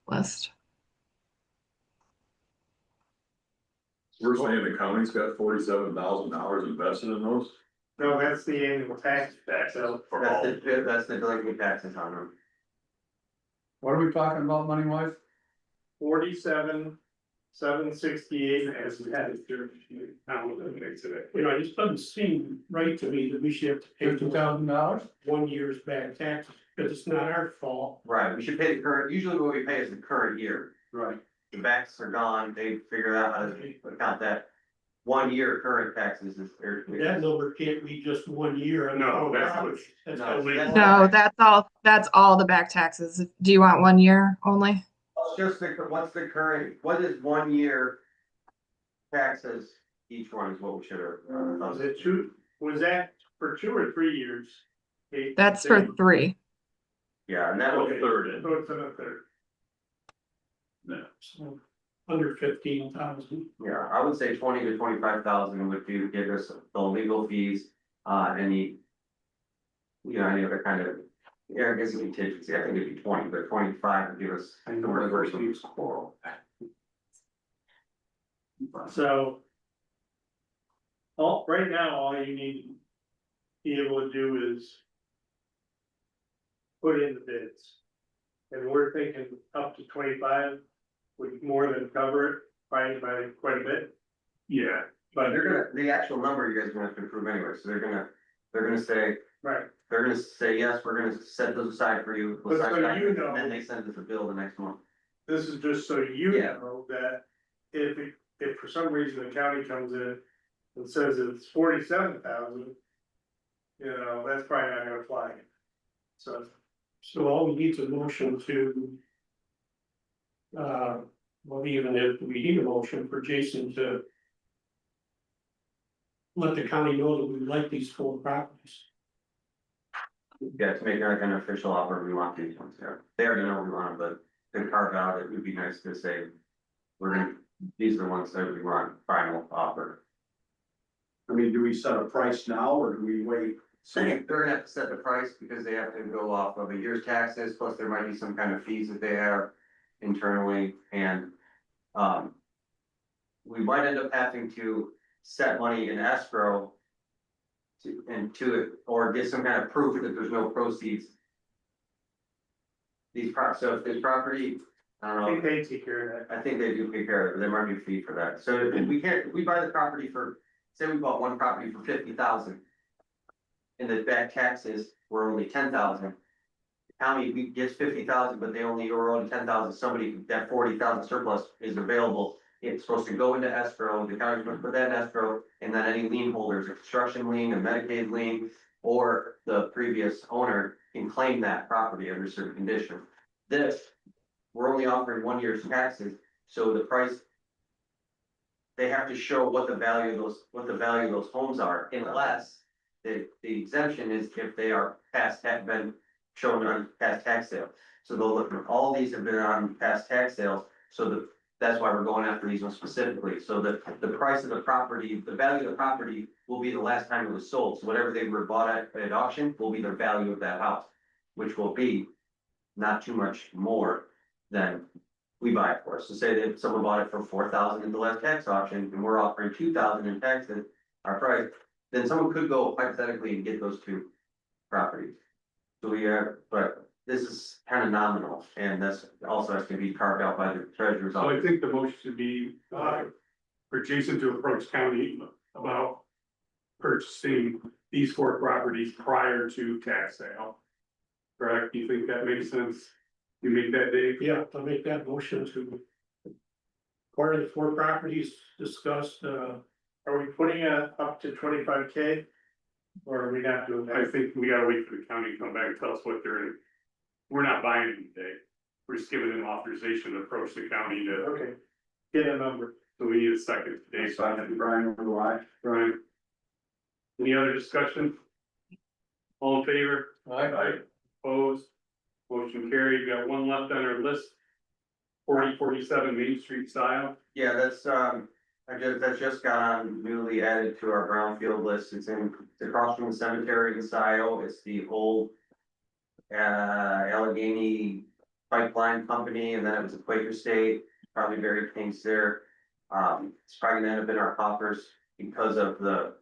C: list.
I: We're saying the county's got $47,000 invested in those?
B: No, that's the annual tax.
A: So
F: For all.
E: That's the delinquent taxes on them.
D: What are we talking about money wise?
B: 47, 768,
A: as we had it during, I don't know what makes it.
H: You know, it just doesn't seem right to me that we should have to pay
D: $50,000?
H: 1 year's back taxes, because it's not our fault.
E: Right, we should pay the current, usually what we pay is the current year.
J: right.
E: The backs are gone, they figure out how to account that. 1 year current taxes is.
H: That number can't be just 1 year.
A: No, that's what-
H: That's
E: No,
H: how we.
E: that's-
C: No, that's all the back taxes. Do you want 1 year only?
E: Just what's the current, what is 1 year taxes, each one is what we should have.
B: was it two, was that for 2 or 3 years? Kate?
C: That's for 3.
E: Yeah, and that
F: What
E: would,
F: third in?
B: So it's in a third.
F: No.
H: So, Under 15,000.
E: yeah, I would say 20 to 25,000 would do, give us the legal fees, any. You know, any other kind of Yeah, I guess it'd be contingency, I think it'd be 20, but 25 would give us.
A: I know our first name's Coral.
B: So. Right now, all you need to be able to do is. Put in the bids. And we're thinking up to 25 would more than cover it, by quite a bit.
A: Yeah,
E: But they're gonna, the actual number you guys are gonna have to approve anyway, so they're gonna say,
B: Right.
E: they're gonna say, yes, we're gonna set those aside for you. we'll
B: But
E: sign
B: so
E: back,
B: you
E: and
B: know-
E: then they send us a bill the next month.
B: This is just so you
E: Yeah.
B: know that if for some reason the county comes in and says it's 47,000. You know, that's probably not gonna fly.
H: So all we need is a motion to. Well, even if we need a motion for Jason to. Let the county know that we like these 4 properties.
E: Yeah, to make like an official offer, we want these ones, yeah, they already know we want them, but to carve out, it would be nice to say. These are the ones that we want final offer.
J: I mean, do we set a price now or do we wait?
E: They're gonna have to set the price because they have to go off of a year's taxes, plus there might be some kind of fees that they have internally and, we might end up having to set money in escrow or get some kind of proof that there's no proceeds. So if this property, I
B: I
E: don't
B: think
E: know,
B: they take care of that.
E: I think they do take care of it, but there might be a fee for that. So if we buy the property for, say we bought one property for 50,000. And the back taxes were only 10,000. The county gets 50,000, but they only were only 10,000, somebody, that 40,000 surplus is available. It's supposed to go into escrow, the county's gonna put that in escrow, and then any lien holders, a construction lien, a Medicaid lien. Or the previous owner can claim that property under certain conditions. This, we're only offering 1 year's taxes, so the price. They have to show what the value of those homes are, unless. The exemption is if they are been shown on past tax sale. So they'll look, all these have been on past tax sales, so that's why we're going after these ones specifically. So the price of the property, the value of the property will be the last time it was sold. So whatever they were bought at auction will be the value of that house, which will be not too much more than we buy it for. So say that someone bought it for 4,000 in the last tax auction and we're offering 2,000 in taxes, our price. Then someone could go hypothetically and get those 2 properties. So but this is kind of nominal, and that's also has to be carved out by the treasurer's
A: so I
E: office.
A: think the motion should be, for Jason to approach county about. Purchasing these 4 properties prior to tax sale. Correct, you think that makes sense? You make that, Dave?
H: Yeah, I'll make that motion to. Acquire the 4 properties discussed,
B: Are we putting it up to 25K? Or are we not doing
A: I
B: that?
A: think we gotta wait for the county to come back and tell us what they're in. We're not buying them today. We're just giving them authorization to approach the county to,
B: Okay, get a number.
A: so we need a second today.
J: So I have Brian over the line.
A: Brian. Any other discussion? All in favor?
D: Aye.
A: Opposed? Motion carried. We got one left on our list. 4047 Main Street style.
E: Yeah, that's that just got on newly added to our brownfield list. It's across from the cemetery in Scioto. It's the old. Allegheny Pipeline Company, and then it was a Quaker State, probably buried things there. It's probably gonna end up in our coffers because of the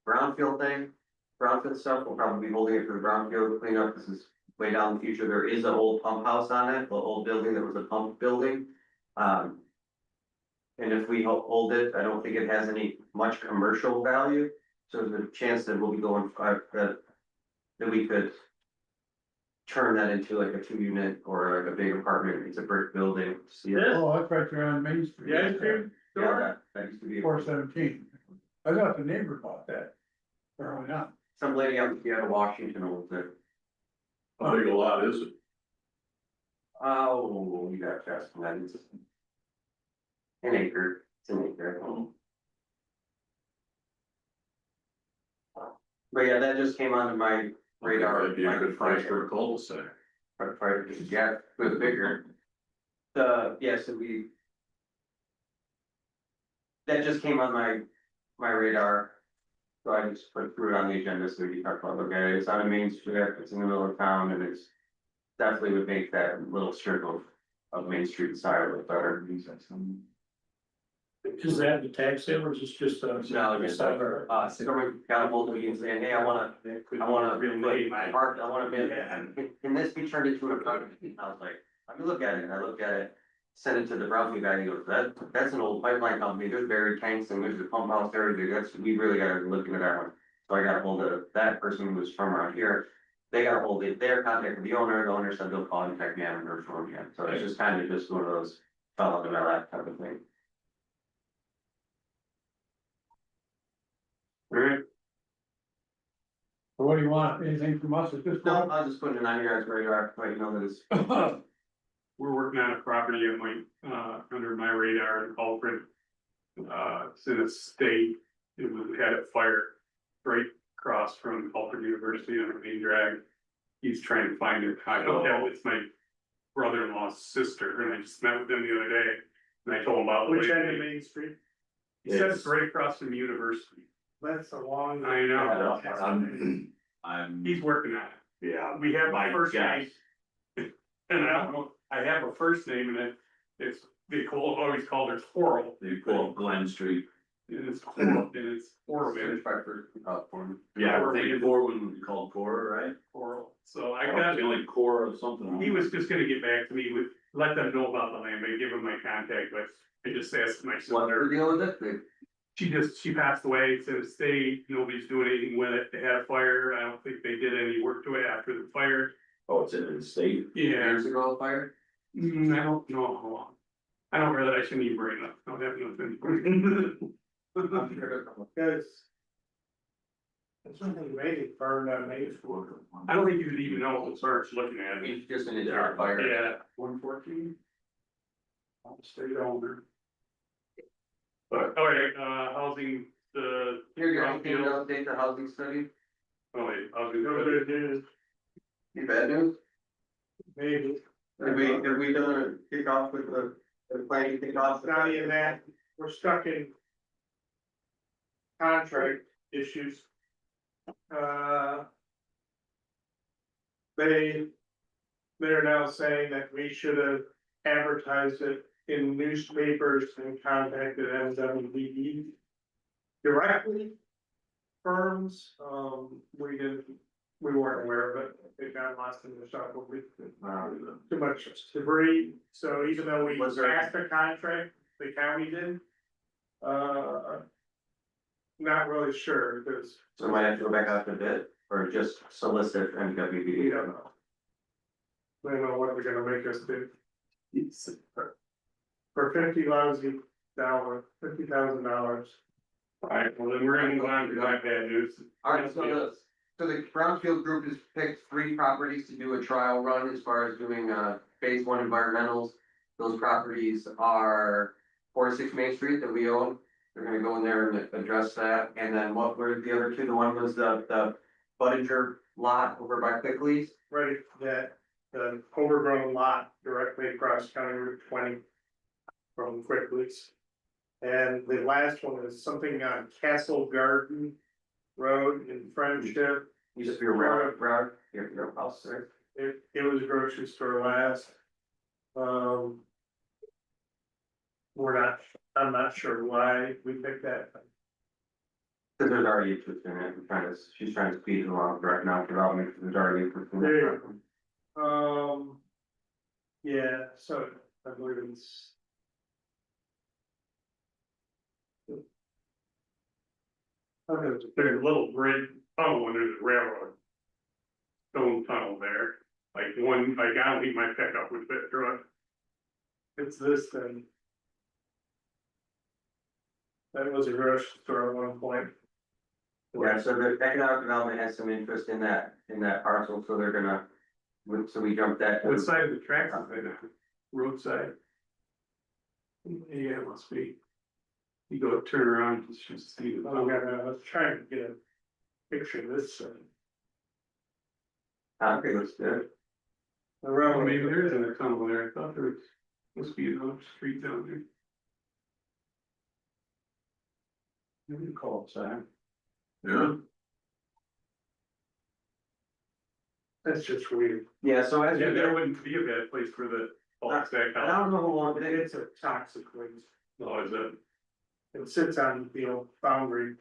E: brownfield thing. Brownfield stuff, we'll probably be holding it for the brownfield cleanup. This is way down in the future. There is an old pump house on it, the old building that was a pump building. And if we hold it, I don't think it has any much commercial value. So there's a chance that we'll be going, that we could turn that into like a 2-unit or like a big apartment. It's a brick building. See it?
B: Yeah.
D: Oh, that's right there on Main Street.
B: Yeah, dude.
E: Yeah, that used to be.
D: 417. I thought the neighbor bought that. Apparently not.
E: Some lady out in Washington owns it.
I: How big a lot is it?
E: Oh, you got to ask that. It's an acre. It's an acre. But yeah, that just came onto my radar.
I: That'd be a good price for a cul-de-sac.
E: Yeah, it was bigger. So we. That just came on my radar. So I just put through it on the agenda so we can talk about, okay, it's on a main street, it's in the middle of town, and it's definitely would make that little strip of Main Street and side look better.
H: Is that the tax sale or is this just a?
E: No, just someone got a hold of me and saying, hey, I wanna relate my park, I wanna be, can this be turned into an apartment? I was like, let me look at it, and I looked at it, sent it to the Brownfield guy, he goes, that's an old pipeline company, there's buried tanks and there's a pump house there, we really gotta look into that one. So I got a hold of that person who was from around here, they got a hold of their contact with the owner said they'll contact me, I haven't heard from him yet, so it's just kind of just one of those fell into my lap type of thing.
A: Alright,
D: So what do you want, anything from us at this
E: No,
D: point?
E: I was just putting it on your guys' radar, right, you know that it's.
A: we're working on a property at my, under my radar in Alfred. It's in a state, had a fire right across from Alfred University on the main drag. He's trying to find it, I don't know, it's my brother-in-law's sister, and I just met with him the other day. And I told him about. the
B: Which
A: way-
B: end of Main Street?
A: He says it's right across from the university.
B: That's a long.
A: I know.
F: I'm,
A: He's working on it. Yeah, we have my
F: My
A: first
F: guess.
A: name. And I don't know, I have a first name and it's, they always called her Coral.
F: they pull up Glen Street.
A: And it's Coral, and it's Coral,
E: Search by for California.
F: Yeah, I think Corwin would be called Cora, right?
A: Coral. So
F: I
A: I
F: got
A: got,
F: feeling Cora or something.
A: he was just gonna get back to me with, let them know about the land, but give him my contact, but I just asked my
E: What's
A: sister.
E: the deal with it?
A: She passed away, it's in a state, nobody's doing anything with it, they had a fire, I don't think they did any work to it after the fire.
F: Oh, it's in the state.
A: Yeah,
E: Years ago, fire?
A: I don't know how long. I don't really, I shouldn't even bring it up, I don't have nothing.
B: Because. It's something amazing burned on Main Street.
A: I don't think you would even know what starts looking at it.
E: It's just an entire fire.
A: Yeah, 114. I'll stay over. But, all right, housing,
E: Here, you anything to update the housing study?
A: oh wait, housing.
B: No good news,
E: Any bad news?
B: maybe.
E: Did we done a kickoff with the planning kickoff?
B: Not even that, we're stuck in. Contract issues. They're now saying that we should have advertised it in newspapers and contacted MWBE. Directly. Firms, we weren't aware of it, it got lost in the shuffle, too much debris, so even though we
E: Was there-
B: passed the contract, the county did. Not really sure, because
E: So might have to go back out to bid, or just solicit
B: we
E: MWBD?
B: don't know. We don't know what they're gonna make us do. For $50,000.
A: Alright, well then we're gonna move on to my bad news.
E: Alright, so the Brownfield group has picked 3 properties to do a trial run as far as doing phase 1 environmentals. Those properties are 4-6 Main Street that we own. They're gonna go in there and address that, and then what were the other 2? The one was the Budinger lot over by Quickly's.
B: Right, that, the overgrown lot directly across County Route 20. From Quickly's. And the last one is something on Castle Garden Road in Friendship.
E: Used to be a railroad, your house there.
B: It was a grocery store last. I'm not sure why we picked that.
E: Cause there's already interest in it, she's trying to speed it along right now, development, because there's already interest in
B: There
E: it.
B: you Yeah, so I believe it's.
A: There's a little bridge, tunnel when there's a railroad. Stone tunnel there, like the one, like I don't think my pickup would fit through it.
B: It's this thing. That was a grocery store at one point.
E: Yeah, so the economic development has some interest in that parcel, so they're gonna, so we jumped that.
A: What side of the tracks is it on? Roadside? Yeah, it must be. You go turn around, it's just see.
B: I was trying to get a picture of this thing.
E: Okay, let's do it.
B: The
A: Oh,
B: railroad.
A: maybe there isn't a tunnel there, I thought there was, must be another street down there. Maybe call it, Sam.
I: Yeah,
B: That's just weird.
E: Yeah, so as
A: Yeah,
E: we
A: that
E: get,
A: wouldn't be a bad place for the cul-de-sac.
E: I don't know how long,
B: But it's a toxic waste.
A: No, is it?
B: It sits on, boundary,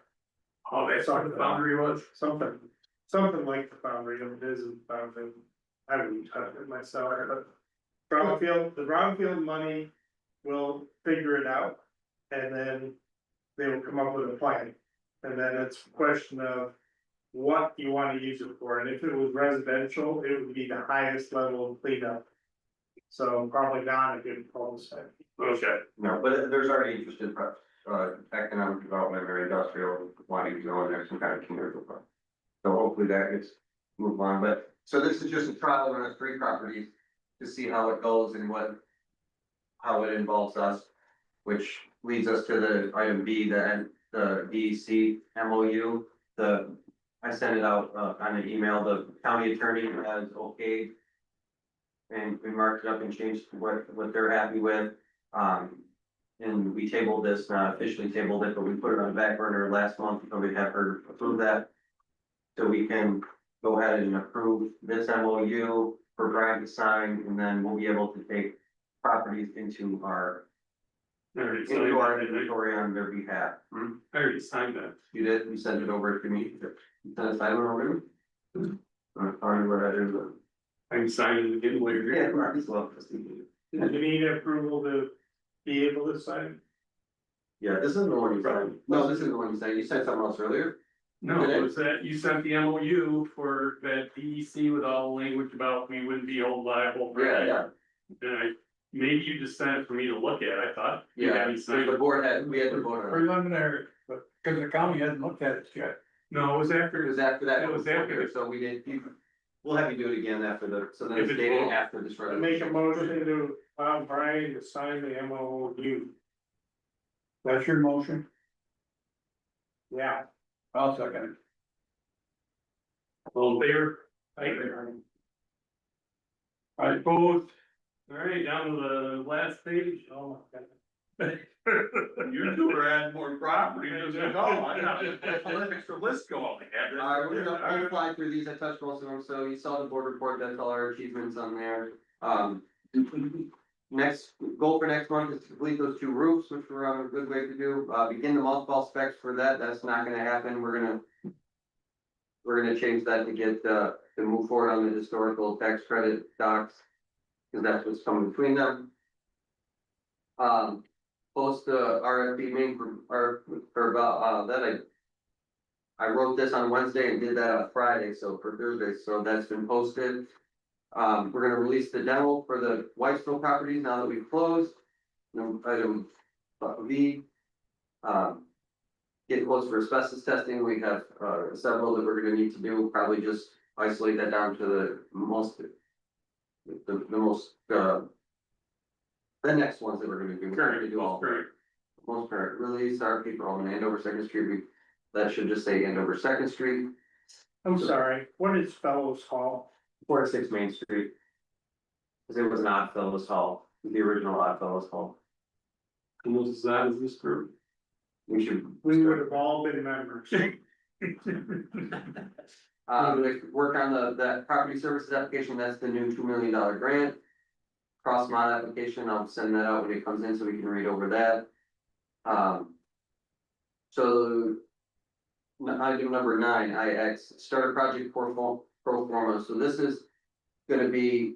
A: Oh, that's what the boundary was?
B: something like the boundary, if it isn't boundary. I wouldn't touch it myself, but the brownfield money will figure it out. And then they will come up with a plan. And then it's a question of what you wanna use it for, and if it was residential, it would be the highest level of cleanup. So probably not a good cul-de-sac.
A: Okay.
E: no, but there's already interest in, economic development or industrial wanting to go in there, some kind of commercial part. So hopefully that gets moved on, but, so this is just a trial run of 3 properties to see how it goes and how it involves us, which leads us to the item B, the DEC MOU. I sent it out, on an email, the county attorney has okayed. And we marked it up and changed what they're happy with. And we tabled this, not officially tabled it, but we put it on the back burner last month, so we have her approve that. So we can go ahead and approve this MOU for Brian to sign, and then we'll be able to take properties into our inventory on their behalf.
A: I already signed that.
E: You did, you sent it over to me, you sent a sign over to me? Sorry, what I did, but.
A: I'm signing it again later.
E: Yeah, Mark, as well.
B: Do you need approval to be able to sign?
E: Yeah, this isn't the one you signed. No, this isn't the one you signed. You said something else earlier.
A: No, it was that you sent the MOU for that DEC with all the language about we wouldn't be held liable. for
E: Yeah,
A: any-
E: yeah,
A: And maybe you just sent it for me to look at, I thought. You
E: yeah.
A: hadn't
E: So
A: signed
E: the
A: it.
E: board had, we had to vote on it.
D: Preliminary, but, cause the county hasn't looked at it yet.
A: No, it was
E: It
A: after,
E: was after that.
A: It was after.
E: So we did, we'll have you do it again after so then
A: If
E: it's
A: it's
E: dated
A: wrong.
E: after this
B: I make a
E: resolution.
B: motion to allow Brian to sign the MOU.
D: That's your motion?
B: Yeah.
D: I'll second it.
A: all in favor? I opposed. All right, down to the last page.
B: Oh, my God.
I: you two are adding more property as you go, I got an extra list going.
E: We're gonna fly through these. I touched most of them. So you saw the board report. That's all our achievements on there. Next, goal for next month is to complete those 2 roofs, which we're on a good way to do. Begin the mothball specs for that. That's not gonna happen. We're gonna change that to get, to move forward on the historical tax credit docs. Cause that's what's coming between them. Post the RFP meeting for about, that I wrote this on Wednesday and did that on Friday, so for Thursday, so that's been posted. We're gonna release the demo for the Whitesville properties now that we've closed. Item V. Get close for asbestos testing, we have, several that we're gonna need to do, probably just isolate that down to the most, the next ones that we're gonna do. We're not gonna do all of them.
A: Current.
E: Most current release RP for Alden Andover Second Street, that should just say Andover Second Street,
B: I'm sorry, what is Fellows Hall?
E: 4-6 Main Street. Cause it was an Odd Fellows Hall, the original Odd Fellows Hall,
A: And was as that as this group?
E: we should.
B: We would have all been members.
E: Work on that property services application, that's the new $2 million grant. Cross mod application, I'll send that out when it comes in so we can read over that. So. Item number 9, IX, start a project pro forma, so this is gonna be,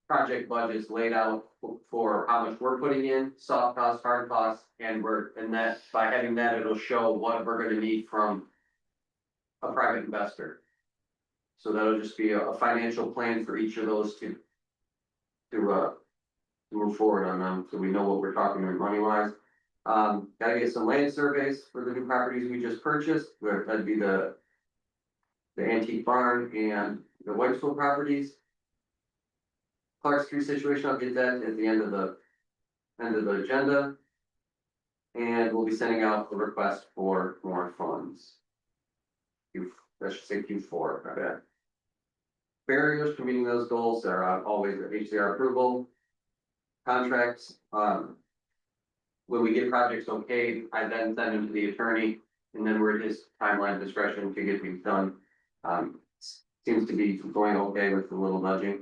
E: project budgets laid out for how much we're putting in, soft costs, hard costs, and that, by having that, it'll show what we're gonna need from a private investor. So that'll just be a financial plan for each of those to move forward on them, so we know what we're talking about money wise. Gotta get some land surveys for the new properties we just purchased, where that'd be the antique barn and the Whitesville properties. Clark Street situation, I'll get that at the end of the agenda. And we'll be sending out the request for more funds. That should say Q4, my bad. Barriers to meeting those goals are always HCR approval. Contracts, when we get projects okay, I then send them to the attorney and then we're at his timeline discretion to get things done. Seems to be going okay with the little nudging.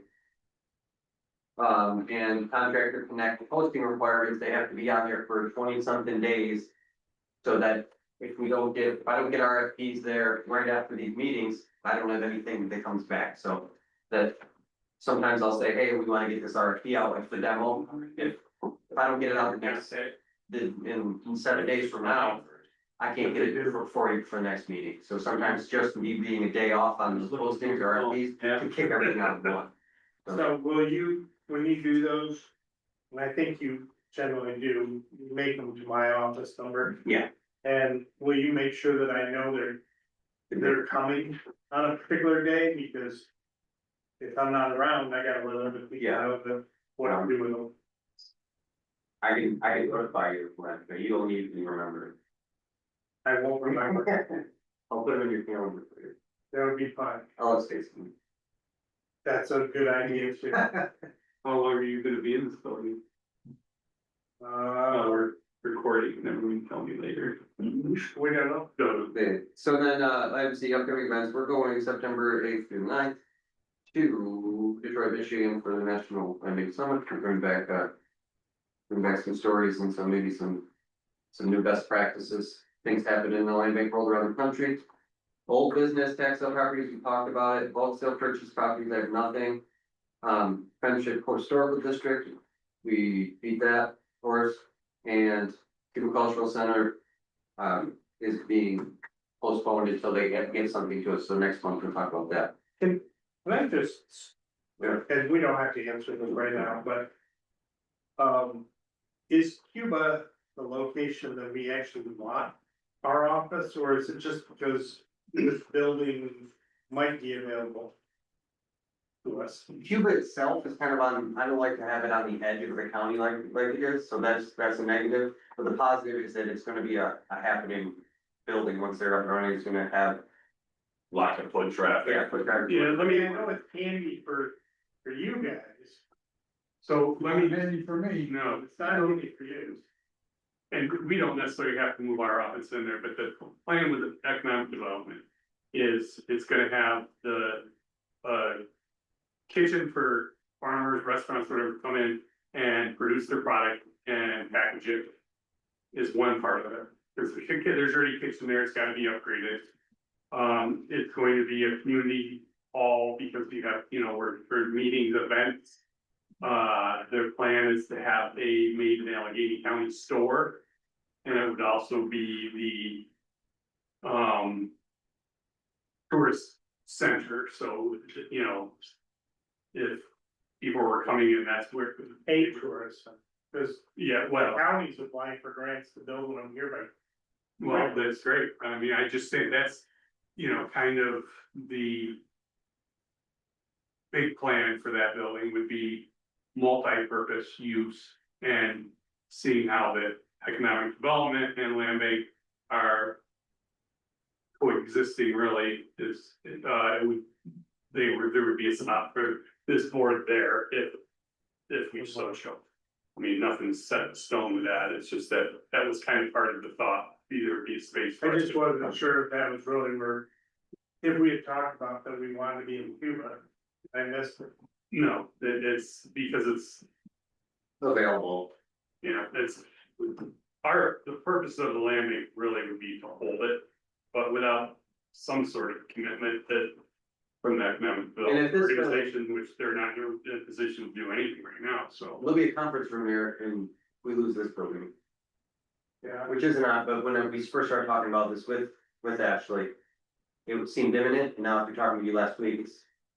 E: And contractor connect posting requirements, they have to be on there for 20-something days. So that if I don't get RFPs there right after these meetings, I don't have anything that comes back, so that. Sometimes I'll say, hey, we wanna get this RFP out, like the demo, if I don't get it out the next, in 7 days from now. I can't get it for you for the next meeting, so sometimes just me being a day off on those postings or RFPs to kick everything out of one.
B: So will you, when you do those, and I think you generally do, you make them to my office number.
E: Yeah.
B: And will you make sure that I know they're coming on a particular day, because if I'm not around, I gotta let other people know what I'm doing with them.
E: I can notify you, but you don't need to remember.
B: I won't remember,
E: I'll put it in your calendar for you.
B: that would be fine,
E: Oh, Stacy.
B: that's a good idea too.
A: How long are you gonna be in this building? We're recording, never mind, tell me later.
B: We don't know.
A: No,
E: Okay, so then, obviously upcoming events, we're going September 8th through 9th to Detroit, Michigan for the National Landing Summit, to bring back some stories and maybe some new best practices, things happen in the land bank world around the country. Old business, tax sale properties, we talked about it, bulk sale purchase properties, I have nothing. Friendship Historical District, we beat that horse, and Cuba Cultural Center, is being postponed until they get something to us, so next month we'll talk about that.
B: Can I just, and we don't have to answer this right now, but. Is Cuba the location that we actually want our office, or is it just because this building might be available to us?
E: Cuba itself is kind of on, I don't like to have it on the edge of the county like it is, so that's a negative. But the positive is that it's gonna be a happening building, once they're up and running, it's gonna have.
F: Lots of foot traffic.
E: Foot traffic.
A: yeah,
B: I mean, I know it's handy for you guys,
A: so let me,
D: Handy for me.
A: no,
B: it's not handy for you.
A: and we don't necessarily have to move our office in there, but the plan with the economic development is it's gonna have the kitchen for farmers, restaurants, whatever, come in and produce their product and package it is one part of it. There's already a kitchen there, it's gotta be upgraded. It's going to be a community hall because we have, we're for meetings, events. Their plan is to have a made in Allegheny County store. And it would also be the tourist center, so, if people were coming in, that's where.
B: A tourist, because
A: Yeah, well,
B: counties applying for grants to build one here, but
A: well, that's great, I mean, I just think that's, kind of the big plan for that building would be multi-purpose use and seeing how the economic development and land bank are coexisting really is, there would be a spot for this board there if we so show. I mean, nothing's set in stone with that, it's just that was kind of part of the thought, either be a space. for
B: I
A: us
B: just
A: to-
B: wasn't sure if that was really where. If we had talked about that we wanted to be in Cuba, I missed it.
A: No, it's because it's,
E: Available.
A: it's. The purpose of the land bank really would be to hold it, but without some sort of commitment that. From the economic
E: And if
A: development
E: this-
A: organization, which they're not in a position to do anything right now, so.
E: There'll be a conference room there and we lose this building,
B: Yeah,
E: which is not, but when we first started talking about this with Ashley. It seemed imminent, and now after talking to you last week,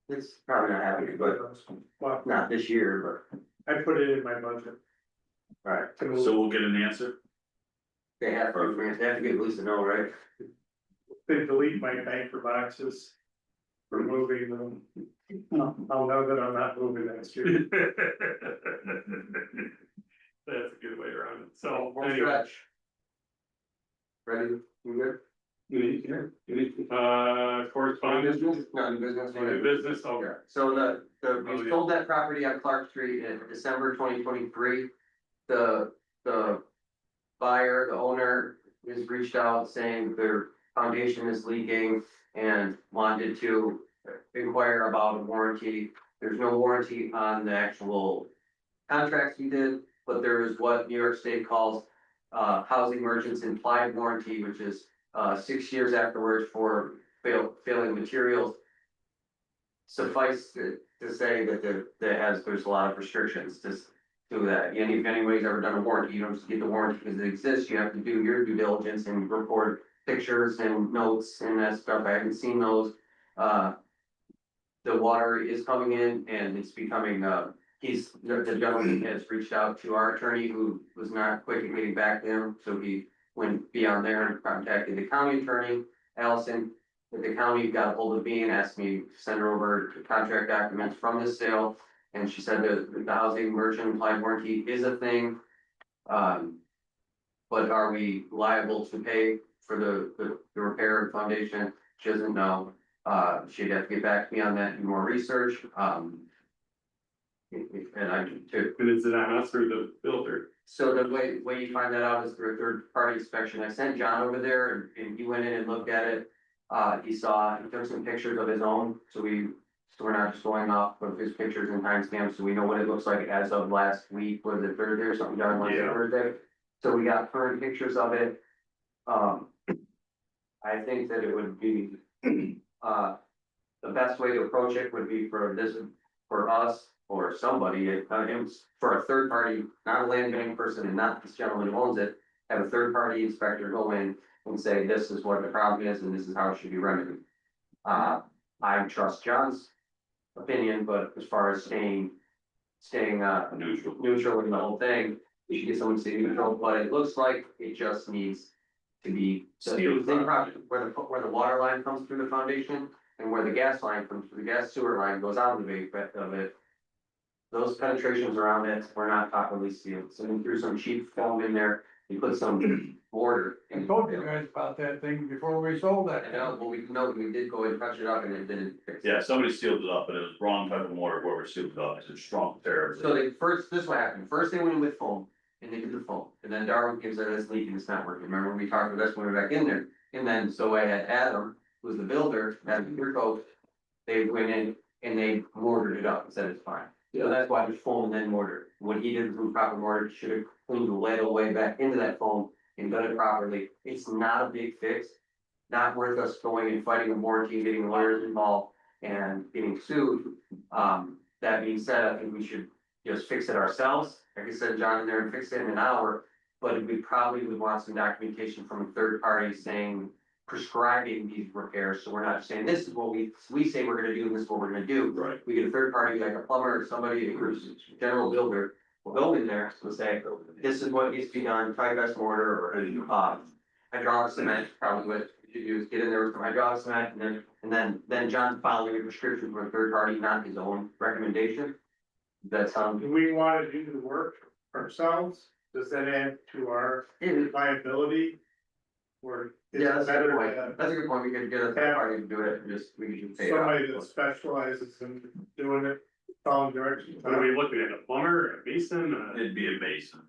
E: it's probably not happening, but
B: well,
E: not this year,
B: I put it in my budget.
E: but. Alright,
F: So we'll get an answer.
E: they have to get at least a no, right?
B: They delete my banker boxes. For moving them. I'll know that I'm not moving next year.
A: That's a good way around it, so
E: One
A: anyway.
E: stretch. Ready, you good?
A: Correspondence,
E: No, new business.
A: new business, okay.
E: Okay, so we sold that property on Clark Street in December 2023. The buyer, the owner, has reached out saying their foundation is leaking and wanted to inquire about a warranty. There's no warranty on the actual contracts we did, but there is what New York State calls housing merchants implied warranty, which is 6 years afterwards for failing materials. Suffice to say that there's a lot of restrictions to that. If anybody's ever done a warranty, you don't just get the warranty because it exists. You have to do your due diligence and record pictures and notes and that stuff. I haven't seen those. The water is coming in and it's becoming, the gentleman has reached out to our attorney who was not quick at getting back to him. So he went beyond there and contacted the county attorney, Allison. The county got a hold of me and asked me to send her over contract documents from the sale. And she said that the housing merchant implied warranty is a thing. But are we liable to pay for the repair and foundation? She doesn't know. She'd have to get back to me on that, do more research. And I do too.
A: And is it on us or the builder?
E: So the way you find that out is through a third party inspection. I sent John over there and he went in and looked at it. He took some pictures of his own, so we're not just going off of his pictures and timestamps, so we know what it looks like as of last week, was it Thursday or something, John, Wednesday,
A: Yeah.
E: Thursday? So we got current pictures of it. I think that it would be, the best way to approach it would be for us, or somebody, it was for a third party, not a land bank person and not this gentleman who owns it, have a third party inspector go in and say, this is what the problem is and this is how it should be remedied. I trust John's opinion, but as far as staying neutral in the whole thing, we should get someone to stay neutral, but it looks like it just needs to be.
A: Sealed.
E: Where the water line comes through the foundation and where the gas line comes through, the gas sewer line goes out of the base of it. Those penetrations around it were not properly sealed, so we threw some cheap foam in there, we put some mortar.
D: I told you guys about that thing before we sold that.
E: I know, but we did go and touch it up and it didn't fix it.
F: Yeah, somebody sealed it up, but it was wrong type of mortar, whoever sealed it up, it's strong tear.
E: So this is what happened, first they went in with foam, and they did the foam, and then Darwin gives it this leak and it's not working, remember we talked about this when we were back in there? And then, so I had Adam, who was the builder, Adam your coach, they went in and they mortared it up and said it's fine. So that's why there's foam and then mortar, what he did with proper mortar, he should have cleaned the lead away back into that foam and done it properly, it's not a big fix. Not worth us going and fighting a warranty, getting lawyers involved and getting sued. That being said, I think we should just fix it ourselves. Like I said, John in there and fix it in an hour, but we probably would want some documentation from a third party saying, prescribing these repairs. So we're not just saying, this is what we say we're gonna do, and this is what we're gonna do.
F: Right.
E: We get a third party, like a plumber or somebody, who's a general builder, will go in there and say, this is what needs to be done, tie-best mortar or, hydraulic cement, probably what you should do is get in there with some hydraulic cement and then John's following a prescription from a third party, not his own recommendation. That sounds.
B: Do we wanna do the work ourselves? Does that add to our liability? Or is
E: Yeah,
B: it
E: that's a good
B: better
E: point.
B: to have
E: That's a good point. We could get a third party to do it and we could just pay it
B: somebody that
E: off.
B: specializes in doing it, following directions?
A: What are we looking at, a plumber, or a mason,
F: It'd be a mason.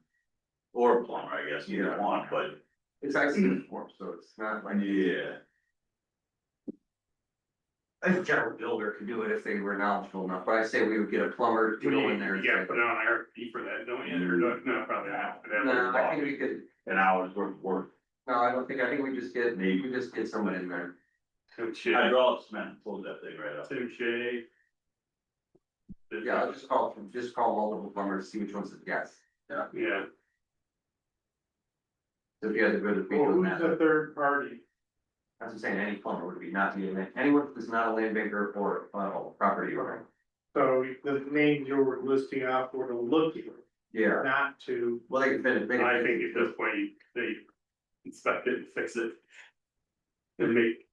F: Or a plumber, I guess, either one, but
E: It's actually form, so it's not like.
F: yeah.
E: I think a general builder could do it if they were knowledgeable enough, but I say we would get a plumber to go in there and
A: You gotta
E: say.
A: put it on IRP for that, don't you, or no, probably not. for that.
E: No, I think we could,
F: An hour's worth of work.
E: no, I think we just get someone in there.
A: Tim Shea,
F: Hydraulic cement pulls that thing right up.
A: Tim Shea.
E: Yeah, I'll just call multiple plumbers, see which one's the guess.
A: Yeah,
E: So if you guys are good with me
B: Well,
E: doing
B: who's
E: that,
B: the third party?
E: that's what I'm saying, any plumber would be not be anyone who's not a land banker or property owner.
B: So the names you were listing off were to look at,
E: Yeah,
B: not to.
E: well, they can finish.
A: I think at this point, they inspect it and fix it. And make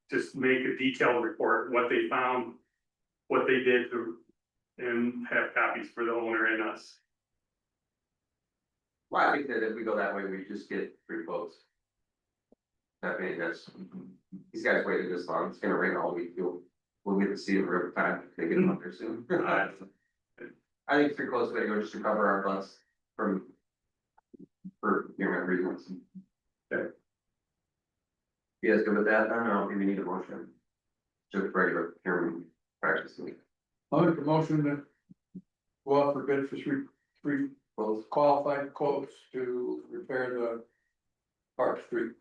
A: a detailed report, what they found, what they did to, and have copies for the owner and us.
E: Well, I think that if we go that way, we just get free quotes. I mean, these guys waited this long, it's gonna rain all week, we'll get to see it every time, they get them up there soon. I think free quotes way to go just to cover our butts for reasons. You guys good with that? I don't know, maybe we need a motion. Just regular hearing practicing.
D: I'll make a motion to go out for bid for three qualified quotes to repair the Park Street.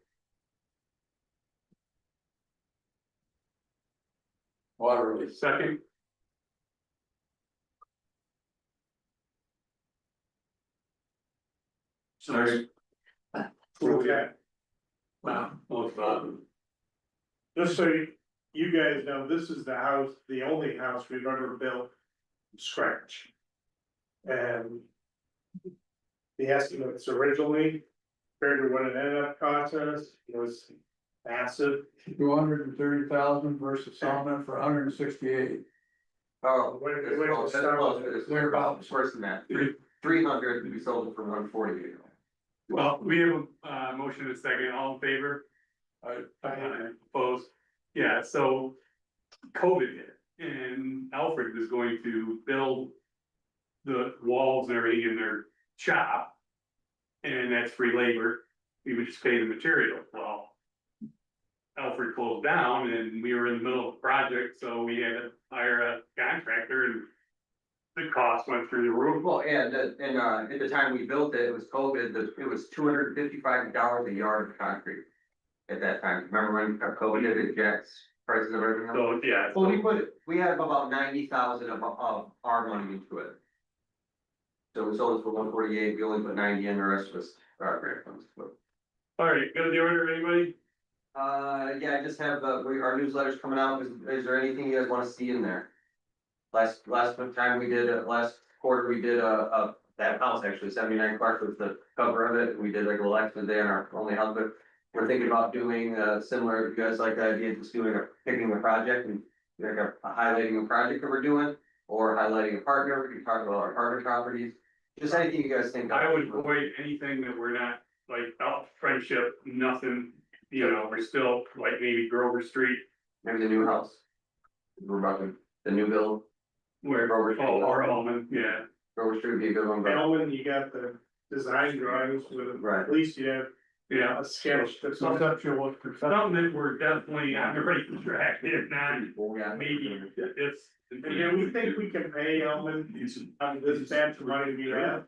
D: Water release.
A: Second,
H: Sorry.
B: Okay.
A: wow, most of
B: Just so you guys know, this is the house, the only house we've ever built from scratch. And the estimates originally, compared to what it ended up costing us, was massive.
D: 230,000 versus Solomon for 168.
E: Oh,
B: Wait,
E: it's
B: wait,
E: close, that's
B: stop.
E: close, it's
D: Thereabouts.
E: worse than that, 300, we sold it for 148.
A: Well, we have a motion and a second, all in favor? Opposed? Yeah, so COVID hit and Alfred was going to build the walls and everything in their shop. And that's free labor, we would just pay the material, well. Alfred closed down and we were in the middle of a project, so we had to hire a contractor and the cost went through the roof.
E: Well, and at the time we built it, it was COVID, it was $255 a yard of concrete. At that time, remember when COVID hit, it jacks prices of everything?
A: So, yeah,
E: Well, we had about 90,000 of our money into it. So we sold it for 148, we only put 90 in, the rest was grant funds.
A: all right, go to the order, anybody?
E: Yeah, I just have, our newsletter's coming out, is there anything you guys wanna see in there? Last time we did, last quarter, we did that house actually, 79 Clark was the cover of it, we did like election day on our only house, but we're thinking about doing, similar, if you guys like the idea, just picking a project and like highlighting a project that we're doing, or highlighting a partner, we can talk about our partner properties, just anything you guys think of.
A: I would avoid anything that we're not, like, friendship, nothing, you know, we're still, like, maybe Grover Street.
E: Maybe the new house. We're about the new build,
A: Where,
E: Grover Street.
A: or Almond, yeah,
E: Grover Street would be a good one, but.
B: Elman, you got the design drawings with,
E: Right.
B: at least you have
A: yeah.
B: a sketch that's not.
D: Conceptual.
A: Something that we're definitely on the right track, if not,
E: Yeah.
A: maybe it's.
B: And then we think we can pay Elman on this batch of money we have.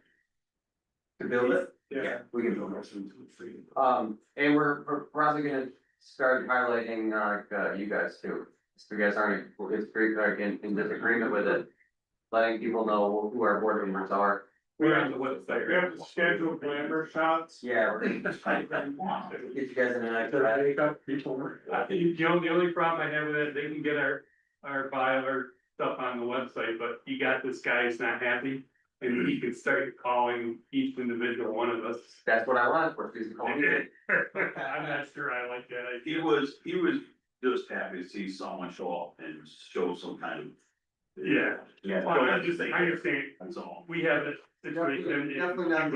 E: To build it?
B: Yeah.
E: We can build it. And we're probably gonna start highlighting, you guys too. So you guys aren't, it's pretty, like, in disagreement with it. Letting people know who our board members are.
A: We're on the website.
B: We have to schedule glamour shots.
E: Yeah, we're gonna get you guys in an extra.
A: You know, the only problem I have with it, they can get our file or stuff on the website, but you got this guy who's not happy. And he can start calling each individual one of us.
E: That's what I wanted for, please call me.
A: I'm not sure I like that
F: He
A: idea.
F: was just happy to see someone show up and show some kind of.
A: Yeah.
F: Yeah.
A: Well, I understand,
F: That's all.
A: we have a situation
E: Definitely not.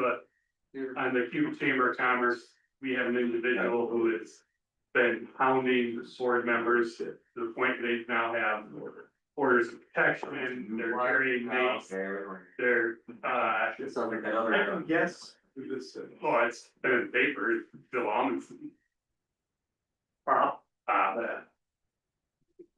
A: on the Cuba Chamber of Commerce, we have an individual who has been hounding the board members to the point they now have orders of protection, they're carrying mace, they're,
E: It sounds like that
B: I
E: other.
B: can guess who this is.
A: oh, it's been in the paper, it's Bill Amundson. Wow,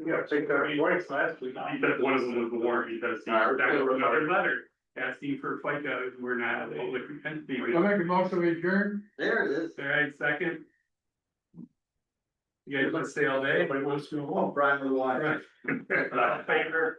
B: We gotta take that twice last week.
A: because one of them was warned because he got another letter asking for FICA, we're not a public entity.
D: I'll make a motion to adjourn.
E: There it is.
A: All right, second. You guys want to stay all day?
B: Everybody wants to go home.
J: Brian, the line.
A: Right. Favor,